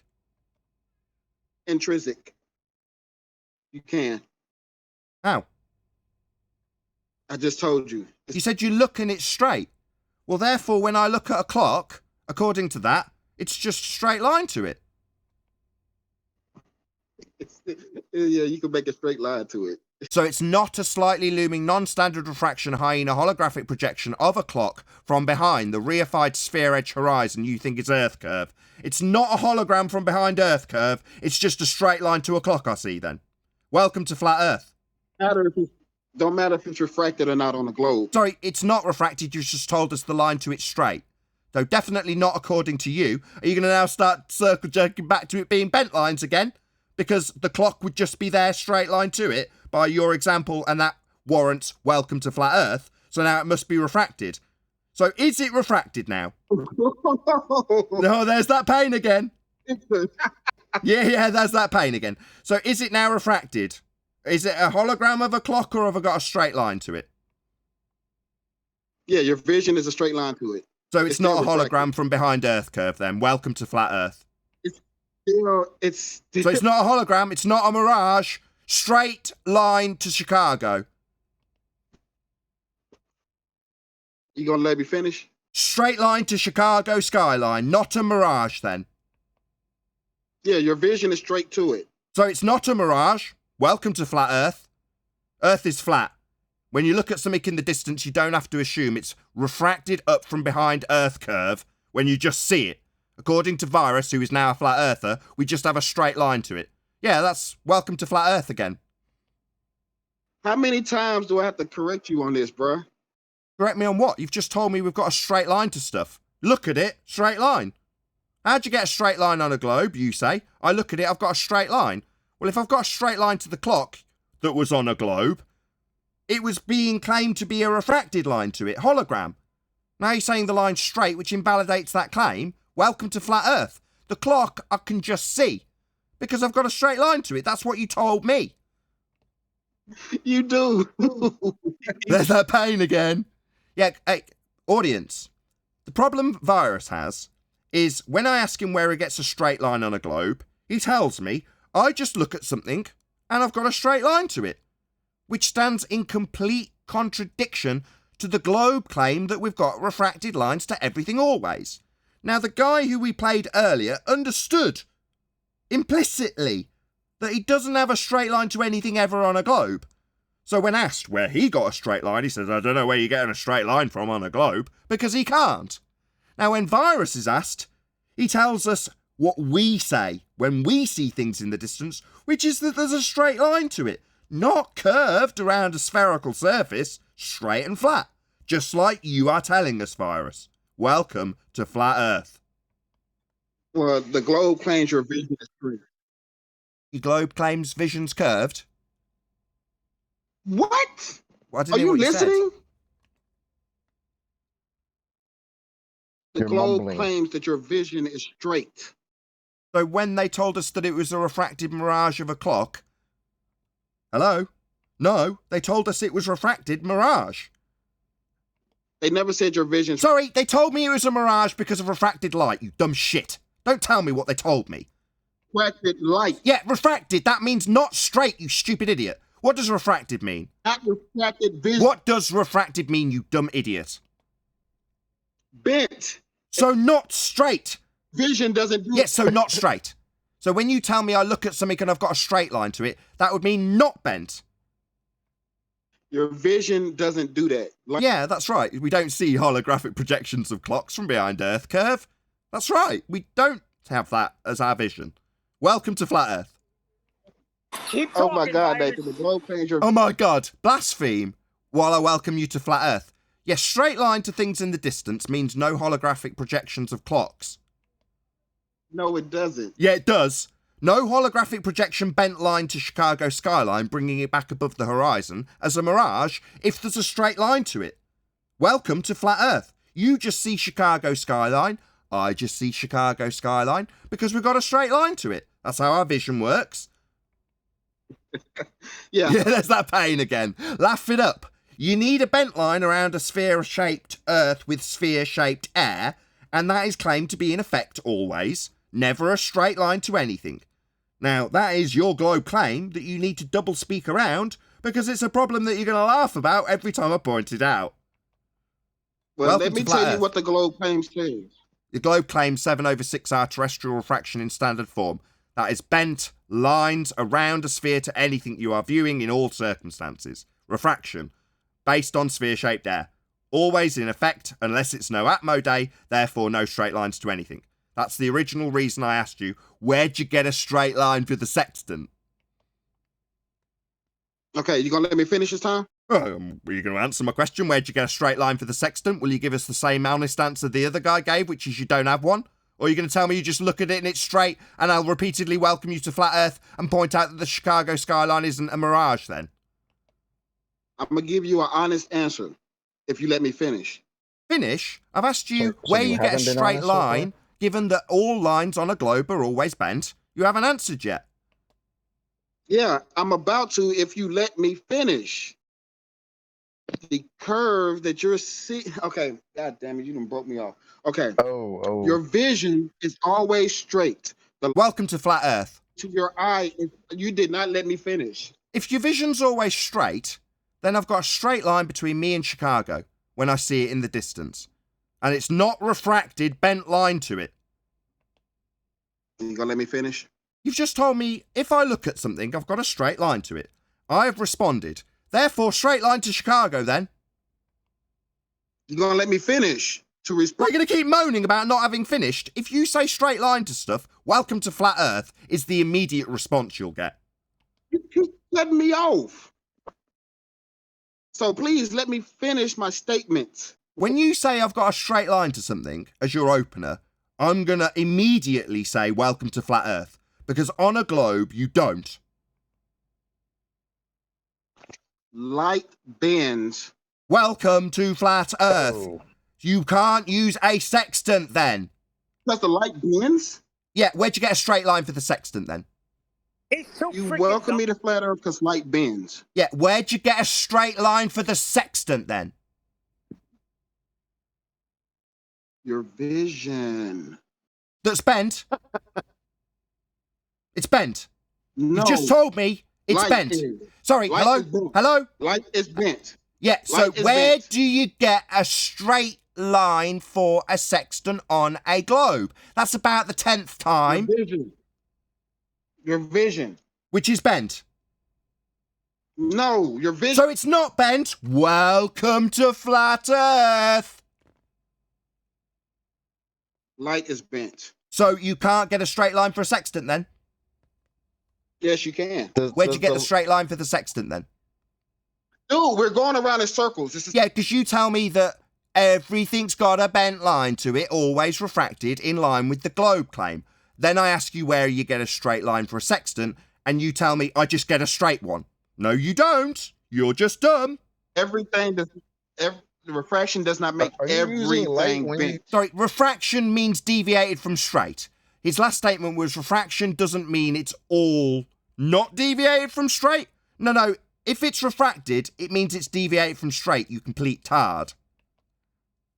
Intrinsic. You can. How? I just told you. You said you're looking it straight. Well, therefore, when I look at a clock, according to that, it's just a straight line to it. Yeah, you can make a straight line to it. So it's not a slightly looming non-standard refraction hyena holographic projection of a clock from behind the reified sphere edge horizon you think is Earth curve. It's not a hologram from behind Earth curve. It's just a straight line to a clock, I see then. Welcome to Flat Earth. Don't matter if it's refracted or not on the globe. Sorry, it's not refracted. You just told us the line to it straight. So definitely not according to you. Are you going to now start circle jerking back to it being bent lines again? Because the clock would just be there straight line to it by your example, and that warrants welcome to Flat Earth. So now it must be refracted. So is it refracted now? No, there's that pain again. Yeah, there's that pain again. So is it now refracted? Is it a hologram of a clock, or have I got a straight line to it? Yeah, your vision is a straight line to it. So it's not a still hologram refracted. from behind Earth curve then. Welcome to Flat Earth. It's So it's not a hologram, it's not a mirage. Straight line to Chicago. You gonna let me finish? Straight line to Chicago skyline, not a mirage then. Yeah, your vision is straight to it. So it's not a mirage. Welcome to Flat Earth. Earth is flat. When you look at something in the distance, you don't have to assume it's refracted up from behind Earth curve when you just see it. According to Virus, who is now a flat earther, we just have a straight line to it. Yeah, that's welcome to Flat Earth again. How many times do I have to correct you on this, bruh? Correct me on what? You've just told me we've got a straight line to stuff. Look at it, straight line. How'd you get a straight line on a globe, you say? I look at it, I've got a straight line. Well, if I've got a straight line to the clock that was on a globe, it was being claimed to be a refracted line to it, hologram. Now you're saying the line's straight, which invalidates that claim. Welcome to Flat Earth. The clock I can just see because I've got a straight line to it. That's what you told me. You do. There's that pain again. Yeah, hey, audience. The problem Virus has is when I ask him where he gets a straight line on a globe, he tells me I just look at something and I've got a straight line to it, which stands in complete contradiction to the globe claim that we've got refracted lines to everything always. Now, the guy who we played earlier understood implicitly that he doesn't have a straight line to anything ever on a globe. So when asked where he got a straight line, he says, I don't know where you're getting a straight line from on a globe, because he can't. Now, when Virus is asked, he tells us what we say when we see things in the distance, which is that there's a straight line to it, not curved around a spherical surface, straight and flat, just like you are telling us, Virus. Welcome to Flat Earth. Well, the globe claims your vision is straight. Your globe claims vision's curved. What? Well, I didn't Are hear you what you said. listening? The You're globe mumbling. claims that your vision is straight. So when they told us that it was a refracted mirage of a clock, hello? No, they told us it was refracted mirage. They never said your vision. Sorry, they told me it was a mirage because of refracted light, you dumb shit. Don't tell me what they told me. Refracted light. Yeah, refracted, that means not straight, you stupid idiot. What does refracted mean? Not refracted vision. What does refracted mean, you dumb idiot? Bent. So not straight. Vision doesn't do Yes, so not straight. So when you tell me I look at something and I've got a straight line to it, that would mean not bent. Your vision doesn't do that. Yeah, that's right. We don't see holographic projections of clocks from behind Earth curve. That's right. We don't have that as our vision. Welcome to Flat Earth. Keep Oh my talking, God, Virus. Nathan, the globe claims your. Oh my God, blaspheme. While I welcome you to Flat Earth. Yes, straight line to things in the distance means no holographic projections of clocks. No, it doesn't. Yeah, it does. No holographic projection bent line to Chicago skyline, bringing it back above the horizon as a mirage if there's a straight line to it. Welcome to Flat Earth. You just see Chicago skyline. I just see Chicago skyline because we've got a straight line to it. That's how our vision works. Yeah, there's that pain again. Laugh it up. You need a bent line around a sphere-shaped Earth with sphere-shaped air, and that is claimed to be in effect always, never a straight line to anything. Now, that is your globe claim that you need to double speak around, because it's a problem that you're going to laugh about every time I point it out. Well, let me tell you what the globe claim says. The globe claims 7/6 terrestrial refraction in standard form. That is bent lines around a sphere to anything you are viewing in all circumstances. Refraction, based on sphere-shaped air. Always in effect, unless it's no atmo day, therefore no straight lines to anything. That's the original reason I asked you, where'd you get a straight line for the sextant? Okay, you gonna let me finish this time? Are you going to answer my question? Where'd you get a straight line for the sextant? Will you give us the same honest answer the other guy gave, which is you don't have one? Or are you going to tell me you just look at it and it's straight, and I'll repeatedly welcome you to flat Earth and point out that the Chicago skyline isn't a mirage then? I'm gonna give you an honest answer if you let me finish. Finish? I've asked you So where you you get a haven't been straight honest so far? line, given that all lines on a globe are always bent. You haven't answered yet. Yeah, I'm about to if you let me finish. The curve that you're seeing. Okay, god damn it, you done broke me off. Okay. Oh. Your vision is always straight. Welcome to flat Earth. To your eye, you did not let me finish. If your vision's always straight, then I've got a straight line between me and Chicago when I see it in the distance. And it's not refracted, bent line to it. You gonna let me finish? You've just told me if I look at something, I've got a straight line to it. I have responded. Therefore, straight line to Chicago then. You're gonna let me finish to respond? You're going to keep moaning about not having finished. If you say straight line to stuff, welcome to flat Earth is the immediate response you'll get. You keep cutting me off. So please let me finish my statement. When you say I've got a straight line to something as your opener, I'm going to immediately say welcome to flat Earth. Because on a globe, you don't. Light bends. Welcome to flat Earth. You can't use a sextant then. Does the light bends? Yeah, where'd you get a straight line for the sextant then? It's so You welcome me to flat Earth because light bends. Yeah, where'd you get a straight line for the sextant then? Your vision. That's bent. It's bent. No. You just told me it's Light bent. is. Sorry, Light hello? is bent. Hello? Light is bent. Yeah, so Light is where bent. do you get a straight line for a sextant on a globe? That's about the 10th time. Your vision. Your vision. Which is bent. No, your vision. So it's not bent. Welcome to flat Earth. Light is bent. So you can't get a straight line for a sextant then? Yes, you can. Where'd you get the straight line for the sextant then? Dude, we're going around in circles. This is Yeah, because you tell me that everything's got a bent line to it, always refracted in line with the globe claim. Then I ask you where you get a straight line for a sextant, and you tell me I just get a straight one. No, you don't. You're just dumb. everything. The refraction does not make everything bent. Sorry, refraction means deviated from straight. His last statement was refraction doesn't mean it's all not deviated from straight. No. If it's refracted, it means it's deviated from straight, you complete tard.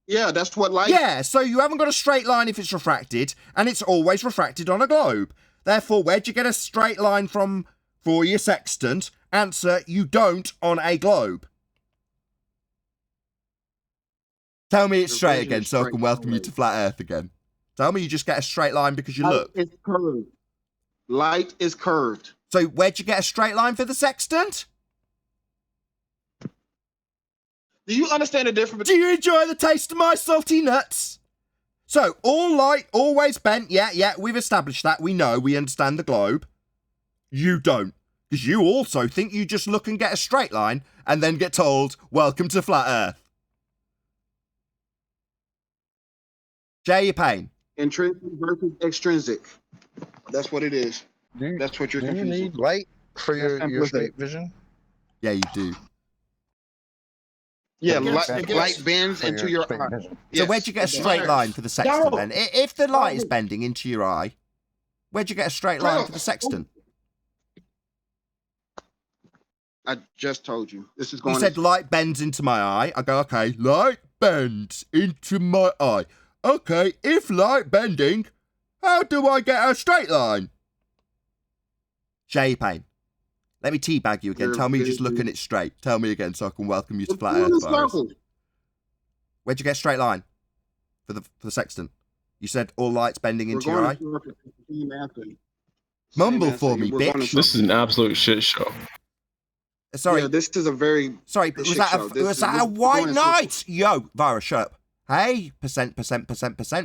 Yeah, that's what light. Yeah, so you haven't got a straight line if it's refracted, and it's always refracted on a globe. Therefore, where'd you get a straight line from for your sextant? Answer, you don't on a globe. Tell me it's straight again so I can welcome you to flat Earth again. Tell me you just get a straight line because you look. Light is curved. Light is curved. So where'd you get a straight line for the sextant? Do you understand the difference? Do you enjoy the taste of my salty nuts? So, all light, always bent. Yeah, we've established that. We know, we understand the globe. You don't. Because you also think you just look and get a straight line and then get told, welcome to flat Earth. Share your pain. Intrinsic versus extrinsic. That's what it is. That's what you're Do you confusing. need light for your straight vision? Yeah, you do. Yeah, Light light bends into your eye. So where'd you get a straight line for the sextant then? If the light is bending into your eye, where'd you get a straight line for the sextant? I just told you. This is You going. said light bends into my eye. I go, okay, light bends into my eye. Okay, if light bending, how do I get a straight line? J Pain. Let me teabag you again. Tell me you're just looking it straight. Tell me again so I can welcome you to Flat Earth Virus. Where'd you get a straight line for the sextant? You said all lights bending into your eye? Mumble for me, bitch. This is an absolute shit show. Sorry. Yeah, this is a very sorry, but was that a white knight? Yo, Virus, shut up. Hey, percent,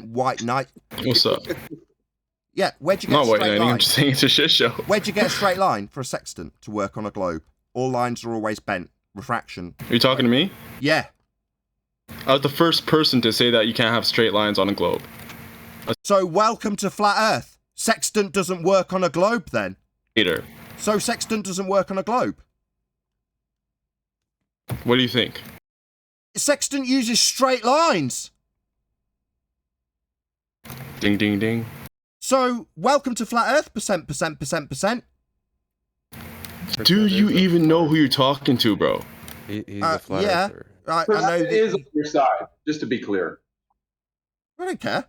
white knight. What's up? Yeah, where'd you get Not a white straight knighting, line? I'm just saying it's a shit show. Where'd you get a straight line for a sextant to work on a globe? All lines are always bent. Refraction. Are you talking to me? Yeah. I was the first person to say that you can't have straight lines on a globe. So welcome to Flat Earth. Sextant doesn't work on a globe then? Later. So sextant doesn't work on a globe? What do you think? Sextant uses straight lines. Ding, ding, ding. So, welcome to Flat Earth, percent. Do you even know who you're talking to, bro? He's a flat yeah, earther. I know that is on your side, just to be clear. I don't care.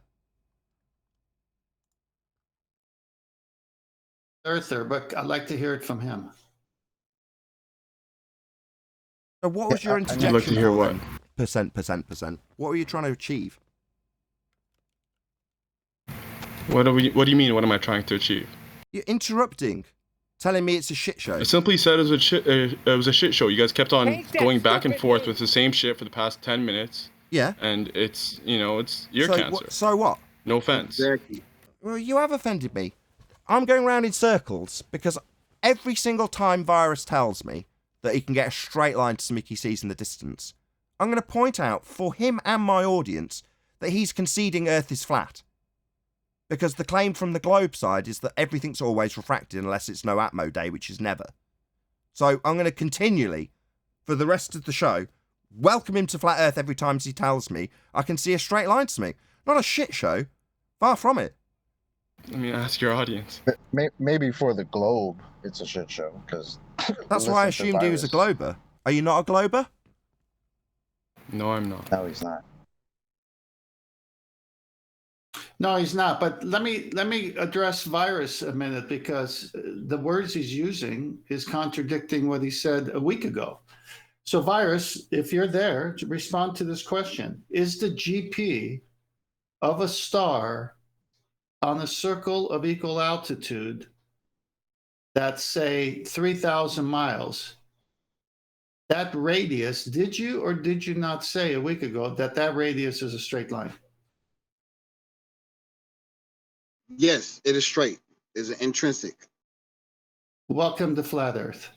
Earther, but I'd like to hear it from him. So what was your interjection? I'd like to hear what? Percent. What were you trying to achieve? What do you mean? What am I trying to achieve? You're interrupting, telling me it's a shit show. I simply said it was a shit show. You guys kept on going back and forth with the same shit for the past 10 minutes. Yeah. And it's your cancer. So what? No offense. Exactly. Well, you have offended me. I'm going round in circles because every single time Virus tells me that he can get a straight line to something he sees in the distance, I'm going to point out for him and my audience that he's conceding Earth is flat. Because the claim from the globe side is that everything's always refracted unless it's no Atmo day, which is never. So I'm going to continually, for the rest of the show, welcome him to Flat Earth every time he tells me I can see a straight line to me. Not a shit show. Far from it. I mean, ask your audience. Maybe for the globe, it's a shit show, because... That's why I assumed he was a glober. Are you not a glober? No, I'm not. No, he's not. No, he's not. But let me address Virus a minute, because the words he's using is contradicting what he said a week ago. So Virus, if you're there, to respond to this question: is the GP of a star on a circle of equal altitude that's, say, 3,000 miles, that radius, did you or did you not say a week ago that radius is a straight line? Yes, it is straight. It's an intrinsic. Welcome to Flat Earth.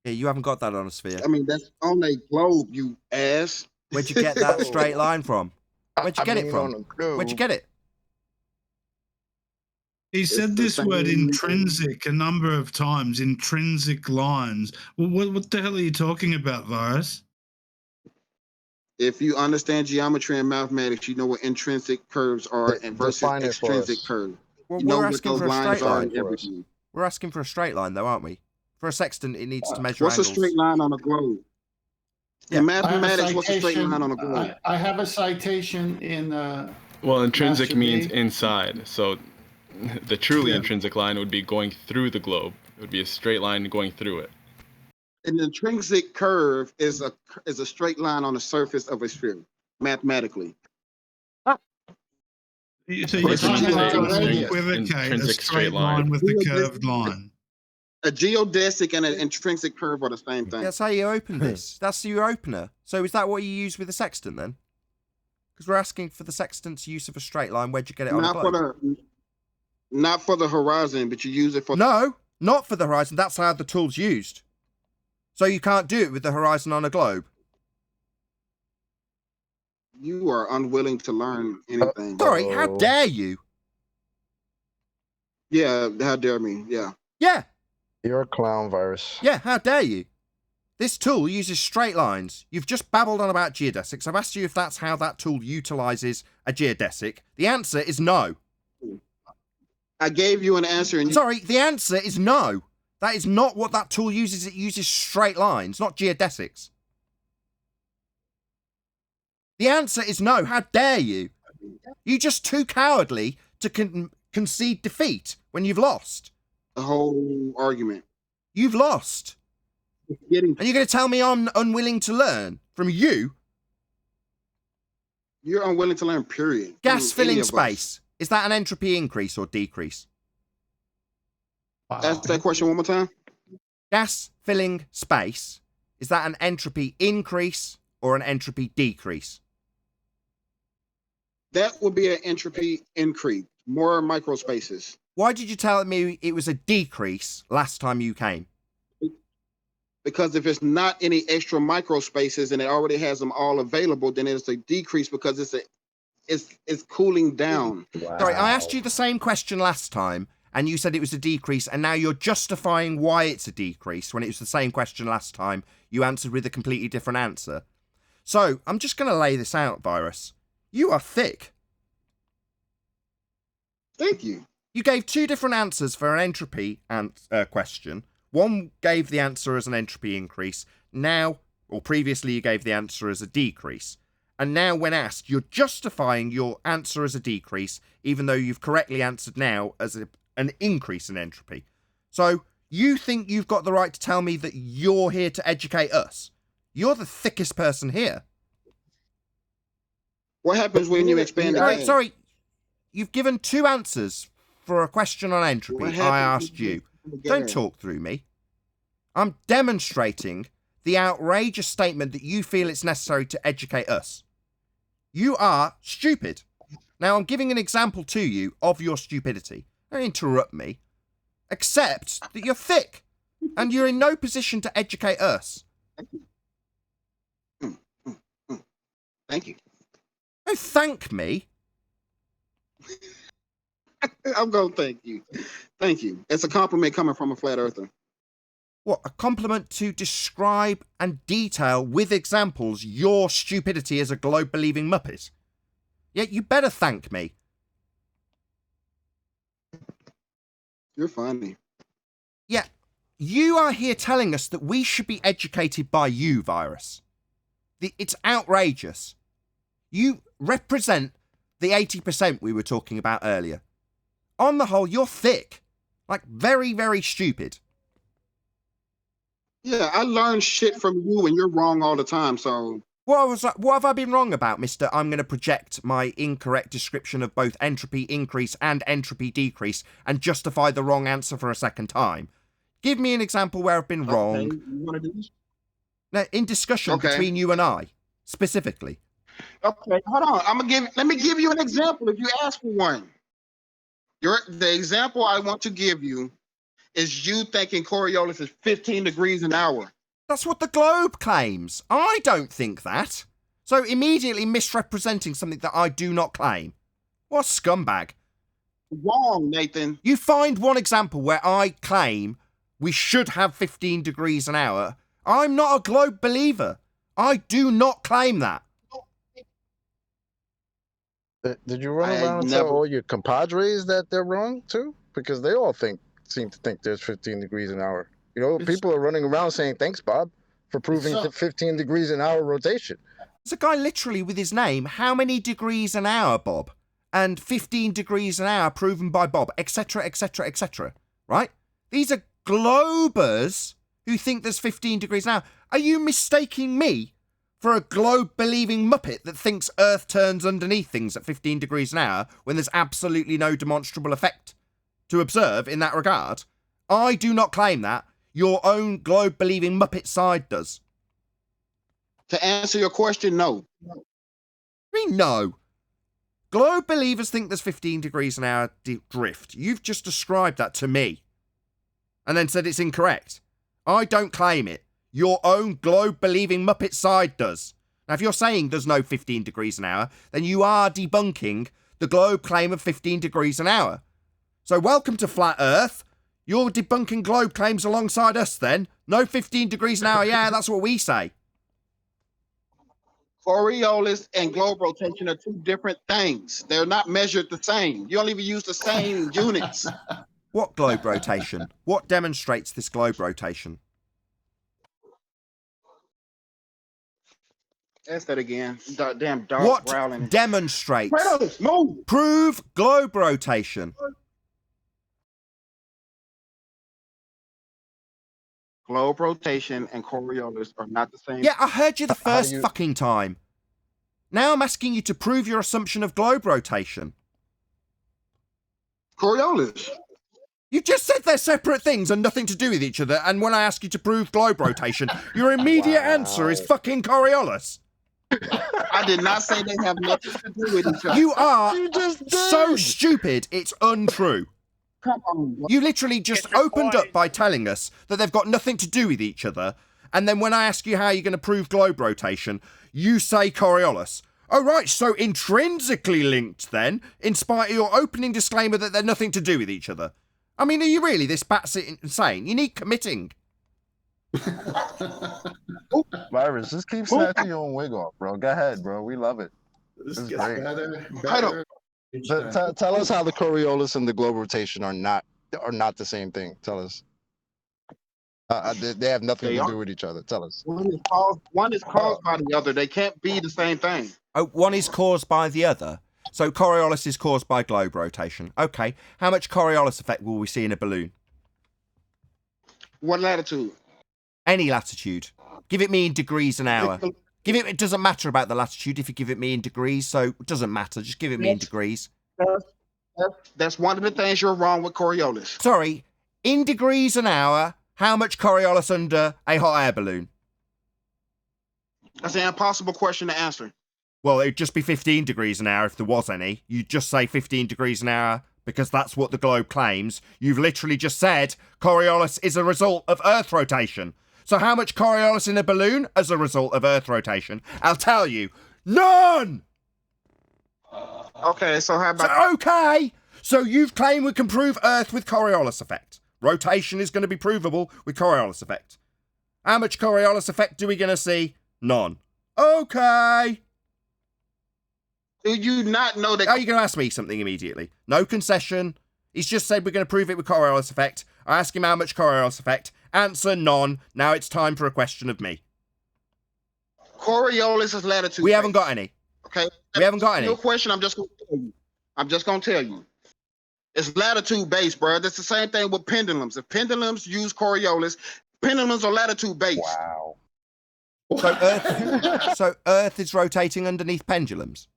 Yeah, you haven't got that on a sphere. I mean, that's on a globe, you ass. Where'd you get that straight line from? Where'd you get it from? Where'd you get it? He said this word intrinsic a number of times, intrinsic lines. Well, what the hell are you talking about, Virus? If you understand geometry and mathematics, you know what intrinsic curves are and versus extrinsic curves. Well, you know we're what asking those for a lines straight are line. and everything. We're asking for a straight line, though, aren't we? For a sextant, it needs to measure What's angles. a straight line on a globe? Yeah. In mathematics, what's a straight line on a globe? I have a citation in. Well, intrinsic Master means B. inside. So the truly intrinsic line would be going through the globe. It would be a straight line going through it. An intrinsic curve is a straight line on the surface of a sphere, mathematically. So you're talking about to equivocate a straight line with the curved line. A geodesic and an intrinsic curve are the same thing. That's how you open this. That's your opener. So is that what you use with the sextant then? Because we're asking for the sextant's use of a straight line. Where'd you get it on a globe? Not for the horizon, but you use it for... No, not for the horizon. That's how the tool's used. So you can't do it with the horizon on a globe. You are unwilling to learn anything. Sorry, how dare you? Yeah, how dare me? Yeah. Yeah. You're a clown, Virus. Yeah, how dare you? This tool uses straight lines. You've just babbled on about geodesics. I've asked you if that's how that tool utilizes a geodesic. The answer is no. I gave you an answer. And Sorry, the answer is no. That is not what that tool uses. It uses straight lines, not geodesics. The answer is no. How dare you? You're just too cowardly to concede defeat when you've lost. The whole argument. You've lost. And you're going to tell me I'm unwilling to learn from you? You're unwilling to learn, period. Gas filling space. Is that an entropy increase or decrease? Ask that question one more time. Gas filling space. Is that an entropy increase or an entropy decrease? That would be an entropy increase. More microspaces. Why did you tell me it was a decrease last time you came? Because if it's not any extra microspaces and it already has them all available, then it's a decrease because it's cooling down. Wow. Sorry, I asked you the same question last time and you said it was a decrease, and now you're justifying why it's a decrease when it was the same question last time. You answered with a completely different answer. So I'm just going to lay this out, Virus. You are thick. Thank you. You gave two different answers for an entropy question. One gave the answer as an entropy increase. Now, or previously, you gave the answer as a decrease. And now, when asked, you're justifying your answer as a decrease, even though you've correctly answered now as an increase in entropy. So, you think you've got the right to tell me that you're here to educate us? You're the thickest person here. What happens when you expand the game? Sorry, you've given two answers for a question on entropy. I asked you. Don't talk through me. I'm demonstrating the outrageous statement that you feel it's necessary to educate us. You are stupid. Now, I'm giving an example to you of your stupidity. Don't interrupt me. Accept that you're thick and you're in no position to educate us. Thank you. Don't thank me. I'm going to thank you. Thank you. It's a compliment coming from a flat earther. What, a compliment to describe and detail with examples your stupidity as a globe-believing muppet? Yet you better thank me. You're funny. Yeah, you are here telling us that we should be educated by you, Virus. It's outrageous. You represent the 80% we were talking about earlier. On the whole, you're thick. Like, very, very stupid. Yeah, I learn shit from you and you're wrong all the time, so... What have I been wrong about, mister? I'm going to project my incorrect description of both entropy increase and entropy decrease and justify the wrong answer for a second time. Give me an example where I've been wrong. You want to do this? Now, in discussion between you and I, specifically. Okay, hold on. Let me give you an example if you ask for one. The example I want to give you is you thinking Coriolis is 15 degrees an hour. That's what the globe claims. I don't think that. So immediately misrepresenting something that I do not claim. What a scumbag. Wrong, Nathan. You find one example where I claim we should have 15 degrees an hour. I'm not a globe believer. I do not claim that. Did you run around and tell all your compadres that they're wrong too? Because they all seem to think there's 15 degrees an hour. You know, people are running around saying, thanks, Bob, for proving the 15 degrees an hour rotation. There's a guy literally with his name, how many degrees an hour, Bob? And 15 degrees an hour proven by Bob, etc., etc., etc. Right? These are globers who think there's 15 degrees an hour. Are you mistaking me for a globe-believing muppet that thinks Earth turns underneath things at 15 degrees an hour when there's absolutely no demonstrable effect to observe in that regard? I do not claim that. Your own globe-believing muppet side does. To answer your question, no. I mean, no. Globe believers think there's 15 degrees an hour drift. You've just described that to me. And then said it's incorrect. I don't claim it. Your own globe-believing muppet side does. Now, if you're saying there's no 15 degrees an hour, then you are debunking the globe claim of 15 degrees an hour. So welcome to Flat Earth. You're debunking globe claims alongside us then. No 15 degrees an hour, yeah, that's what we say. Coriolis and globe rotation are two different things. They're not measured the same. You don't even use the same units. What globe rotation? What demonstrates this globe rotation? Ask that again. Damn dog What growling. demonstrates? Kratos, move! Prove globe rotation. Globe rotation and Coriolis are not the same. Yeah, I heard you the first fucking time. Now I'm asking you to prove your assumption of globe rotation. Coriolis. You just said they're separate things and nothing to do with each other, and when I ask you to prove globe rotation, your immediate answer is fucking Coriolis. I did not say they have nothing to do with each other. You are so stupid, it's untrue. Come on. You literally just opened up by telling us that they've got nothing to do with each other, and then when I ask you how you're going to prove globe rotation, you say Coriolis. Oh, right, so intrinsically linked then, in spite of your opening disclaimer that they're nothing to do with each other. I mean, are you really this batshit insane? You need committing. Virus, just keep snatching your own wig off, bro. Go ahead, bro. We love it. This is great. Tell us how the Coriolis and the globe rotation are not the same thing. Tell us. They have nothing to do with each other. Tell us. One is caused by the other. They can't be the same thing. Oh, one is caused by the other. So Coriolis is caused by globe rotation. Okay. How much Coriolis effect will we see in a balloon? What latitude? Any latitude. Give it me in degrees an hour. It doesn't matter about the latitude if you give it me in degrees, so it doesn't matter. Just give it me in degrees. That's one of the things you're wrong with Coriolis. Sorry, in degrees an hour, how much Coriolis under a hot air balloon? That's an impossible question to answer. Well, it'd just be 15 degrees an hour if there was any. You'd just say 15 degrees an hour because that's what the globe claims. You've literally just said Coriolis is a result of Earth rotation. So how much Coriolis in a balloon as a result of Earth rotation? I'll tell you, none! Okay, so how about... Okay! So you've claimed we can prove Earth with Coriolis effect. Rotation is going to be provable with Coriolis effect. How much Coriolis effect are we going to see? None. Okay! Do you not know that... Are you going to ask me something immediately? No concession. He's just said we're going to prove it with Coriolis effect. I ask him how much Coriolis effect. Answer, none. Now it's time for a question of me. Coriolis is latitude. We haven't got any. Okay? We haven't got any. No question, I'm just going to tell you. It's latitude based, bro. That's the same thing with pendulums. If pendulums use Coriolis, pendulums are latitude based. Wow. So Earth is rotating underneath pendulums.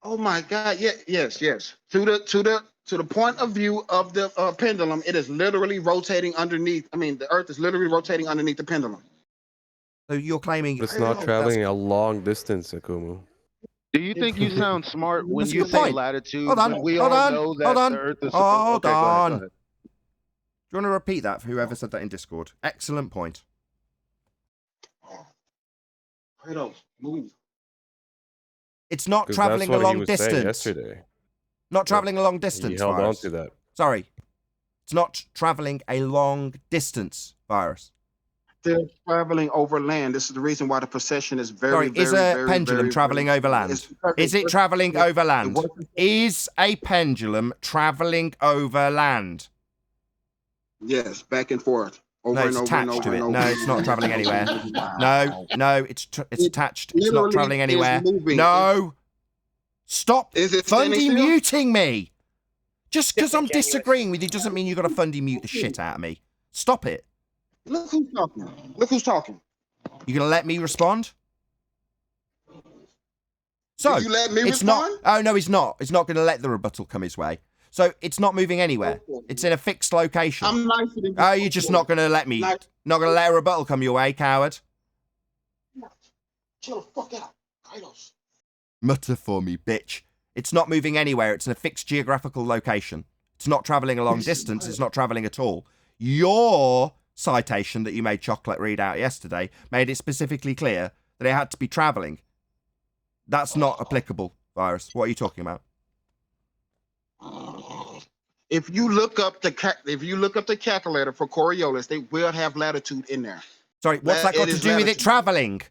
Oh my God! Yes. To the point of view of the pendulum, it is literally rotating underneath. I mean, the Earth is literally rotating underneath the pendulum. So you're claiming it's not traveling a long distance, Akumu. Do you think you sound smart when you say latitude? Hold on. We all know that the Earth is. Hold on. Go ahead. Do you want to repeat that for whoever said that in Discord? Excellent point. Kratos, move. It's not traveling a long distance. Yesterday. Not traveling a long distance. He held Virus. on to that. Sorry. It's not traveling a long distance, Virus. They're traveling over land. This is the reason why the precession is very, Sorry, is a pendulum traveling over land? Is it traveling over land? Is a pendulum traveling over land? Yes, back and forth. No, it's attached to it. No, it's not traveling anywhere. No, it's attached. It's not traveling anywhere. No. Stop fundy muting me. Just because I'm disagreeing with you doesn't mean you've got to fundy mute the shit out of me. Stop it. Look who's talking. Look who's talking. You gonna let me respond? So you let me it's respond? not. Oh no, he's not. He's not gonna let the rebuttal come his way. So it's not moving anywhere. It's in a fixed location. I'm nicer than you. Oh, you're just not gonna let me. Not gonna let a rebuttal come your way, coward. Chill the fuck out, Kratos. Mutter for me, bitch. It's not moving anywhere. It's in a fixed geographical location. It's not traveling a long distance. It's not traveling at all. Your citation that you made Chocolate read out yesterday made it specifically clear that it had to be traveling. That's not applicable, Virus. What are you talking about? If you look up the calculator for Coriolis, they will have latitude in there. Sorry, what's that got to do with it traveling?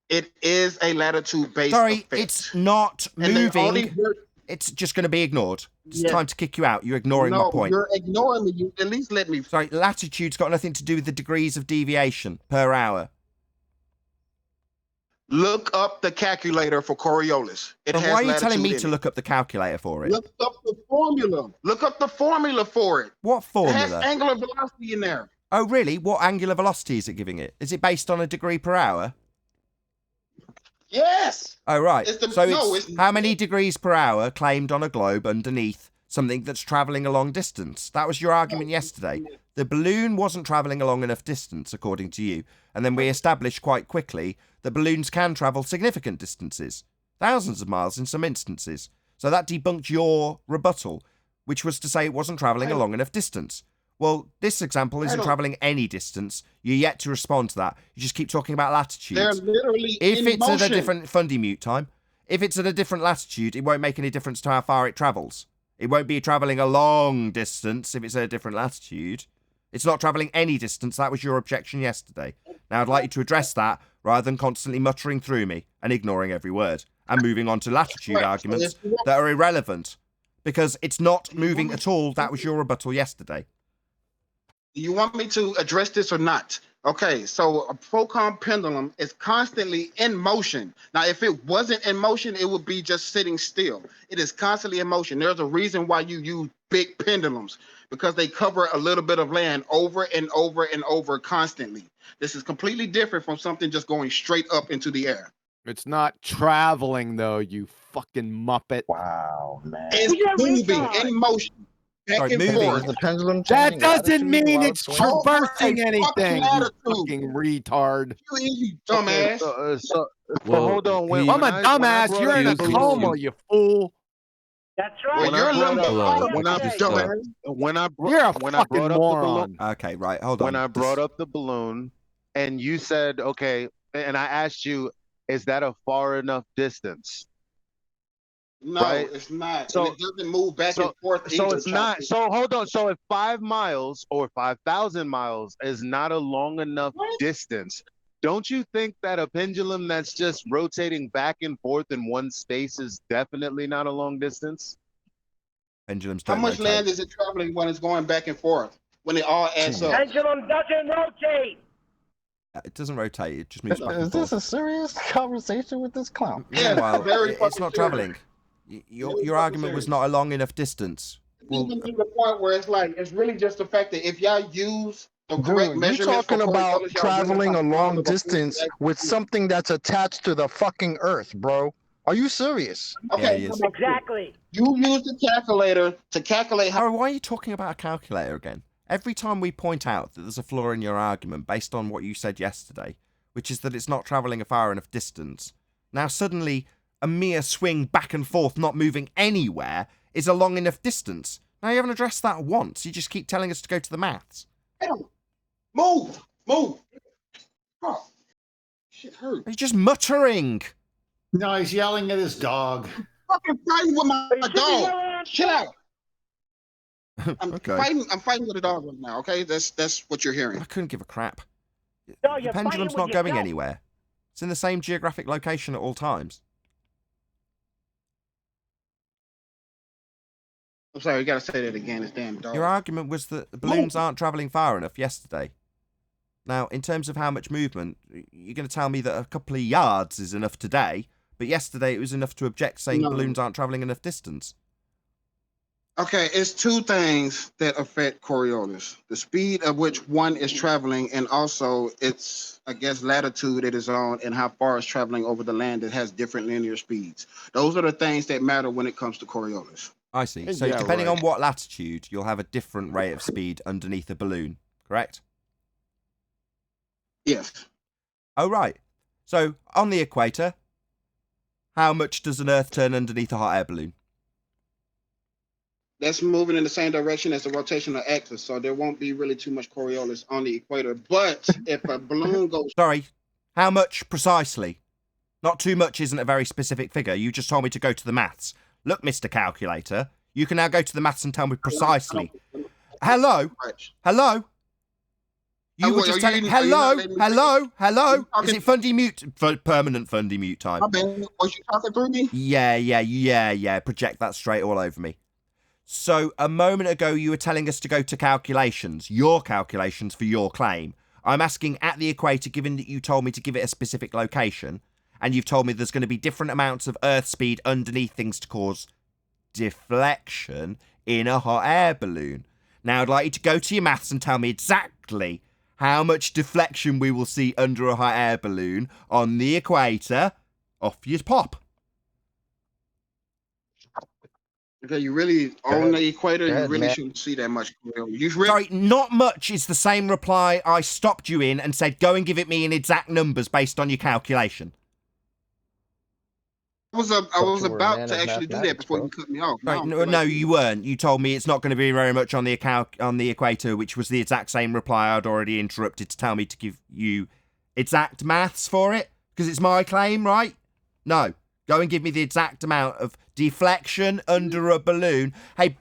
It is a latitude based. Sorry, it's not moving. it's just going to be ignored. It's time to kick you out. You're ignoring my point. You're ignoring me. You at least let me. Sorry, latitude's got nothing to do with the degrees of deviation per hour. Look up the calculator for Coriolis. But why are you telling me to look up the calculator for it? Look up the formula. Look up the formula for it. What formula? It has angular velocity in there. Oh, really? What angular velocity is it giving it? Is it based on a degree per hour? Yes. Oh, right. It's how many degrees per hour claimed on a globe underneath something that's travelling a long distance? That was your argument yesterday. The balloon wasn't travelling a long enough distance, according to you. And then we established quite quickly that balloons can travel significant distances, thousands of miles in some instances. So that debunked your rebuttal, which was to say it wasn't travelling a long enough distance. Well, this example isn't travelling any distance. You're yet to respond to that. You just keep talking about latitudes. They're literally If in it's motion. at a different fundy mute time, if it's at a different latitude, it won't make any difference to how far it travels. It won't be travelling a long distance if it's at a different latitude. It's not travelling any distance. That was your objection yesterday. Now, I'd like you to address that rather than constantly muttering through me and ignoring every word and moving on to latitude arguments that are irrelevant because it's not moving at all. That was your rebuttal yesterday. Do you want me to address this or not? Okay, so a Procon pendulum is constantly in motion. Now, if it wasn't in motion, it would be just sitting still. It is constantly in motion. There's a reason why you use big pendulums, because they cover a little bit of land over and over and over constantly. This is completely different from something just going straight up into the air. It's not traveling, though, you fucking muppet. Wow, man. It's moving in motion. Back and forth. The pendulum That changing doesn't latitude mean while it's swinging? traversing Over a anything, fucking you fucking retard. You dumbass. So Well, hold on. When, I'm when a I dumbass. brought You're up in a the coma, balloon- you fool. That's Well, right. you're a little Hello. when I dumbass. You're a when I fucking brought up the moron. balloon, Okay, right. Hold on. when I brought up the balloon, and you said okay, and I asked you, is that a far enough distance? No, Right? it's not. So- And it doesn't move back and forth So either, it's not. Chauncey. So hold on. So if 5 miles or 5,000 miles is not a long enough distance, don't you think that a pendulum that's just rotating back and forth in one space is definitely not a long distance? Pendulums How don't much rotate. land is it traveling when it's going back and forth? When it all adds up? Pendulum doesn't rotate. It doesn't rotate. It just moves back and Is this forth. a serious conversation with this clown? Meanwhile, very it's not fucking travelling. Your argument was not a long enough distance. Well, Even to the point where it's like it's really just the fact that if y'all use the correct Dude, you measurements talking for about Coriolis, y'all really traveling a find long all of the distance foods with something that's attached to the fucking earth, bro? Are you serious? Okay, he is. Exactly. you use the calculator to calculate how. Harry, why are you talking about a calculator again? Every time we point out that there's a flaw in your argument based on what you said yesterday, which is that it's not travelling a far enough distance, now suddenly a mere swing back and forth, not moving anywhere, is a long enough distance. Now you haven't addressed that once. You just keep telling us to go to the maths. Move. Oh, shit hurt. You're just muttering. No, he's yelling at his dog. Fucking fighting with my dog. Chill out. I'm Okay. fighting with a dog right now. Okay, that's what you're hearing. I couldn't give a crap. No, The you're pendulum's fighting not with going yourself. anywhere. It's in the same geographic location at all times. I'm sorry, you gotta say that again. It's damn dog. Your argument was that the balloons aren't travelling far enough yesterday. Now, in terms of how much movement, you're going to tell me that a couple of yards is enough today, but yesterday it was enough to object saying No. balloons aren't travelling enough distance. Okay, it's two things that affect Coriolis: the speed at which one is traveling, and also its, I guess, latitude it is on, and how far it's traveling over the land that has different linear speeds. Those are the things that matter when it comes to Coriolis. I see. So Yeah, depending right. on what latitude, you'll have a different rate of speed underneath a balloon, correct? Yes. Oh, right. So on the equator, how much does an Earth turn underneath a hot air balloon? That's moving in the same direction as the rotational axis, so there won't be really too much Coriolis on the equator. But if a balloon goes, Sorry, how much precisely? Not too much isn't a very specific figure. You just told me to go to the maths. Look, Mr. Calculator, you can now go to the maths and tell me precisely. Hello? Hello? You were just telling. Hello. Is it Fundy Mute? Permanent Fundy Mute time. Was you talking through me? Yeah. Project that straight all over me. So a moment ago, you were telling us to go to calculations, your calculations for your claim. I'm asking at the equator, given that you told me to give it a specific location, and you've told me there's going to be different amounts of Earth speed underneath things to cause deflection in a hot air balloon. Now, I'd like you to go to your maths and tell me exactly how much deflection we will see under a hot air balloon on the equator. Off you pop. Okay, you really on the equator, you really shouldn't see that much. Sorry, not much is the same reply I stopped you in and said, go and give it me in exact numbers based on your calculation. I was about to actually do that before you cut me off. Right, no, you weren't. You told me it's not going to be very much on the equator, which was the exact same reply I'd already interrupted to tell me to give you exact maths for it, because it's my claim, right? No. Go and give me the exact amount of deflection under a balloon. Hey,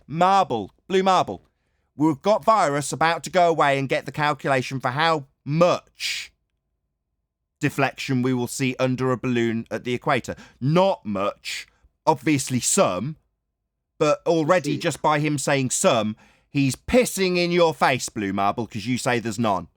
marble, blue marble. We've got Virus about to go away and get the calculation for how much deflection we will see under a balloon at the equator. Not much. Obviously some. But already, just by him saying some, he's pissing in your face, blue marble, because you say there's none.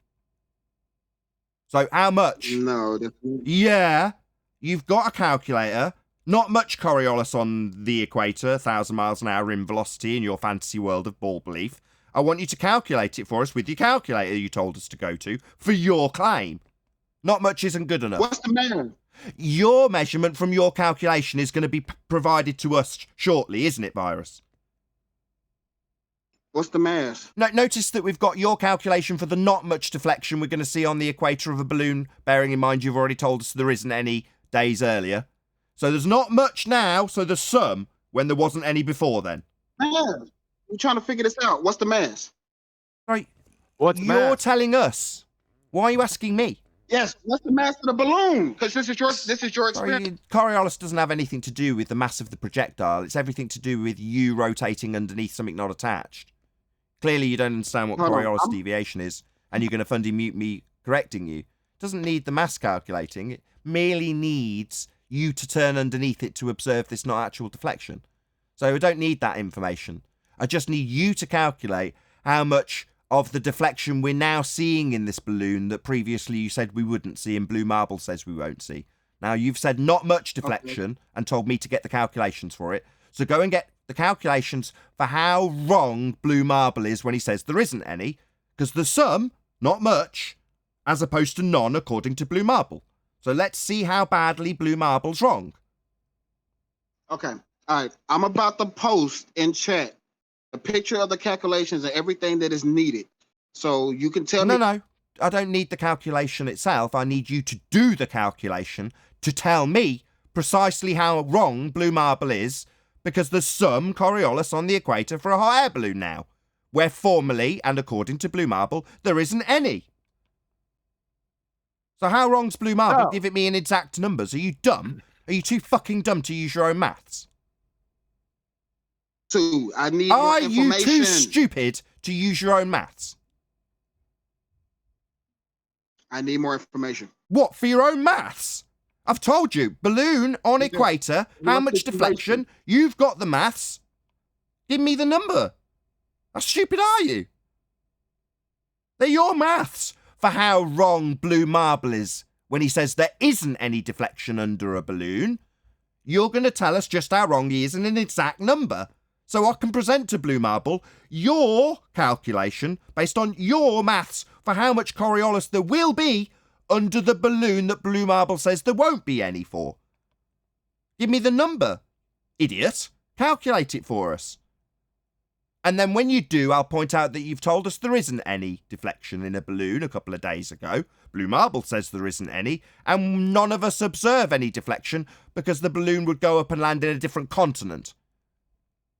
So how much? No. Yeah. You've got a calculator, not much Coriolis on the equator, 1,000 miles an hour in velocity in your fantasy world of ball belief. I want you to calculate it for us with your calculator you told us to go to for your claim. Not much isn't good enough. What's the matter? Your measurement from your calculation is going to be provided to us shortly, isn't it, Virus? What's the mass? Notice that we've got your calculation for the not much deflection we're going to see on the equator of a balloon, bearing in mind you've already told us there isn't any days earlier. So there's not much now, so there's some when there wasn't any before then. Man, we're trying to figure this out. What's the mass? Right. What's You're mass? telling us. Why are you asking me? Yes, what's the mass of the balloon? Because this is your experience. Coriolis doesn't have anything to do with the mass of the projectile. It's everything to do with you rotating underneath something not attached. Clearly you don't understand what Coriolis deviation is, and you're going to Fundy Mute me correcting you. It doesn't need the mass calculating. It merely needs you to turn underneath it to observe this not actual deflection. So I don't need that information. I just need you to calculate how much of the deflection we're now seeing in this balloon that previously you said we wouldn't see and Blue Marble says we won't see. Now you've said not much deflection and told me to get the calculations for it. So go and get the calculations for how wrong Blue Marble is when he says there isn't any, because there's some, not much, as opposed to none according to Blue Marble. So let's see how badly Blue Marble's wrong. Okay. All right. I'm about to post in chat a picture of the calculations and everything that is needed. So you can tell me. No. I don't need the calculation itself. I need you to do the calculation to tell me precisely how wrong Blue Marble is, because there's some Coriolis on the equator for a hot air balloon now, where formally and according to Blue Marble, there isn't any. So how wrong's Blue Marble? Give it me in exact numbers. Are you dumb? Are you too fucking dumb to use your own maths? I need more information. Are you too stupid to use your own maths? I need more information. What, for your own maths? I've told you, balloon on equator, how much deflection? You've got the maths. Give me the number. How stupid are you? They're your maths for how wrong Blue Marble is when he says there isn't any deflection under a balloon. You're going to tell us just how wrong he is in an exact number, so I can present to Blue Marble your calculation based on your maths for how much Coriolis there will be under the balloon that Blue Marble says there won't be any for. Give me the number, idiot. Calculate it for us. And then when you do, I'll point out that you've told us there isn't any deflection in a balloon a couple of days ago. Blue Marble says there isn't any, and none of us observe any deflection because the balloon would go up and land in a different continent.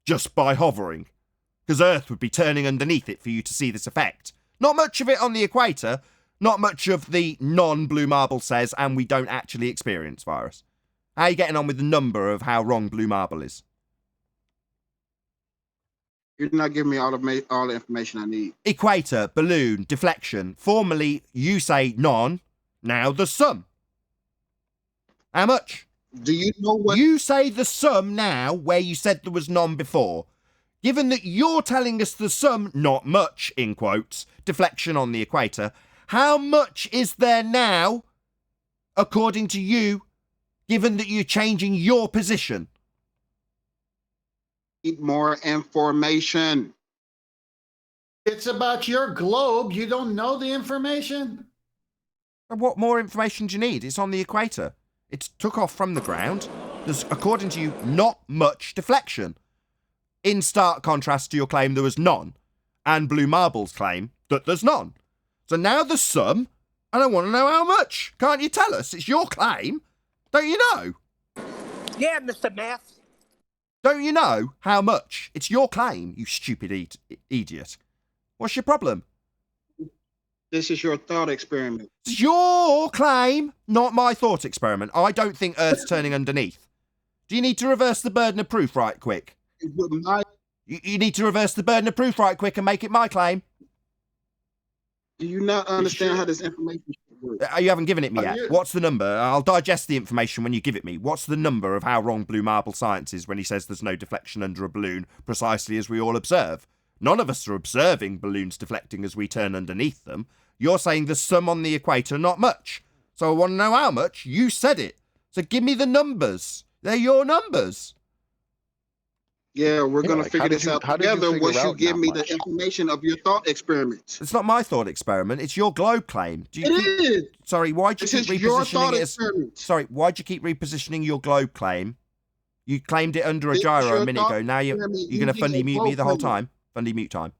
Just by hovering. Because Earth would be turning underneath it for you to see this effect. Not much of it on the equator, not much of the non-Blue Marble says, and we don't actually experience virus. How are you getting on with the number of how wrong Blue Marble is? You're not giving me all the information I need. Equator, balloon, deflection. Formerly, you say none. Now the sum. How much? Do you know what? You say the sum now where you said there was none before. Given that you're telling us the sum, not much, in quotes, deflection on the equator, how much is there now, according to you, given that you're changing your position? Need more information. It's about your globe. You don't know the information? And what more information do you need? It's on the equator. It took off from the ground. There's, according to you, not much deflection. In stark contrast to your claim there was none, and Blue Marble's claim that there's none. So now the sum, and I want to know how much. Can't you tell us? It's your claim. Don't you know? Yeah, Mr. Math. Don't you know how much? It's your claim, you stupid idiot. What's your problem? This is your thought experiment. It's your claim, not my thought experiment. I don't think Earth's turning underneath. Do you need to reverse the burden of proof right quick? You need to reverse the burden of proof right quick and make it my claim. Do you not understand how this information works? You haven't given it me yet. What's the number? I'll digest the information when you give it me. What's the number of how wrong Blue Marble Science is when he says there's no deflection under a balloon, precisely as we all observe? None of us are observing balloons deflecting as we turn underneath them. You're saying there's some on the equator, not much. So I want to know how much. You said it. So give me the numbers. They're your numbers. Yeah, we're going to figure this out together once you give me much? the information of your thought experiments. It's not my thought experiment. It's your globe claim. Is. Sorry, why'd you This keep is your thought repositioning it as... experiment. Sorry, why'd you keep repositioning your globe claim? You claimed it under a This is gyro your a minute thought ago. Now you're experiment going to using a fundy mute me globe the whole claim. time? Fundy mute time.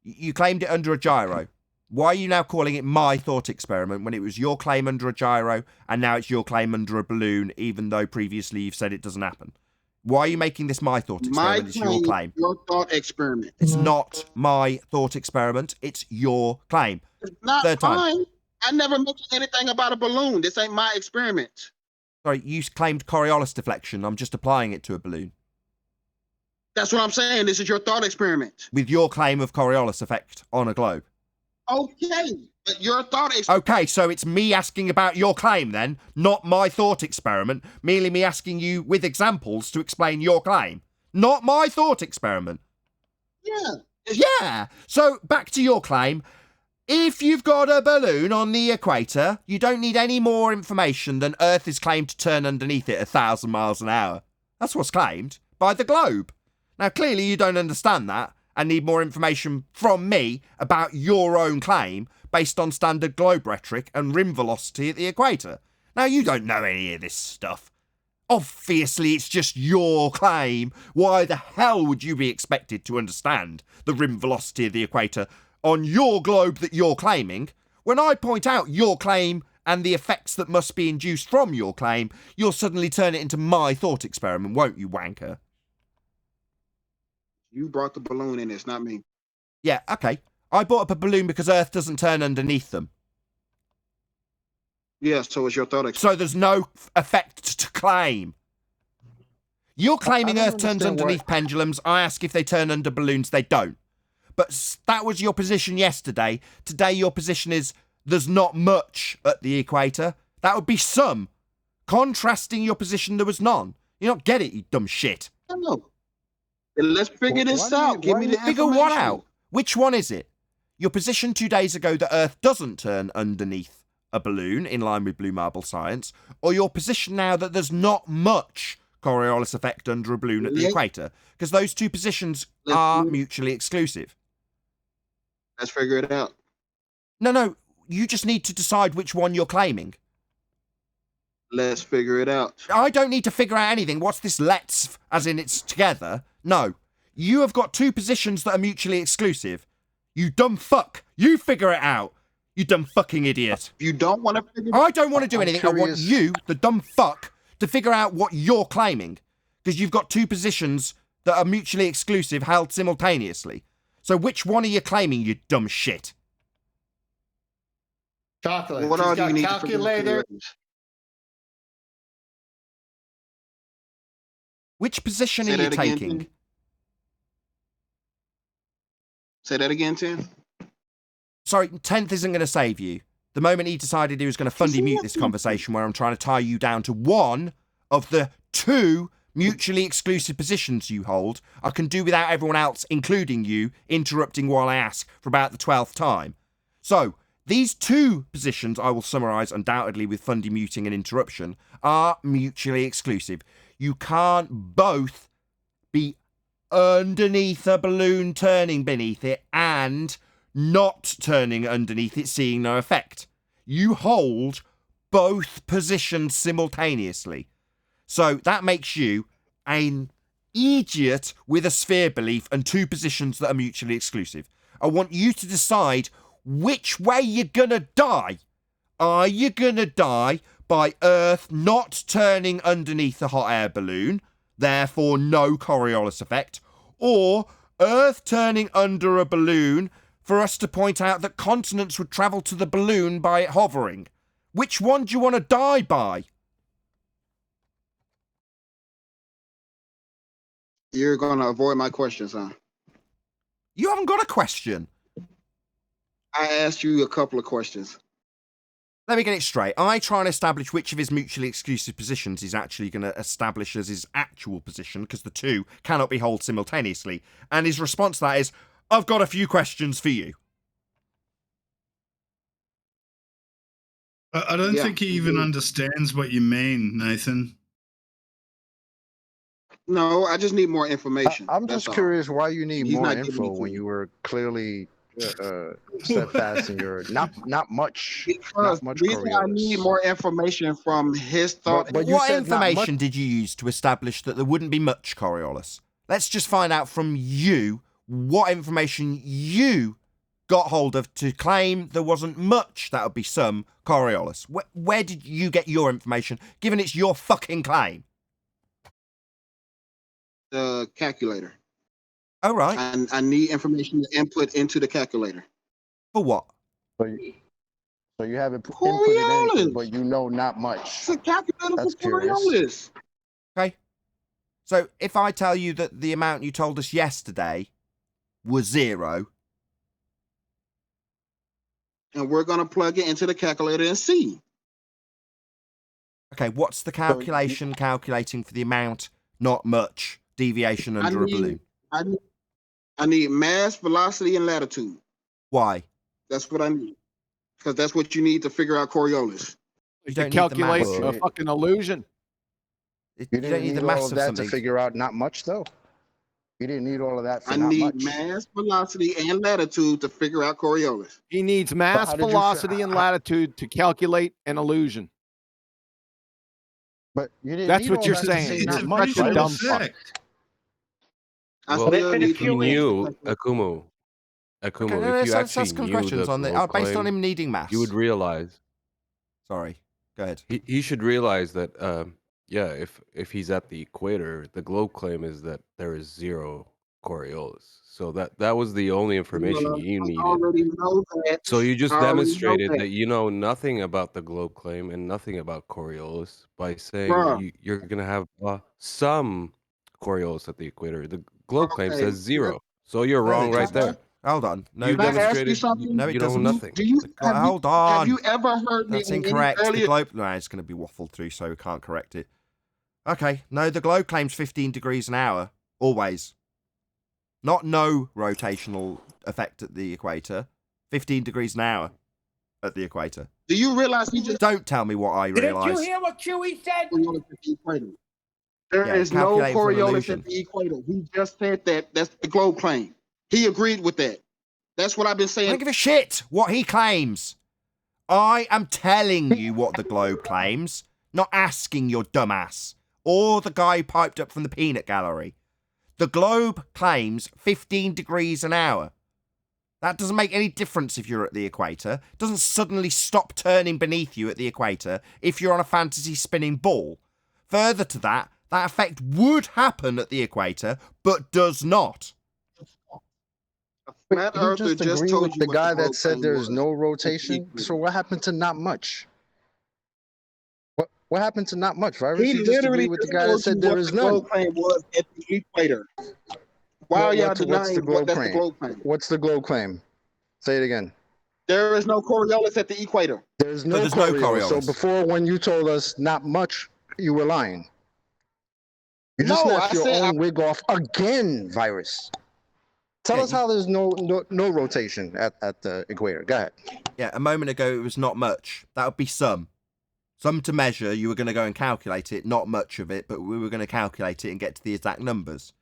You claimed it under a gyro. Why are you now calling it my thought experiment when it was your claim under a gyro and now it's your claim under a balloon, even though previously you've said it doesn't happen? Why are you making this my thought experiment? It's your claim. Your thought experiment. It's not my thought experiment. It's your claim. It's not Third time. mine. I never mentioned anything about a balloon. This ain't my experiment. Sorry, you claimed Coriolis deflection. I'm just applying it to a balloon. That's what I'm saying. This is your thought experiment. With your claim of Coriolis effect on a globe. Okay, but your thought experiment. Okay, so it's me asking about your claim then, not my thought experiment, merely me asking you with examples to explain your claim. Not my thought experiment. Yeah. Yeah, so back to your claim. If you've got a balloon on the equator, you don't need any more information than Earth is claimed to turn underneath it 1,000 miles an hour. That's what's claimed by the globe. Now, clearly you don't understand that and need more information from me about your own claim based on standard globe rhetoric and rim velocity at the equator. Now, you don't know any of this stuff. Obviously, it's just your claim. Why the hell would you be expected to understand the rim velocity of the equator on your globe that you're claiming? When I point out your claim and the effects that must be induced from your claim, you'll suddenly turn it into my thought experiment, won't you, wanker? You brought the balloon in. It's not me. Yeah, okay. I bought up a balloon because Earth doesn't turn underneath them. Yeah, so it's your thought experiment. So there's no effect to claim. You're claiming I don't Earth turns understand underneath pendulums. I ask if they turn under balloons. They don't. But that was your position yesterday. Today your position is there's not much at the equator. That would be some. Contrasting your position, there was none. You don't get it, you dumb shit. No. Let's figure this out. Give me the Figure information. what out? Which one is it? Your position 2 days ago that Earth doesn't turn underneath a balloon in line with Blue Marble Science, or your position now that there's not much Coriolis effect under a balloon at the equator? Because those two positions are mutually exclusive. Let's figure it out. No, you just need to decide which one you're claiming. Let's figure it out. I don't need to figure out anything. What's this let's, as in it's together? No. You have got two positions that are mutually exclusive. You dumb fuck. You figure it out. You dumb fucking idiot. You don't want to figure I don't want to do I'm anything. I want curious. you, the dumb fuck, to figure out what you're claiming. Because you've got two positions that are mutually exclusive held simultaneously. So which one are you claiming, you dumb shit? Chocolate. What He's all do got you need calculator. to Which position Say are you that again, taking? Jimmy. Say that again, 10. Sorry, 10th isn't going to save you. The moment he decided he was going to fundy mute this conversation where I'm trying to tie you down to one of the two mutually exclusive positions you hold, I can do without everyone else, including you, interrupting while I ask for about the 12th time. So, these two positions, I will summarise undoubtedly with fundy muting and interruption, are mutually exclusive. You can't both be underneath a balloon turning beneath it and not turning underneath it, seeing no effect. You hold both positions simultaneously. So that makes you an idiot with a sphere belief and two positions that are mutually exclusive. I want you to decide which way you're gonna die. Are you gonna die by Earth not turning underneath a hot air balloon, therefore no Coriolis effect, or Earth turning under a balloon for us to point out that continents would travel to the balloon by it hovering? Which one do you want to die by? You're going to avoid my questions, huh? You haven't got a question. I asked you a couple of questions. Let me get it straight. I try and establish which of his mutually exclusive positions he's actually going to establish as his actual position, because the two cannot be held simultaneously. And his response to that is, I've got a few questions for you. I don't think he even understands what you mean, Nathan. No, I just need more information. I'm just curious why you need more info when you were clearly steadfast in your not much. Because not much the reason I need more information from his thought. But what information did you use to establish that there wouldn't be much Coriolis? Let's just find out from you what information you got hold of to claim there wasn't much, that would be some, Coriolis. Where did you get your information, given it's your fucking claim? The calculator. Oh, right. And I need information to input into the calculator. For what? So you haven't inputted anything, but you know not much. It's a calculator That's for Coriolis. Okay. So if I tell you that the amount you told us yesterday was 0. And we're going to plug it into the calculator and see. Okay, what's the calculation calculating for the amount, not much, deviation under a balloon? I need mass, velocity, and latitude. Why? That's what I need. Because that's what you need to figure out Coriolis. You don't calculate need the mass. a fucking illusion. You didn't need all of that to figure out not much, though. You didn't need all of that for I not need much. mass, velocity, and latitude to figure out Coriolis. He needs mass, velocity, and latitude to calculate an illusion. But you didn't. That's need what all you're that to saying. say You're not much, such a right? dumb fuck. Well, if you knew, Akumu, Okay, if you let's actually ask some knew questions the on the, globe based on claim, him needing mass. you would realize. Sorry, go ahead. He should realize that, yeah, if he's at the equator, the globe claim is that there is 0 Coriolis. So that was the only information you I needed. already know that. So you just I already know demonstrated that. that you know nothing about the globe claim and nothing about Coriolis by saying Bruh. you're going to have some Coriolis at the equator. The globe claim says 0. So you're No, wrong it right doesn't. there. Hold on. No, You it doesn't. Can I ask you demonstrated something? No, it you know doesn't. nothing. Hold on. Have you ever heard me That's in any incorrect. The earlier? globe. No, it's going to be waffled through, so we can't correct it. Okay. No, the globe claims 15 degrees an hour. Always. Not no rotational effect at the equator. 15 degrees an hour at the equator. Do you realize he just... Don't tell me what I Didn't realise. you hear what Chewie said? There Yeah, is no calculating for an Coriolis illusion. at the equator. He just said that. That's the globe claim. He agreed with that. That's what I've been I saying. don't give a shit what he claims. I am telling you what the globe claims, not asking your dumbass or the guy who piped up from the peanut gallery. The globe claims 15 degrees an hour. That doesn't make any difference if you're at the equator. It doesn't suddenly stop turning beneath you at the equator if you're on a fantasy spinning ball. Further to that, that effect would happen at the equator, but does not. Flat You Earther just just agree told with you the what guy the that globe said claim there's was. no rotation. So what happened to not much? What happened to not much, Virus? He You just literally agree with the just guy that told you said there what is the none. globe claim was at the equator. Why are y'all what's the denying globe that's the claim? globe claim? What's the globe claim? Say it again. There is no Coriolis at the equator. There's no there's no Coriolis. So Coriolis. before, when you told us not much, you were lying. You just No, snapped I your said own wig off again, Virus. Tell Yeah, us how there's no rotation at the equator. Go ahead. Yeah, a moment ago it was not much. That would be some. Some to measure, you were going to go and calculate it, not much of it, but we were going to calculate it and get to the exact numbers.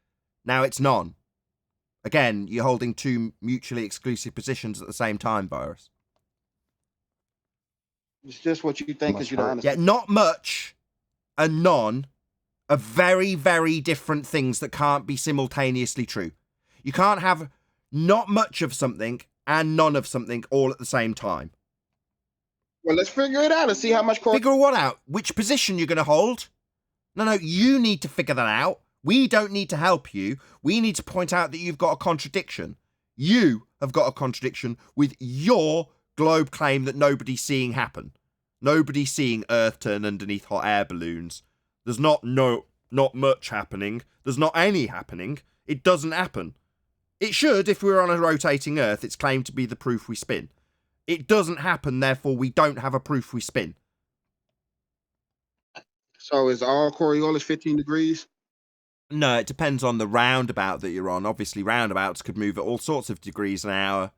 Now it's none. Again, you're holding two mutually exclusive positions at the same time, Virus. it's just what you think because you don't understand. Yeah, not much and none are very, very different things that can't be simultaneously true. You can't have not much of something and none of something all at the same time. Well, let's figure it out and see how much Figure what out? Which position you're going to hold? No, you need to figure that out. We don't need to help you. We need to point out that you've got a contradiction. You have got a contradiction with your globe claim that nobody's seeing happen. Nobody's seeing Earth turn underneath hot air balloons. There's not much happening. There's not any happening. It doesn't happen. It should if we were on a rotating Earth. It's claimed to be the proof we spin. It doesn't happen, therefore we don't have a proof we spin. So is all Coriolis 15 degrees? No, it depends on the roundabout that you're on. Obviously, roundabouts could move at all sorts of degrees an hour.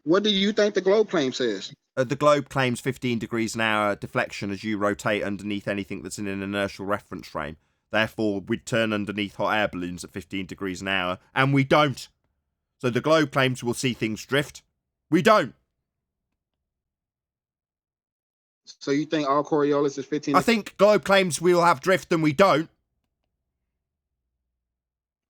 What do you think the globe claim says? The globe claims 15 degrees an hour deflection as you rotate underneath anything that's in an inertial reference frame. Therefore, we'd turn underneath hot air balloons at 15 degrees an hour, and we don't. So the globe claims we'll see things drift. We don't. So you think all Coriolis is 15? I think globe claims we'll have drift and we don't.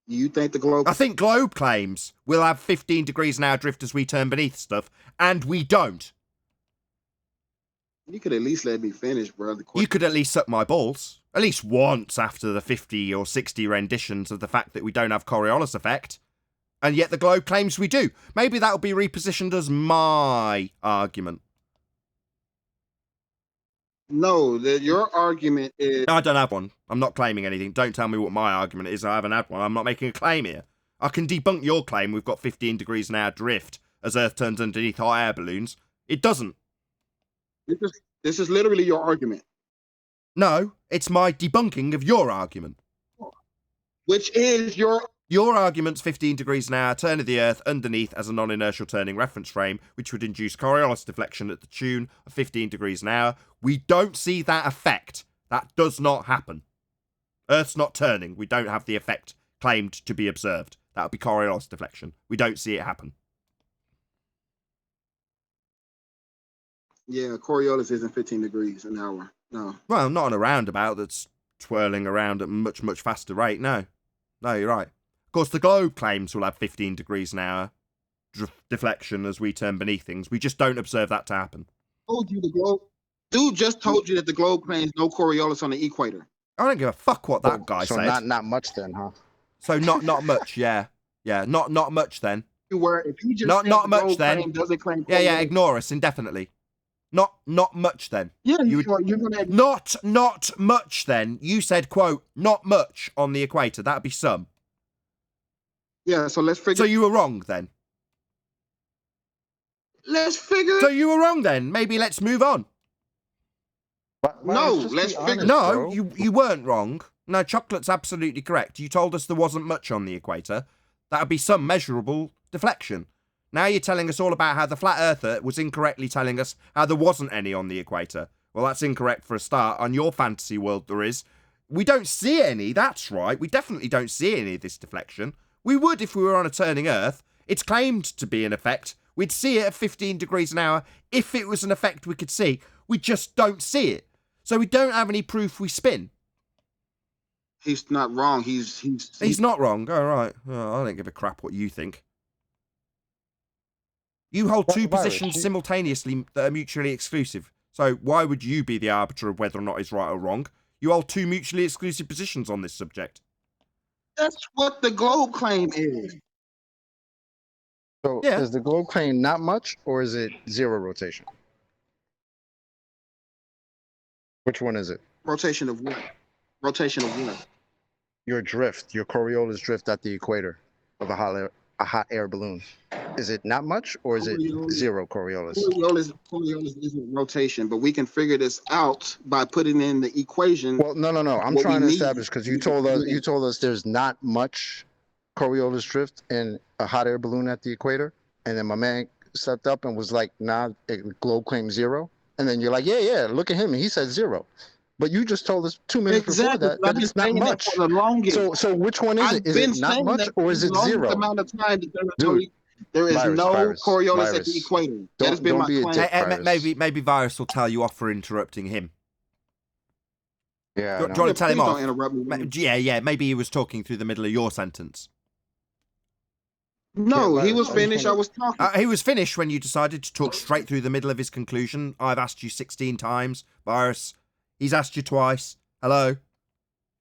You think the globe... I think globe claims we'll have 15 degrees an hour drift as we turn beneath stuff, and we don't. You could at least let me finish, bro. You could at least suck my balls. At least once after the 50 or 60 renditions of the fact that we don't have Coriolis effect. And yet the globe claims we do. Maybe that'll be repositioned as my argument. No, your argument is... I don't have one. I'm not claiming anything. Don't tell me what my argument is. I haven't had one. I'm not making a claim here. I can debunk your claim we've got 15 degrees an hour drift as Earth turns underneath hot air balloons. It doesn't. This is literally your argument. No, it's my debunking of your argument. Which is your... Your argument's 15 degrees an hour, turn of the Earth underneath as a non-inertial turning reference frame, which would induce Coriolis deflection at the tune of 15 degrees an hour. We don't see that effect. That does not happen. Earth's not turning. We don't have the effect claimed to be observed. That would be Coriolis deflection. We don't see it happen. Yeah, Coriolis isn't 15 degrees an hour. No. Well, not on a roundabout that's twirling around at a much, much faster rate. No, you're right. Of course, the globe claims we'll have 15 degrees an hour deflection as we turn beneath things. We just don't observe that to happen. Told you the globe. Dude just told you that the globe claims no Coriolis on the equator. I don't give a fuck what that guy so said. not much then, huh? So not much, yeah. Yeah, not much then. Where if he just not much then. Doesn't claim yeah, ignore us indefinitely. Not much then. Yeah, you're gonna... Not much then. You said, quote, not much on the equator. That'd be some. Yeah, so let's figure... So you were wrong then? Let's figure... So you were wrong then. Maybe let's move on. No, let's figure... No, you weren't wrong. No, chocolate's absolutely correct. You told us there wasn't much on the equator. That'd be some measurable deflection. Now you're telling us all about how the flat earther was incorrectly telling us how there wasn't any on the equator. Well, that's incorrect for a start. On your fantasy world, there is. We don't see any, that's right. We definitely don't see any of this deflection. We would if we were on a turning Earth. It's claimed to be an effect. We'd see it at 15 degrees an hour if it was an effect we could see. We just don't see it. So we don't have any proof we spin. He's not wrong. He's not wrong. All right. Oh, I don't give a crap what you think. You hold two positions simultaneously that are mutually exclusive. So why would you be the arbiter of whether or not it's right or wrong? You hold two mutually exclusive positions on this subject. That's what the globe claim is. So is the globe claim not much, or is it zero rotation? Which one is it? Rotation of what? Rotation of what? your drift, your Coriolis drift at the equator of a hot air balloon? Is it not much, or is it zero Coriolis? Coriolis isn't rotation, but we can figure this out by putting in the equation. Well, no. I'm what trying to we establish, because you told us there's not much Coriolis drift in a hot air balloon at the equator, and then my man stepped up and was like, "Nah, globe claims zero." And then you're like, "Yeah, look at him, he said zero." But you just told us 2 minutes before that it's not much. For the longest. So which one is it? Is it not much, or is it zero? Amount of time that Dude, there is virus, no virus, Coriolis at virus. the equator. That has been Don't my be a claim. dick, virus. Maybe Virus will tell you off for interrupting him. Yeah. Do you want to tell him Please off? don't interrupt me. Yeah. Maybe he was talking through the middle of your sentence. No, he was finished. I was talking. He was finished when you decided to talk straight through the middle of his conclusion. I've asked you 16 times, Virus. He's asked you twice. Hello?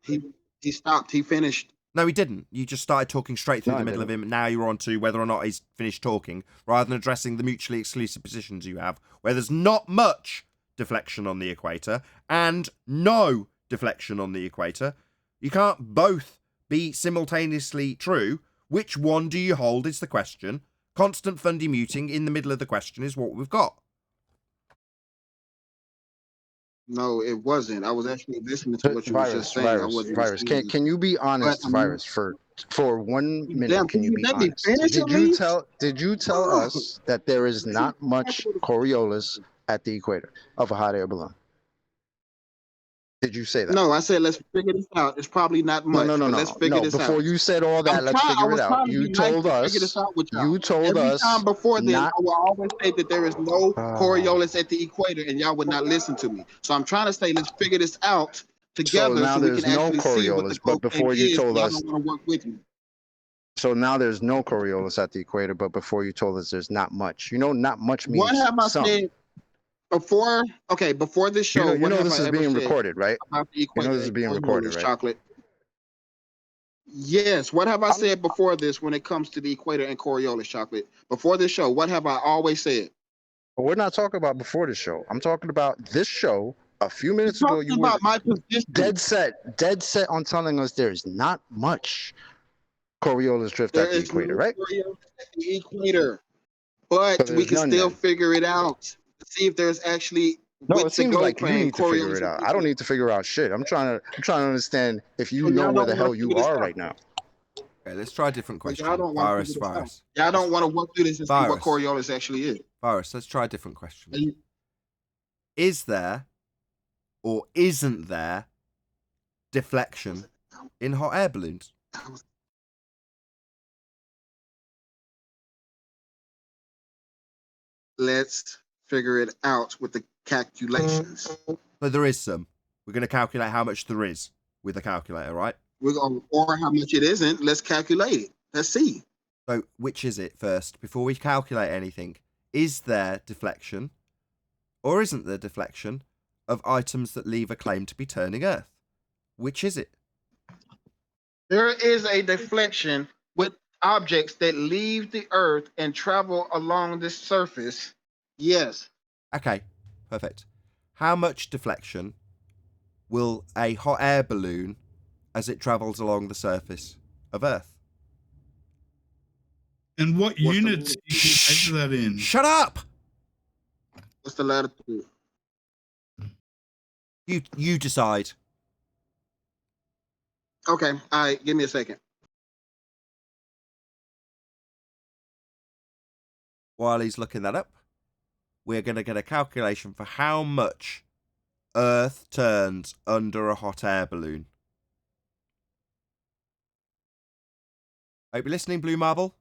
He stopped. He finished. No, he didn't. You just started talking straight through the middle of him. Now you're on to whether or not he's finished talking, rather than addressing the mutually exclusive positions you have, where there's not much deflection on the equator and no deflection on the equator. You can't both be simultaneously true. Which one do you hold is the question. Constant fundy muting in the middle of the question is what we've got. No, it wasn't. I was actually listening to what you were just saying. Virus. Can you be honest, Virus, for 1 minute? Damn, can you be honest? Did you tell us that there is not much Coriolis at the equator of a hot air balloon? Did you say that? No, I said let's figure this out. It's probably not much. No. Let's figure this out. Before you said all that, let's figure it out. You told us. You told us. Every time before this, I will always say that there is no Coriolis at the equator, and y'all would not listen to me. So I'm trying to say let's figure this out together. So now we there's can no actually see what the Coriolis, but before you told us. I don't want to work with you. So now there's no Coriolis at the equator, but before you told us there's not much. You know, not much means What have I some. said? Before this show, you know this is being recorded, right? You know this is being recorded, right? Chocolate. Yes. What have I said before this when it comes to the equator and Coriolis, Chocolate? Before this show, what have I always said? But we're not talking about before the show. I'm talking about this show. A few minutes ago, you were my position. dead set on telling us there's not much Coriolis drift at the equator, right? At the equator, but we can still figure it out. See if there's actually. No, it seems like you need to figure it out. I don't need to figure out shit. I'm trying to understand if you know where the hell you are right now. Okay, let's try a different question. Virus. Y'all don't want to work through this and see what Coriolis actually is. Virus, let's try a different question. Is there or isn't there deflection in hot air balloons? Let's figure it out with the calculations. So there is some. We're going to calculate how much there is with a calculator, right? Or how much it isn't. Let's calculate it. Let's see. So which is it first? Before we calculate anything, is there deflection or isn't there deflection of items that leave a claim to be turning Earth? Which is it? There is a deflection with objects that leave the Earth and travel along this surface. Yes. Okay, perfect. How much deflection will a hot air balloon as it travels along the surface of Earth? And what units do you measure that in? Shut up! What's the latitude? You decide. Okay, all right, give me a second. While he's looking that up, we're going to get a calculation for how much Earth turns under a hot air balloon. Hope you're listening, Blue Marble.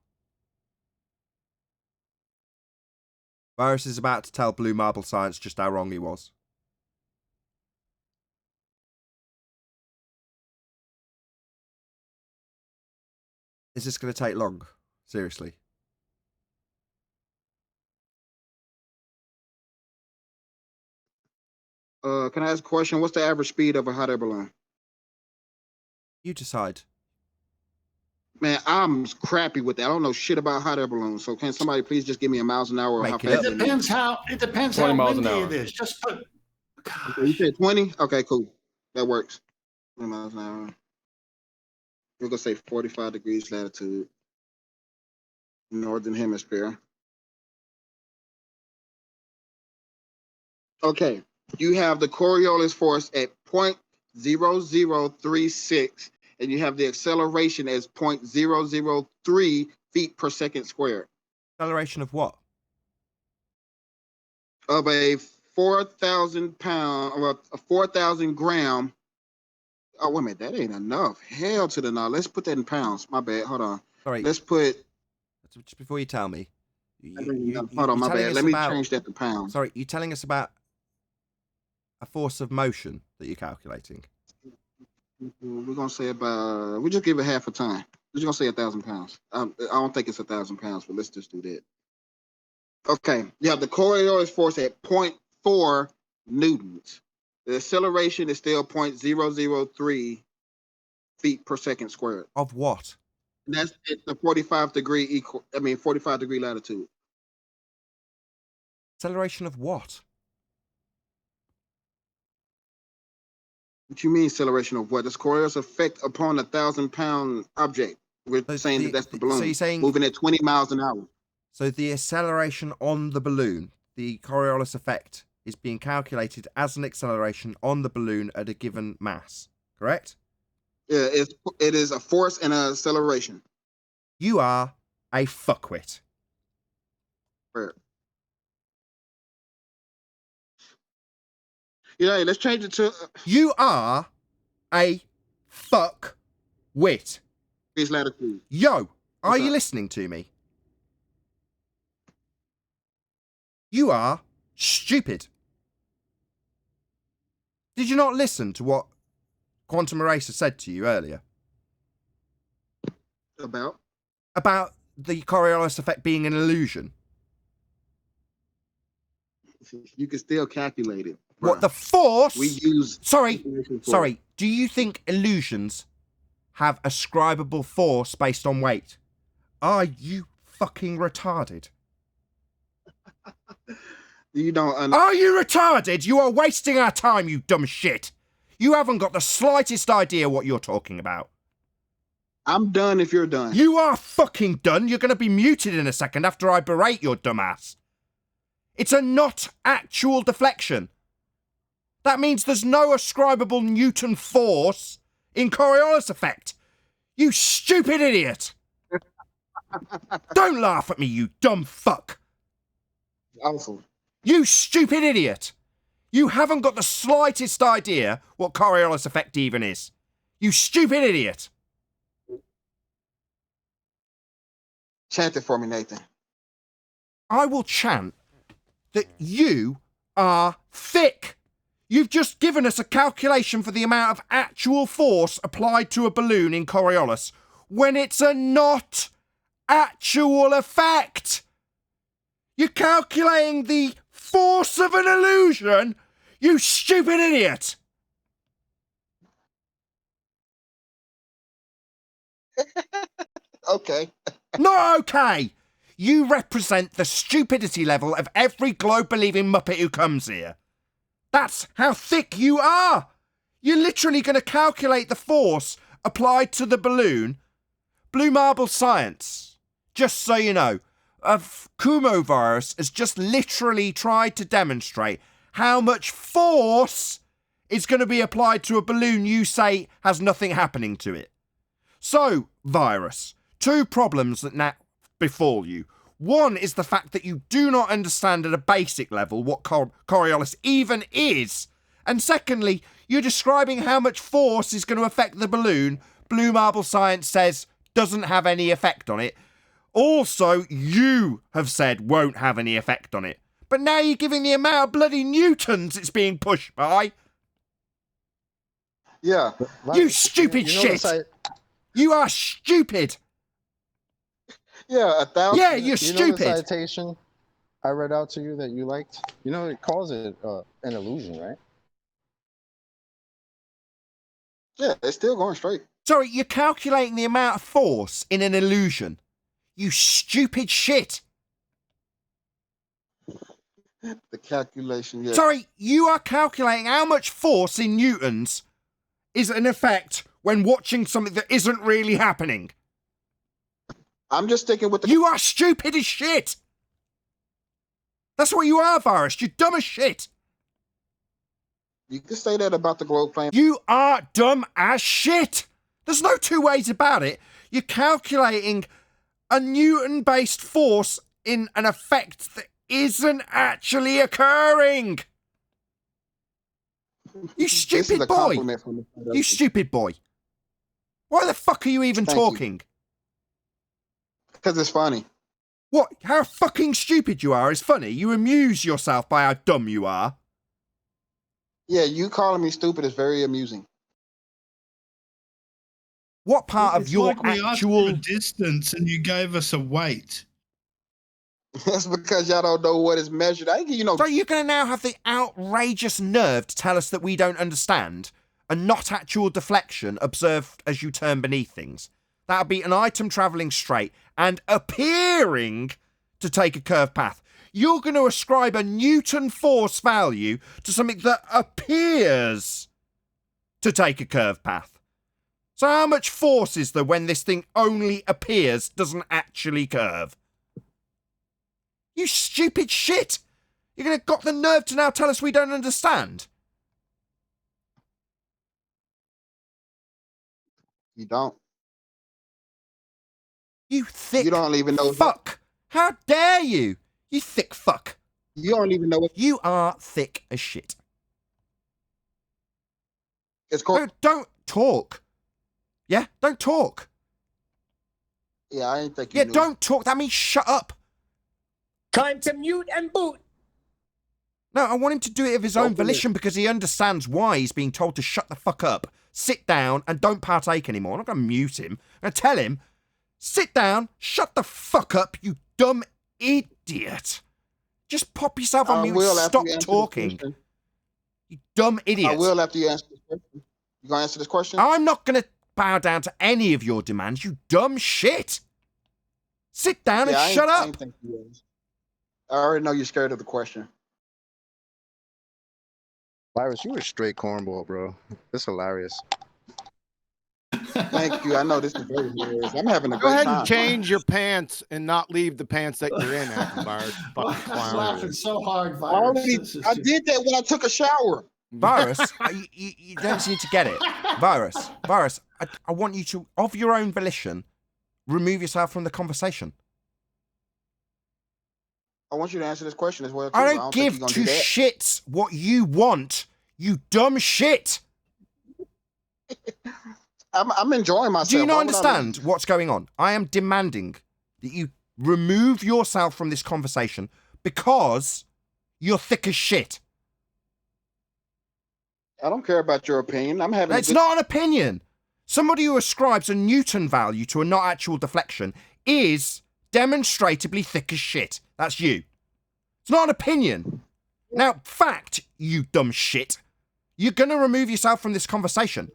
Virus is about to tell Blue Marble Science just how wrong he was. Is this going to take long? Seriously. Can I ask a question? What's the average speed of a hot air balloon? You decide. Man, I'm crappy with that. I don't know shit about hot air balloons. So can somebody please just give me a miles an hour or how fast? It depends how 20 miles an windy hour. it is. Just put. You said 20? Okay, cool. That works. 20 miles an hour. We're gonna say 45 degrees latitude, northern hemisphere. Okay, you have the Coriolis force at 0.0036, and you have the acceleration as 0.003 feet per second squared. Acceleration of what? Of a 4,000 pound, or a 4,000 gram. Oh, wait a minute, that ain't enough. Hell to the no. Let's put that in pounds. My bad. Hold on. Sorry. Let's put. Just before you tell me. Hold on, my bad. Let me change that to pounds. Sorry, you're telling us about a force of motion that you're calculating. We're gonna say about. We just give it half a ton. We're just gonna say 1,000 pounds. I don't think it's 1,000 pounds, but let's just do that. Okay, you have the Coriolis force at 0.4 newtons. The acceleration is still 0.003 feet per second squared. Of what? And that's at the 45 degree 45 degree latitude. Acceleration of what? What you mean acceleration of what? Does Coriolis effect upon a 1,000-pound object? We're saying that that's the balloon. So you're saying moving at 20 miles an hour. So the acceleration on the balloon, the Coriolis effect, is being calculated as an acceleration on the balloon at a given mass, correct? Yeah, it is a force and an acceleration. You are a fuckwit. Where? Yeah, let's change it to. You are a fuckwit. His latitude. Yo, are you listening to me? You are stupid. Did you not listen to what Quantum Eraser said to you earlier? About the Coriolis effect being an illusion. You can still calculate it. What, the force? We use. Sorry. Do you think illusions have ascribable force based on weight? Are you fucking retarded? You don't. Are you retarded? You are wasting our time, you dumb shit. You haven't got the slightest idea what you're talking about. I'm done if you're done. You are fucking done. You're going to be muted in a second after I berate your dumbass. It's a not actual deflection. That means there's no ascribable Newton force in Coriolis effect. You stupid idiot. Don't laugh at me, you dumb fuck. Awful. You stupid idiot. You haven't got the slightest idea what Coriolis effect even is. You stupid idiot. Chant it for me, Nathan. I will chant that you are thick. You've just given us a calculation for the amount of actual force applied to a balloon in Coriolis when it's a not actual effect. You're calculating the force of an illusion, you stupid idiot. Okay. Not okay. You represent the stupidity level of every globe-believing muppet who comes here. That's how thick you are. You're literally going to calculate the force applied to the balloon. Blue marble science, just so you know, of Kumo virus has just literally tried to demonstrate how much force is going to be applied to a balloon you say has nothing happening to it. So, virus, two problems that now befall you. One is the fact that you do not understand at a basic level what Coriolis even is. And secondly, you're describing how much force is going to affect the balloon. Blue marble science says doesn't have any effect on it. Also, you have said won't have any effect on it. But now you're giving the amount of bloody newtons it's being pushed by. Yeah. You stupid shit. You are stupid. Yeah, 1,000. Yeah, you're stupid. You know the citation I read out to you that you liked? You know, it calls it an illusion, right? Yeah, it's still going straight. Sorry, you're calculating the amount of force in an illusion. You stupid shit. The calculation, yeah. Sorry, you are calculating how much force in newtons is an effect when watching something that isn't really happening? I'm just sticking with the. You are stupid as shit. That's what you are, Virus. You're dumb as shit. You can say that about the globe plane. You are dumb as shit. There's no two ways about it. You're calculating a Newton-based force in an effect that isn't actually occurring. You stupid boy. You stupid boy. Why the fuck are you even talking? Because it's funny. What? How fucking stupid you are is funny. You amuse yourself by how dumb you are. Yeah, you calling me stupid is very amusing. What part of It's your like we asked actual for a distance and you gave us a weight? That's because y'all don't know what is measured. I think you know. So you're going to now have the outrageous nerve to tell us that we don't understand and not actual deflection observed as you turn beneath things. That would be an item travelling straight and appearing to take a curved path. You're going to ascribe a Newton force value to something that appears to take a curved path. So how much force is there when this thing only appears, doesn't actually curve? You stupid shit! You're going to got the nerve to now tell us we don't understand? You don't. You thick You don't even know. fuck! How dare you! You thick fuck! You don't even know what. You are thick as shit. It's called. Don't talk. Yeah? Don't talk. Yeah, I ain't think you Yeah, knew. don't talk. That means shut up. Time to mute and boot. No, I want him to do it of his own volition because he understands why he's being told to shut the fuck up, sit down, and don't partake anymore. I'm not going to mute him. I'm going to tell him, sit down, shut the fuck up, you dumb idiot. Just pop yourself on mute and stop talking. You dumb idiot. I will after you answer this question. You going to answer this question? I'm not going to bow down to any of your demands, you dumb shit. Sit down and shut I up. ain't think you was. I already know you're scared of the question. Virus, you were straight cornball, bro. That's hilarious. Thank you. I know this is very hilarious. I'm having a Go great ahead time. and change your pants and not leave the pants that you're in, Virus. Fucking I'm clown. laughing so hard, I Virus. I did that when I took a shower. Virus, you don't seem to get it. Virus, I want you to, of your own volition, remove yourself from the conversation. I want you to answer this question as well. Too. I don't give two shits what you want, you dumb shit. I'm enjoying myself. Do you not Why would I understand leave? what's going on? I am demanding that you remove yourself from this conversation because you're thick as shit. I don't care about your opinion. I'm having. It's not an opinion. Somebody who ascribes a Newton value to a not actual deflection is demonstrably thick as shit. That's you. It's not an opinion. Now, fact, you dumb shit. You're going to remove yourself from this conversation.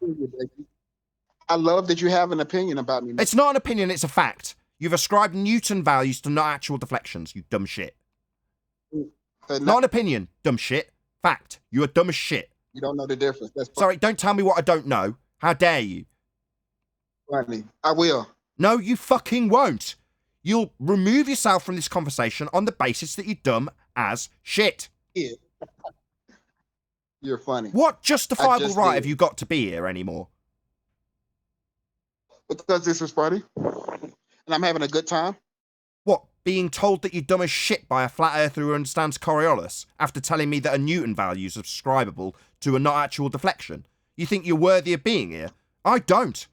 I love that you have an opinion about me. It's not an opinion, it's a fact. You've ascribed Newton values to not actual deflections, you dumb shit. Not an opinion, dumb shit. Fact, you are dumb as shit. You don't know the difference. That's Sorry, don't tell me what I don't know. How dare you? funny. I will. No, you fucking won't. You'll remove yourself from this conversation on the basis that you're dumb as shit. Yeah. You're funny. What justifiable just right did. have you got to be here anymore? Because this is funny, and I'm having a good time. What, being told that you're dumb as shit by a flat earther who understands Coriolis after telling me that a Newton value is ascribable to a not actual deflection? You think you're worthy of being here? I don't.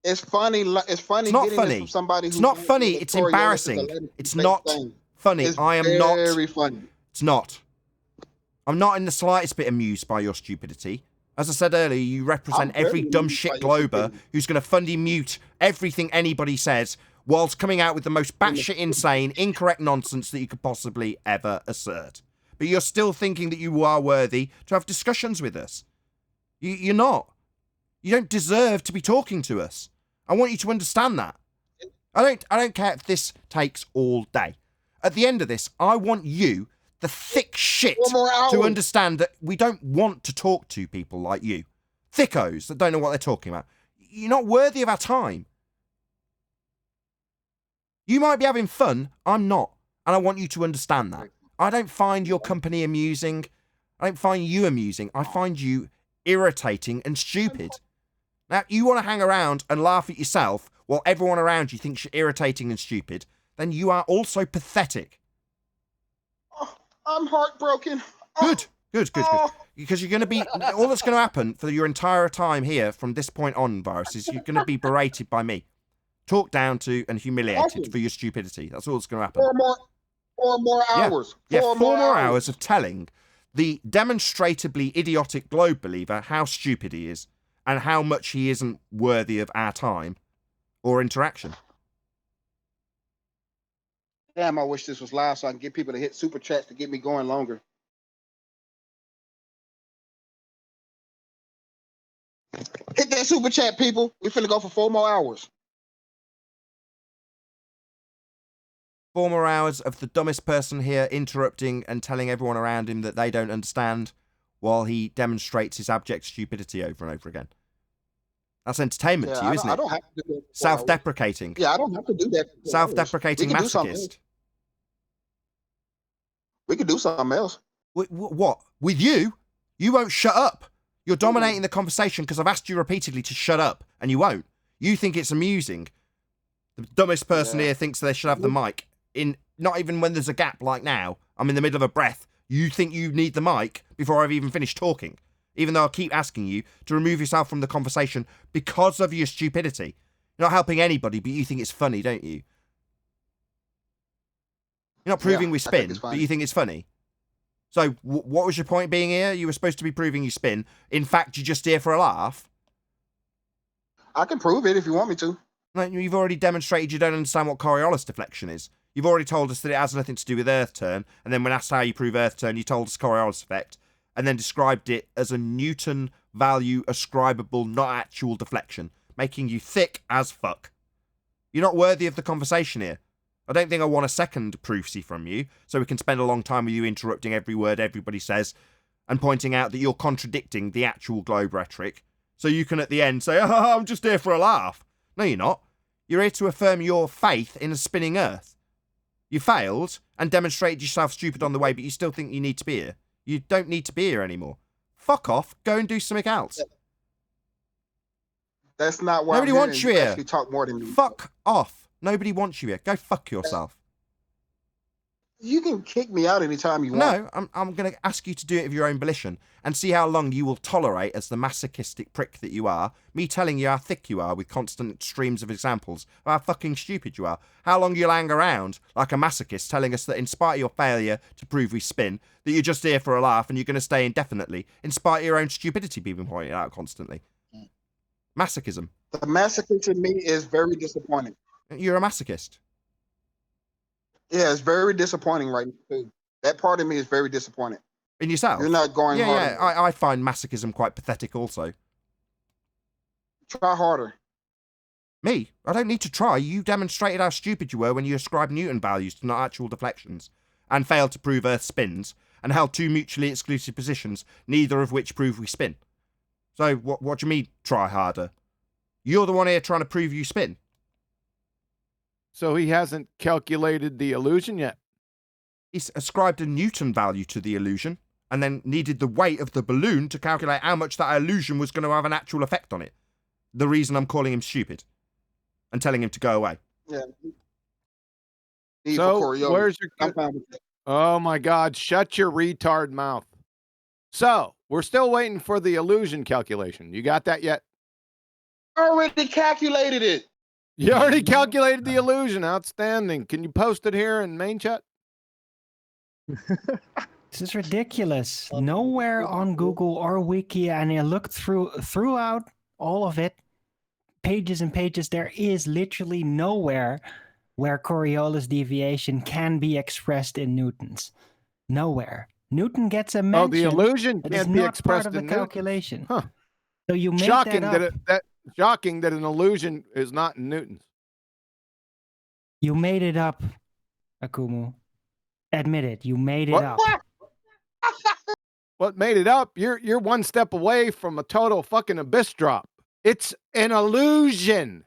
It's funny. It's funny. It's not getting funny. This from somebody It's who's not using funny. the It's Coriolis embarrassing. as a letter It's based not thing. funny. It's I am not. very funny. It's not. I'm not in the slightest bit amused by your stupidity. As I said earlier, you represent I'm every very dumb amused shit by your glober who's going to fundy mute everything anybody says whilst coming out with the most batshit insane, incorrect nonsense that you could possibly ever assert. But you're still thinking that you are worthy to have discussions with us. You're not. You don't deserve to be talking to us. I want you to understand that. I don't care if this takes all day. At the end of this, I want you, the thick shit, One more hour. to understand that we don't want to talk to people like you. thickos that don't know what they're talking about. You're not worthy of our time. You might be having fun. I'm not. And I want you to understand that. I don't find your company amusing. I don't find you amusing. I find you irritating and stupid. Now, you want to hang around and laugh at yourself while everyone around you thinks you're irritating and stupid, then you are also pathetic. Oh, I'm heartbroken. Good. Because you're going to be, all that's going to happen for your entire time here from this point on, Virus, is you're going to be berated by me. Talked down to and humiliated for your stupidity. That's all that's going to happen. 4 more hours. Yeah, 4 more hours of telling the demonstrably idiotic globe believer how stupid he is and how much he isn't worthy of our time or interaction. Damn, I wish this was live so I can get people to hit super chats to get me going longer. Hit that super chat, people. We finna go for 4 more hours. 4 more hours of the dumbest person here interrupting and telling everyone around him that they don't understand while he demonstrates his abject stupidity over and over again. That's entertainment to you, isn't it? I don't have to do that. Self-deprecating. Yeah, I don't have to do that. Self-deprecating masochist. We could do something else. What? With you? You won't shut up. You're dominating the conversation because I've asked you repeatedly to shut up, and you won't. You think it's amusing. The dumbest person here thinks they should have the mic. Not even when there's a gap like now. I'm in the middle of a breath. You think you need the mic before I've even finished talking. Even though I keep asking you to remove yourself from the conversation because of your stupidity. You're not helping anybody, but you think it's funny, don't you? You're not proving we spin, but you think it's funny. So what was your point being here? You were supposed to be proving you spin. In fact, you're just here for a laugh. I can prove it if you want me to. No, you've already demonstrated you don't understand what Coriolis deflection is. You've already told us that it has nothing to do with Earth turn, and then when asked how you prove Earth turn, you told us Coriolis effect, and then described it as a Newton value ascribable, not actual deflection, making you thick as fuck. You're not worthy of the conversation here. I don't think I want a second proofsy from you, so we can spend a long time with you interrupting every word everybody says, and pointing out that you're contradicting the actual globe rhetoric, so you can at the end say, oh, I'm just here for a laugh. No, you're not. You're here to affirm your faith in a spinning Earth. You failed and demonstrated yourself stupid on the way, but you still think you need to be here. You don't need to be here anymore. Fuck off. Go and do something else. That's not why nobody wants you here. Actually talk more than me. Fuck off. Nobody wants you here. Go fuck yourself. You can kick me out anytime you want. No, I'm going to ask you to do it of your own volition and see how long you will tolerate, as the masochistic prick that you are, me telling you how thick you are with constant streams of examples of how fucking stupid you are. How long you'll hang around like a masochist telling us that in spite of your failure to prove we spin, that you're just here for a laugh and you're going to stay indefinitely, in spite of your own stupidity being pointed out constantly. Masochism. The masochist in me is very disappointing. You're a masochist. Yeah, it's very disappointing right now, too. That part of me is very disappointed. In yourself? You're not going hard. Yeah, I find masochism quite pathetic also. Try harder. Me? I don't need to try. You demonstrated how stupid you were when you ascribed Newton values to not actual deflections, and failed to prove Earth spins, and held two mutually exclusive positions, neither of which prove we spin. So, what do you mean, try harder? You're the one here trying to prove you spin. So he hasn't calculated the illusion yet. He's ascribed a Newton value to the illusion, and then needed the weight of the balloon to calculate how much that illusion was going to have an actual effect on it. The reason I'm calling him stupid. And telling him to go away. Yeah. So, where's your... Oh my God, shut your retard mouth. So, we're still waiting for the illusion calculation. You got that yet? Already calculated it. You already calculated the illusion. Outstanding. Can you post it here in main chat? This is ridiculous. Nowhere on Google or Wiki, and I looked throughout all of it, pages and pages, there is literally nowhere where Coriolis deviation can be expressed in newtons. Nowhere. Newton gets a mention. Oh, the illusion can't be expressed part of in the calculation. Huh. So you made shocking that up. Shocking that an illusion is not in newtons. You made it up, Akumu. Admit it. You made it up. what made it up, you're one step away from a total fucking abyss drop. It's an illusion.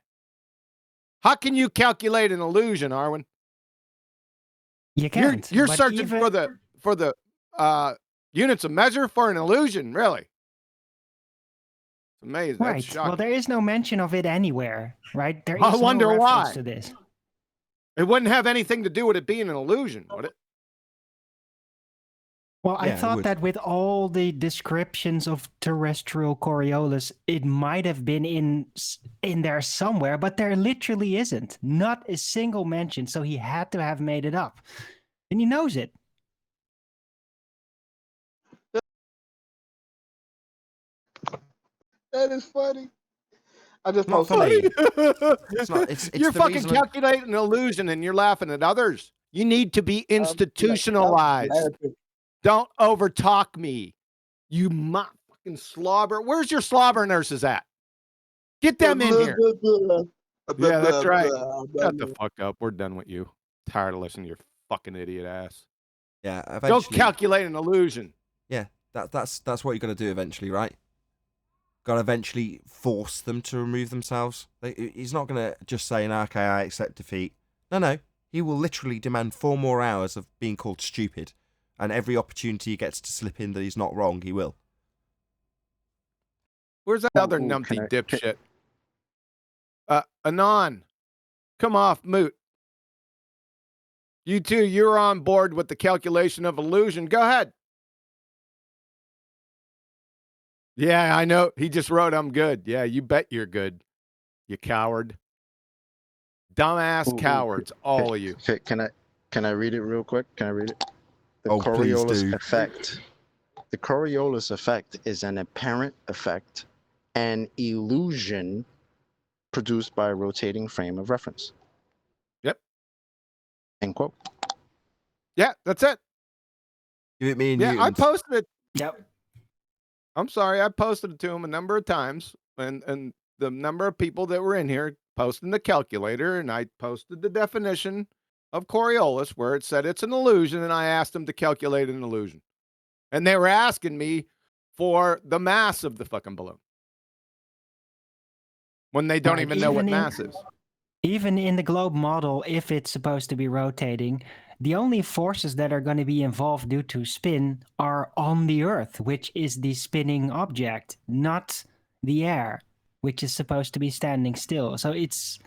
How can you calculate an illusion, Arwen? You can't. You're but searching even- for the units of measure for an illusion, really. It's amazing. Right. That's shocking. Well, there is no mention of it anywhere, right? There is I wonder no reference why. to this. It wouldn't have anything to do with it being an illusion, would it? Well, I Yeah, it thought would. that with all the descriptions of terrestrial Coriolis, it might have been in there somewhere, but there literally isn't. Not a single mention, so he had to have made it up. And he knows it. That is funny. I just Not posted funny. It's not. It's You're the fucking reason calculating an illusion and you're laughing at others. You need to be institutionalized. Don't overtalk me. You fucking slobber. Where's your slobber nurses at? Get them in here. Yeah, that's right. Shut the fuck up. We're done with you. Tired of listening to your fucking idiot ass. Yeah, Don't eventually. calculate an illusion. Yeah, that's what you got to do eventually, right? Got to eventually force them to remove themselves. He's not going to just say, "Okay, I accept defeat." No. He will literally demand 4 more hours of being called stupid, and every opportunity he gets to slip in that he's not wrong, he will. Where's that other numpty dipshit? Anon, come off mute. You two, you're on board with the calculation of illusion. Go ahead. Yeah, I know. He just wrote, I'm good. Yeah, you bet you're good. You coward. Dumbass cowards, all of you. Can I read it real quick? Can I read it? The please Coriolis do. effect. The Coriolis effect is an apparent effect, an illusion produced by a rotating frame of reference. Yep. End quote. Yeah, that's it. Give it me and Yeah, you. I posted it. Yep. I'm sorry, I posted it to him a number of times, and the number of people that were in here posting the calculator, and I posted the definition of Coriolis where it said it's an illusion, and I asked them to calculate an illusion. And they were asking me for the mass of the fucking balloon when they don't Right, even know what even in- mass is. Even in the globe model, if it's supposed to be rotating, the only forces that are going to be involved due to spin are on the Earth, which is the spinning object, not the air, which is supposed to be standing still. So it's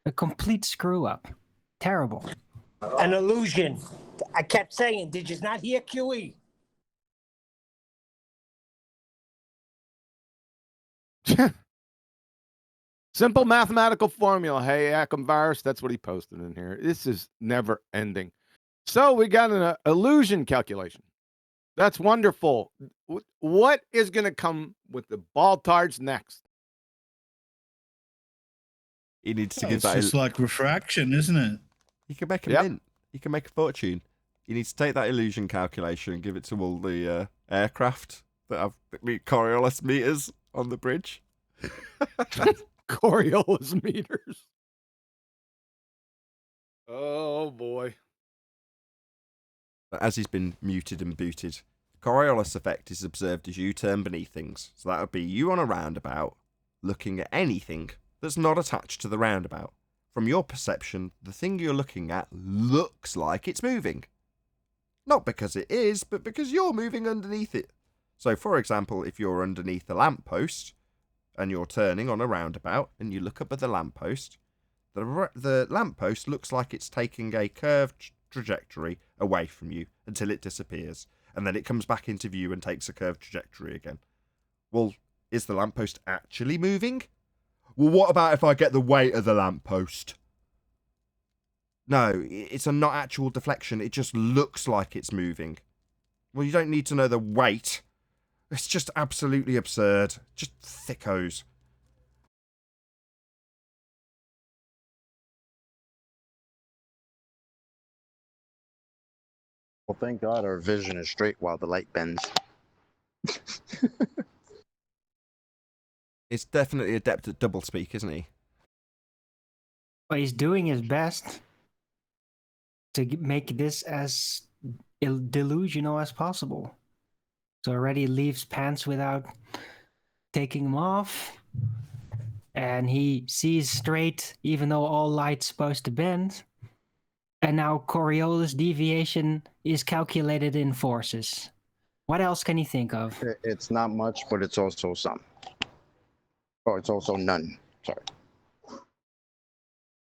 a complete screw up. Terrible. An illusion. I kept saying, did you not hear QE? Simple mathematical formula. Hey, Acom virus. That's what he posted in here. This is never ending. So we got an illusion calculation. That's wonderful. What is going to come with the baltards next? He needs to Oh, give it's that. just like refraction, isn't it? He can make a Yep. mint. He can make a fortune. You need to take that illusion calculation and give it to all the aircraft that have Coriolis meters on the bridge. Coriolis meters. Oh boy. As he's been muted and booted, Coriolis effect is observed as you turn beneath things. So that would be you on a roundabout, looking at anything that's not attached to the roundabout. From your perception, the thing you're looking at looks like it's moving. Not because it is, but because you're moving underneath it. So, for example, if you're underneath a lamppost and you're turning on a roundabout and you look up at the lamppost, the lamppost looks like it's taking a curved trajectory away from you until it disappears, and then it comes back into view and takes a curved trajectory again. Well, is the lamppost actually moving? Well, what about if I get the weight of the lamppost? No, it's a not actual deflection. It just looks like it's moving. Well, you don't need to know the weight. It's just absolutely absurd. Just thickos. Well, thank God our vision is straight while the light bends. It's definitely adept at doublespeak, isn't he? Well, he's doing his best to make this as delusional as possible. So already leaves pants without taking them off. And he sees straight, even though all light's supposed to bend. And now Coriolis deviation is calculated in forces. What else can you think of? It's not much, but it's also some. Oh, it's also none. Sorry.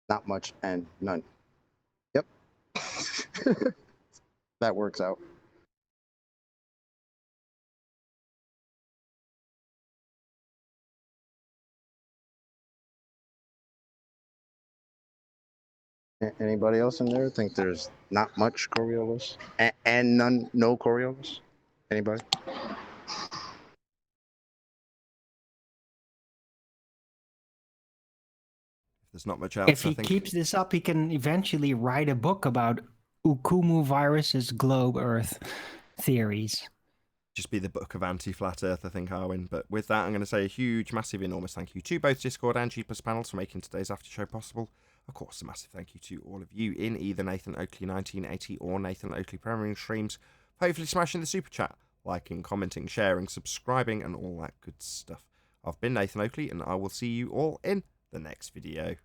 Not much and none. Yep. That works out. Anybody else in there think there's not much Coriolis and none, no Coriolis? Anybody? There's not much else. If he keeps this up, he can eventually write a book about Ukumu virus's globe Earth theories. Just be the book of anti-flat Earth, I think, Arwin. But with that, I'm going to say a huge, massive, enormous thank you to both Discord and G+ panels for making today's after show possible. Of course, a massive thank you to all of you in either Nathan Oakley 1980 or Nathan Oakley premiering streams, hopefully smashing the super chat, liking, commenting, sharing, subscribing, and all that good stuff. I've been Nathan Oakley, and I will see you all in the next video.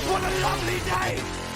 What a lovely day!